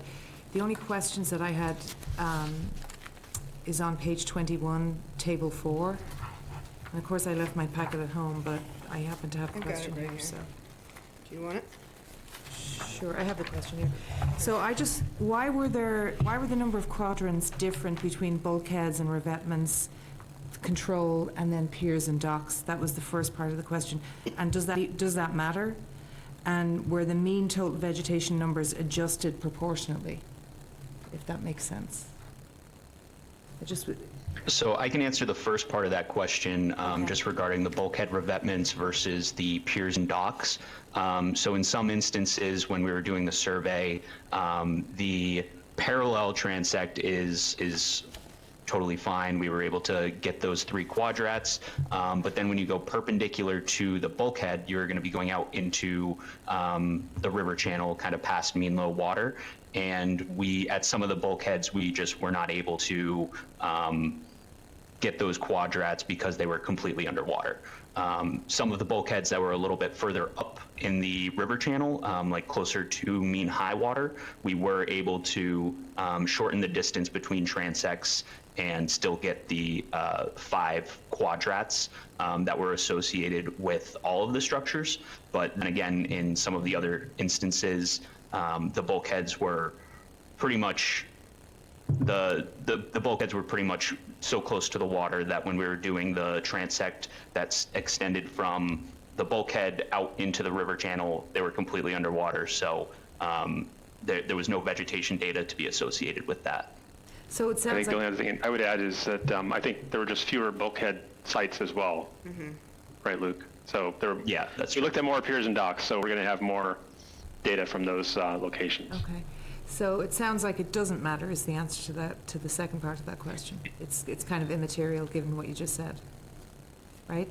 the only questions that I had is on page 21, table 4. And of course, I left my packet at home, but I happen to have the I've got it question right here, here. so. Do you want it? Sure, I have the question here. So why were the number of quadrants different between bulkheads and revetments, control, and then piers and docks? That was the first part of the question. And does that matter? And were the mean total vegetation numbers adjusted proportionately? If that makes sense. So I can answer the first part of that question, just regarding the bulkhead revetments versus the piers and docks. So in some instances, when we were doing the survey, the parallel transect is totally fine. We were able to get those 3 quadrats, but then when you go perpendicular to the bulkhead, you're going to be going out into the river channel, kind of past mean low water. And at some of the bulkheads, we just were not able to get those quadrats because they were completely underwater. Some of the bulkheads that were a little bit further up in the river channel, like closer to mean high water, we were able to shorten the distance between transects and still get the 5 quadrats that were associated with all of the structures. But then again, in some of the other instances, the bulkheads were pretty much the bulkheads were pretty much so close to the water that when we were doing the transect that's extended from the bulkhead out into the river channel, they were completely underwater. So there was no vegetation data to be associated with that. So it I sounds think the like, only other thing I would add is that I think there were just fewer bulkhead sites as well. Right, Luke? So yeah, that's we looked at more piers and docks, so we're going to have more data from those locations. okay. So it sounds like it doesn't matter is the answer to the second part of that question. It's kind of immaterial given what you just said, right?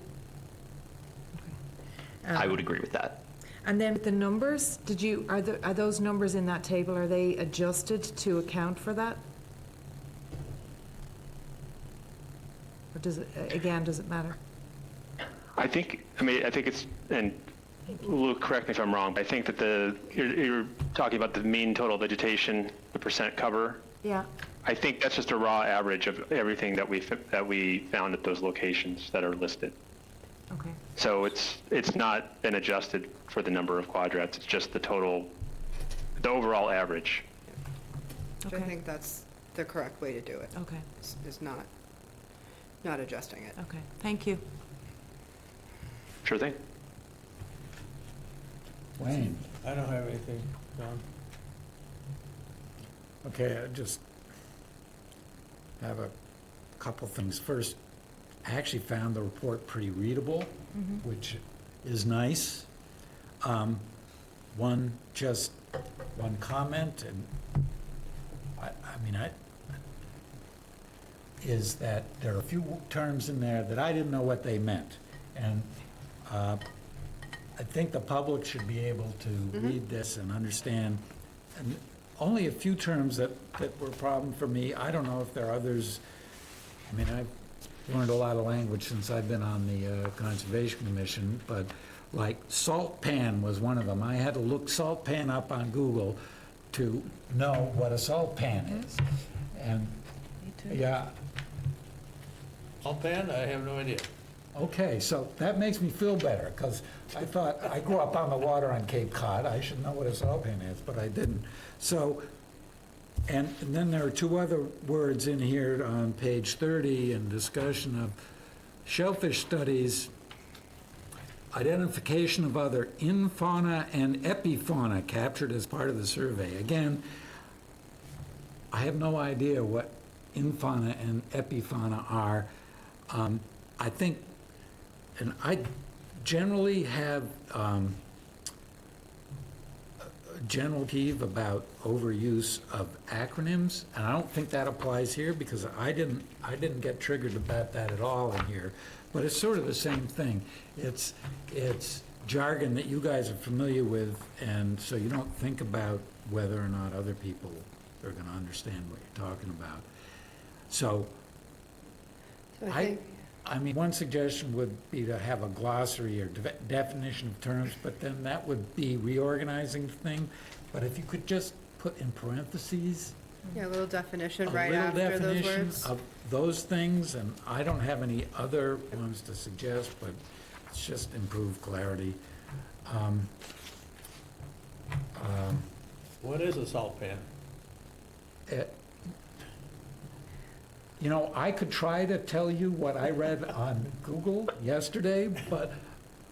Okay. I would agree with that. And then the numbers, are those numbers in that table, are they adjusted to account for that? Or does it matter? I think it's, and Luke, correct me if I'm wrong, but I think that you're talking about the mean total vegetation, the percent cover. Yeah. I think that's just a raw average of everything that we found at those locations that are listed. Okay. So it's not been adjusted for the number of quadrats. It's just the overall average. Which I think that's the correct way to do it. Okay. Is not adjusting it. Okay, thank you. Sure thing. Wayne. I don't have anything, John. Okay, I just have a couple things. First, I actually found the report pretty readable, which is nice. One comment, and is that there are a few terms in there that I didn't know what they meant. And I think the public should be able to read this and understand. And only a few terms that were a problem for me. I don't know if there are others. I mean, I've learned a lot of language since I've been on the Conservation Commission, but like salt pan was one of them. I had to look salt pan up on Google to know what a salt pan is. And, yeah, Salt pan, I have no idea. okay, so that makes me feel better, because I thought, I grew up on the water on Cape Cod, I should know what a salt pan is, but I didn't. So, and then there are two other words in here on page 30 in discussion of shellfish studies, identification of other infauna and epifauna captured as part of the survey. Again, I have no idea what infauna and epifauna are. I think, and I generally have a general peeve about overuse of acronyms, and I don't think that applies here because I didn't get triggered about that at all in here. But it's sort of the same thing. It's jargon that you guys are familiar with, and so you don't think about whether or not other people are going to understand what you're talking about. So I mean, one suggestion would be to have a glossary or definition of terms, but then that would be reorganizing the thing. But if you could just put in parentheses Yeah, a little definition a right little after those definition words. of those things, and I don't have any other ones to suggest, but it's just improved clarity. What is a salt pan? You know, I could try to tell you what I read on Google yesterday, but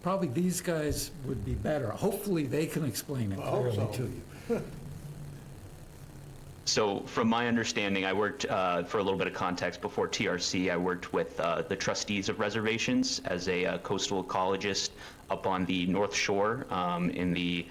probably these guys would be better. Hopefully, they can explain it I hope clearly so. to you. So from my understanding, I worked, for a little bit of context, before TRC, I worked with the trustees of reservations as a coastal ecologist up on the North Shore in the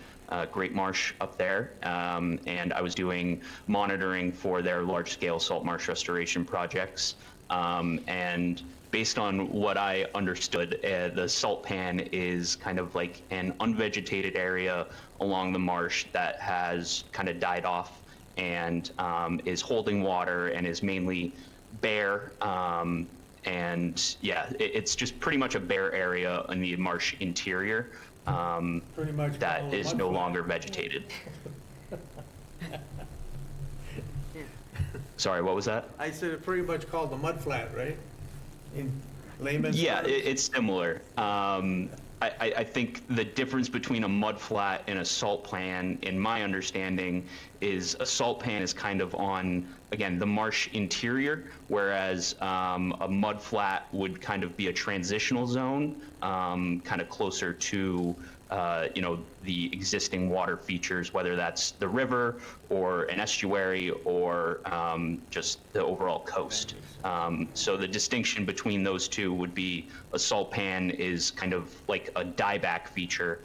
Great Marsh up there. And I was doing monitoring for their large-scale salt marsh restoration projects. And based on what I understood, the salt pan is kind of like an unvegetated area along the marsh that has kind of died off and is holding water and is mainly bare. And yeah, it's just pretty much a bare area in the marsh interior Pretty much that call it is mud no flat. longer vegetated. Sorry, what was that? I said it pretty much called the mud flat, right? In layman's Yeah, terms? it's similar. I think the difference between a mud flat and a salt pan, in my understanding, is a salt pan is kind of on, again, the marsh interior, whereas a mud flat would kind of be a transitional zone, kind of closer to you know, the existing water features, whether that's the river or an estuary or just the overall coast. So the distinction between those two would be a salt pan is kind of like a dieback feature,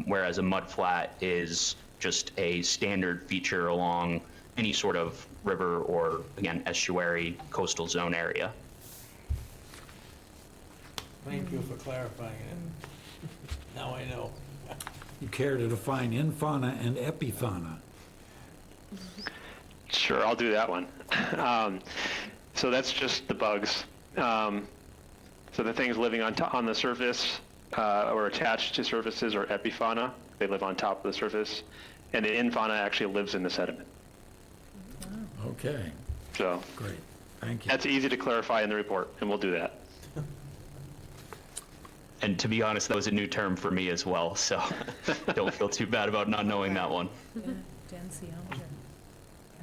whereas a mud flat is just a standard feature along any sort of river or, again, estuary, coastal zone area. Thank you for clarifying it. Now I know. You care to define infauna and epifauna? Sure, I'll do that one. So that's just the bugs. So the things living on the surface or attached to surfaces are epifauna. They live on top of the surface. And the infauna actually lives in the sediment. Okay, So great, thank you. that's easy to clarify in the report, and we'll do that. And to be honest, that was a new term for me as well, so don't feel too bad about not knowing that one. Densiometer.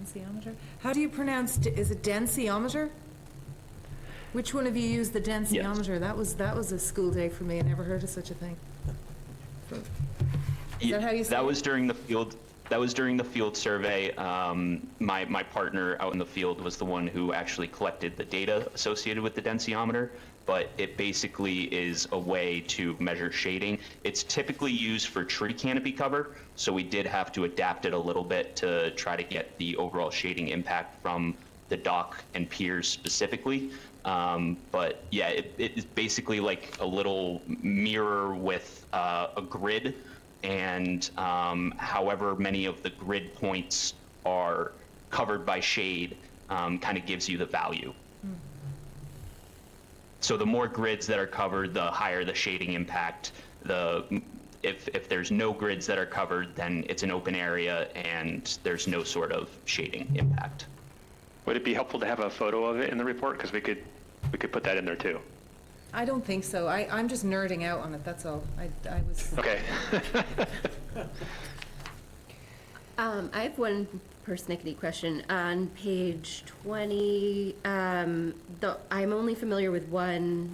Densiometer? How do you pronounce, is it densiometer? Which one of you used the densiometer? That was a school day for me. I never heard of such a thing. Is that how you say That it? was during the field. That was during the field survey. My partner out in the field was the one who actually collected the data associated with the densiometer, but it basically is a way to measure shading. It's typically used for tree canopy cover, so we did have to adapt it a little bit to try to get the overall shading impact from the dock and piers specifically. But yeah, it's basically like a little mirror with a grid, and however many of the grid points are covered by shade kind of gives you the value. So the more grids that are covered, the higher the shading impact. if there's no grids that are covered, then it's an open area and there's no sort of shading impact. Would it be helpful to have a photo of it in the report? Because we could put that in there too. I don't think so. I'm just nerding out on it, that's all. I was. Okay. I have one persnickety question. On page 20, I'm only familiar with one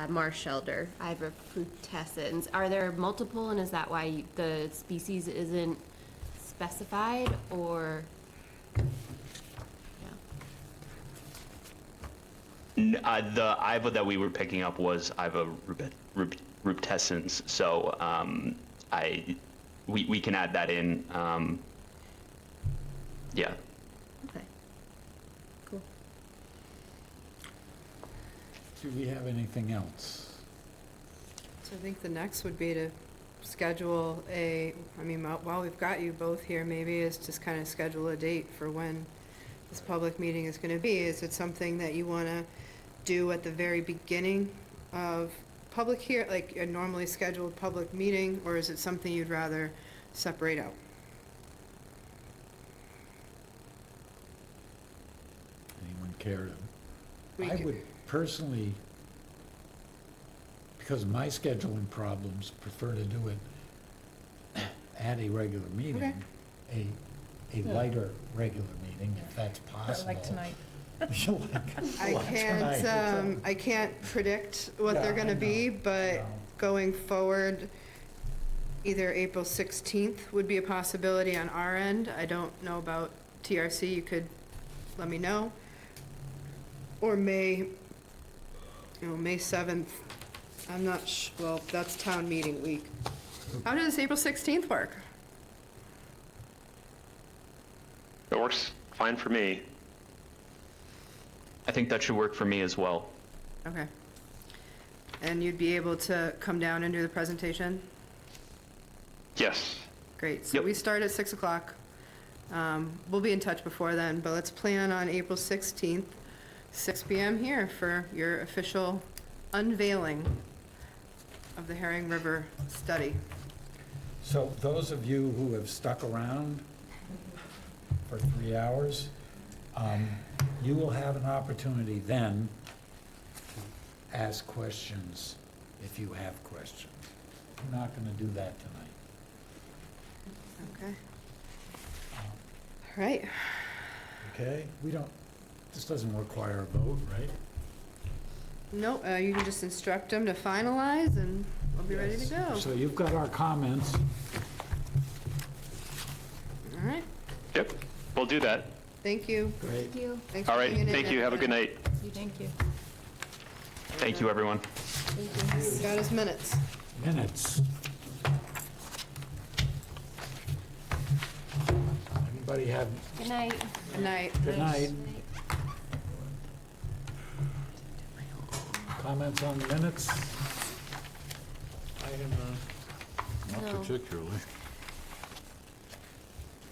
marsh shelter, Ivor frutescens. Are there multiple, and is that why the species isn't specified, or? The Iva that we were picking up was Iva rubtescens, so we can add that in. Yeah. Okay. Cool. Do we have anything else? So I think the next would be to schedule while we've got you both here, maybe is just kind of schedule a date for when this public meeting is going to be. Is it something that you want to do at the very beginning of like a normally scheduled public meeting, or is it something you'd rather separate out? Anyone care We to? I could- would personally, because of my scheduling problems, prefer to do it at a regular meeting. A lighter regular meeting, if that's possible. Like tonight. I can't predict what they're gonna be, but going forward, either April 16th would be a possibility on our end. I don't know about TRC, you could let me know. Or May 7th, I'm not well, that's town meeting week. How does April 16th work? It works fine for me. I think that should work for me as well. Okay. And you'd be able to come down and do the presentation? Yes. Great, so we start at 6 o'clock. We'll be in touch before then, but let's plan on April 16th, 6 PM here for your official unveiling of the Herring River study. So those of you who have stuck around for 3 hours, you will have an opportunity then to ask questions if you have questions. We're not going to do that tonight. Okay. All right. Okay? This doesn't require a vote, right? No, you can just instruct them to finalize and we'll be ready to go. So you've got our comments. All right, Yep, we'll do that. thank you. Great. Thank you. Thanks All for right, hanging in thank you. there. Have a good night. Thank you. Thank you, everyone. We've got his minutes. Minutes. Anybody have, Good night. Good night. good night. Comments on the minutes? Not No. particularly.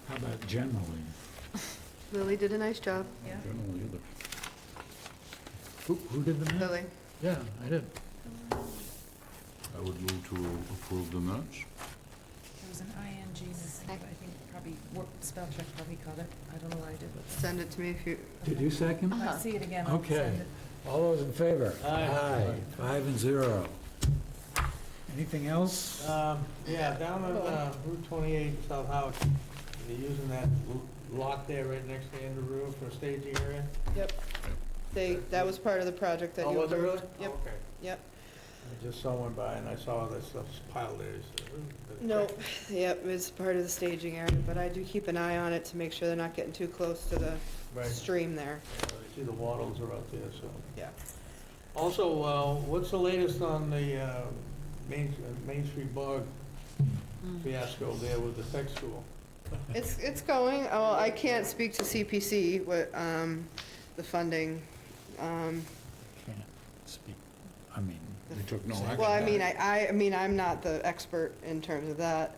How about generally? Lily did a nice job. Generally either. Who did the minutes? Lily. Yeah, I did. I would move to approve the minutes. There was an ING missing, but I think probably, spell check probably caught it. I don't know what I did with it. Send it to me if you, Did you second? I see it again. I'll Okay. send it. All those in favor? Aye. 5-0. Anything else? Yeah, down on Route 28, South Howard, they're using that lot there right next to Andrew Roof for staging area? yep. That was part of the project that Oh, you was it really? approved. Yep, Okay. yep. I just saw one by and I saw this stuff piled there. so, No, yep, it's part of the staging area, but I do keep an eye on it to make sure they're not getting too close to the Right. stream there. I see the wattles are out there, so. Yeah. Also, what's the latest on the Main Street Bog fiasco there with the tech school? It's going, well, I can't speak to CPC, what, the funding, Can't speak, I mean, They took no action. well, I mean, I'm not the expert in terms of that.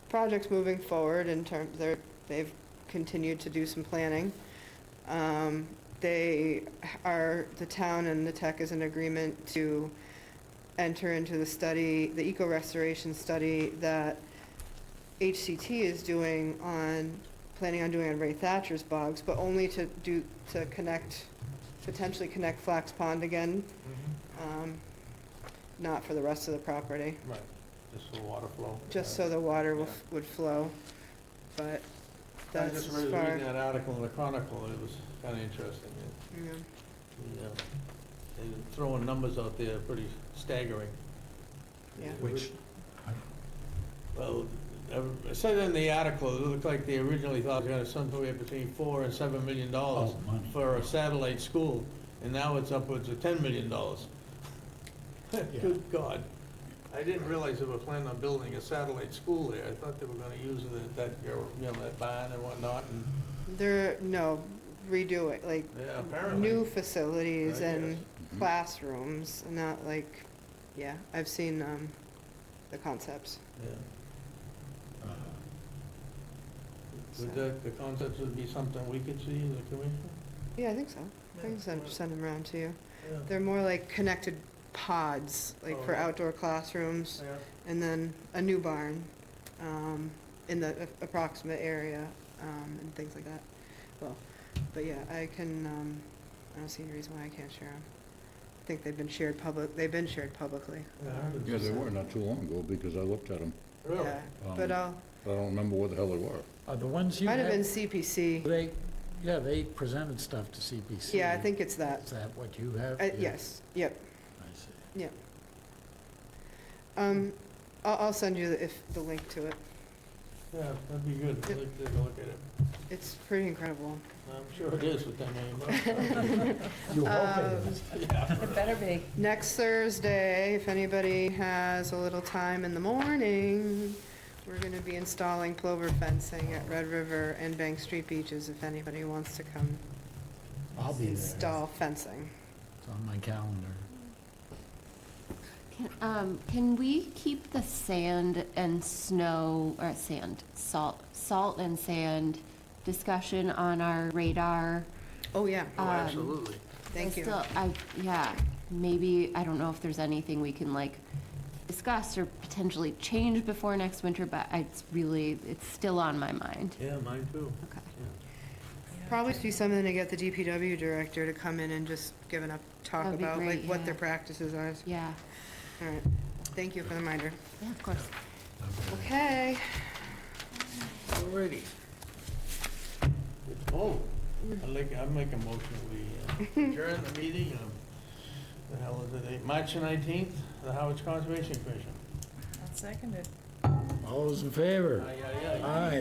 Project's moving forward in terms, they've continued to do some planning. The town and the tech is in agreement to enter into the study, the eco-restoration study that HCT is doing planning on doing on Ray Thatcher's bogs, but only to potentially connect Flax Pond again, not for the rest of the property, Right, just the water flow. just so the water would flow, but I that's just as read far. reading that article in the Chronicle, it was kind of interesting. Yeah. They're throwing numbers out there pretty staggering. Yeah. Which, Well, it said in the article, it looked like they originally thought they were going to somewhere between $4 and $7 million Oh, money. for a satellite school, and now it's upwards of $10 million. Good God. I didn't realize they were planning on building a satellite school there. I thought they were going to use that barn and whatnot, and Redo it, like, yeah, apparently. new facilities I and guess. classrooms, not like, yeah, I've seen, the concepts. Yeah. Would the concepts would be something we could see as a commission? Yeah, I think so. I can send them around to you. They're more like connected pods, like for outdoor classrooms, and then a new barn, in the approximate area, and things like that. Well, but yeah, I don't see any reason why I can't share them. I think they've been shared publicly. Yeah, they were not too long ago, because I looked at them. Really? Yeah, but I don't remember what the hell they were. the ones you might have have, been CPC. they presented stuff to CPC. Yeah, I think it's that. Is that what you have? Yes, yep, I see. yep. I'll send you the link to it. Yeah, that'd be good. I'd like to take a look at it. It's pretty incredible. I'm sure it is with $10 million. You hope it is. It better be. Next Thursday, if anybody has a little time in the morning, we're going to be installing plover fencing at Red River and Bank Street beaches, if anybody wants to come I'll be there. install fencing. It's on my calendar. Can we keep the sand and snow, or salt and sand discussion on our radar? Oh, yeah. Oh, absolutely. Thank you. Maybe, I don't know if there's anything we can like discuss or potentially change before next winter, but it's still on my mind. Yeah, mine too. Okay. Probably should be something to get the DPW director to come in and just give talk That'd be about great, like what yeah. their practices are. Yeah, All right. Thank you for the reminder. yeah, of course. Okay. Alrighty. Oh, I'd make a motion, we adjourn the meeting of, the hell is it, March 19th, the Harwich Conservation Commission. That's seconded. All those in favor? Aye, aye, aye. Aye.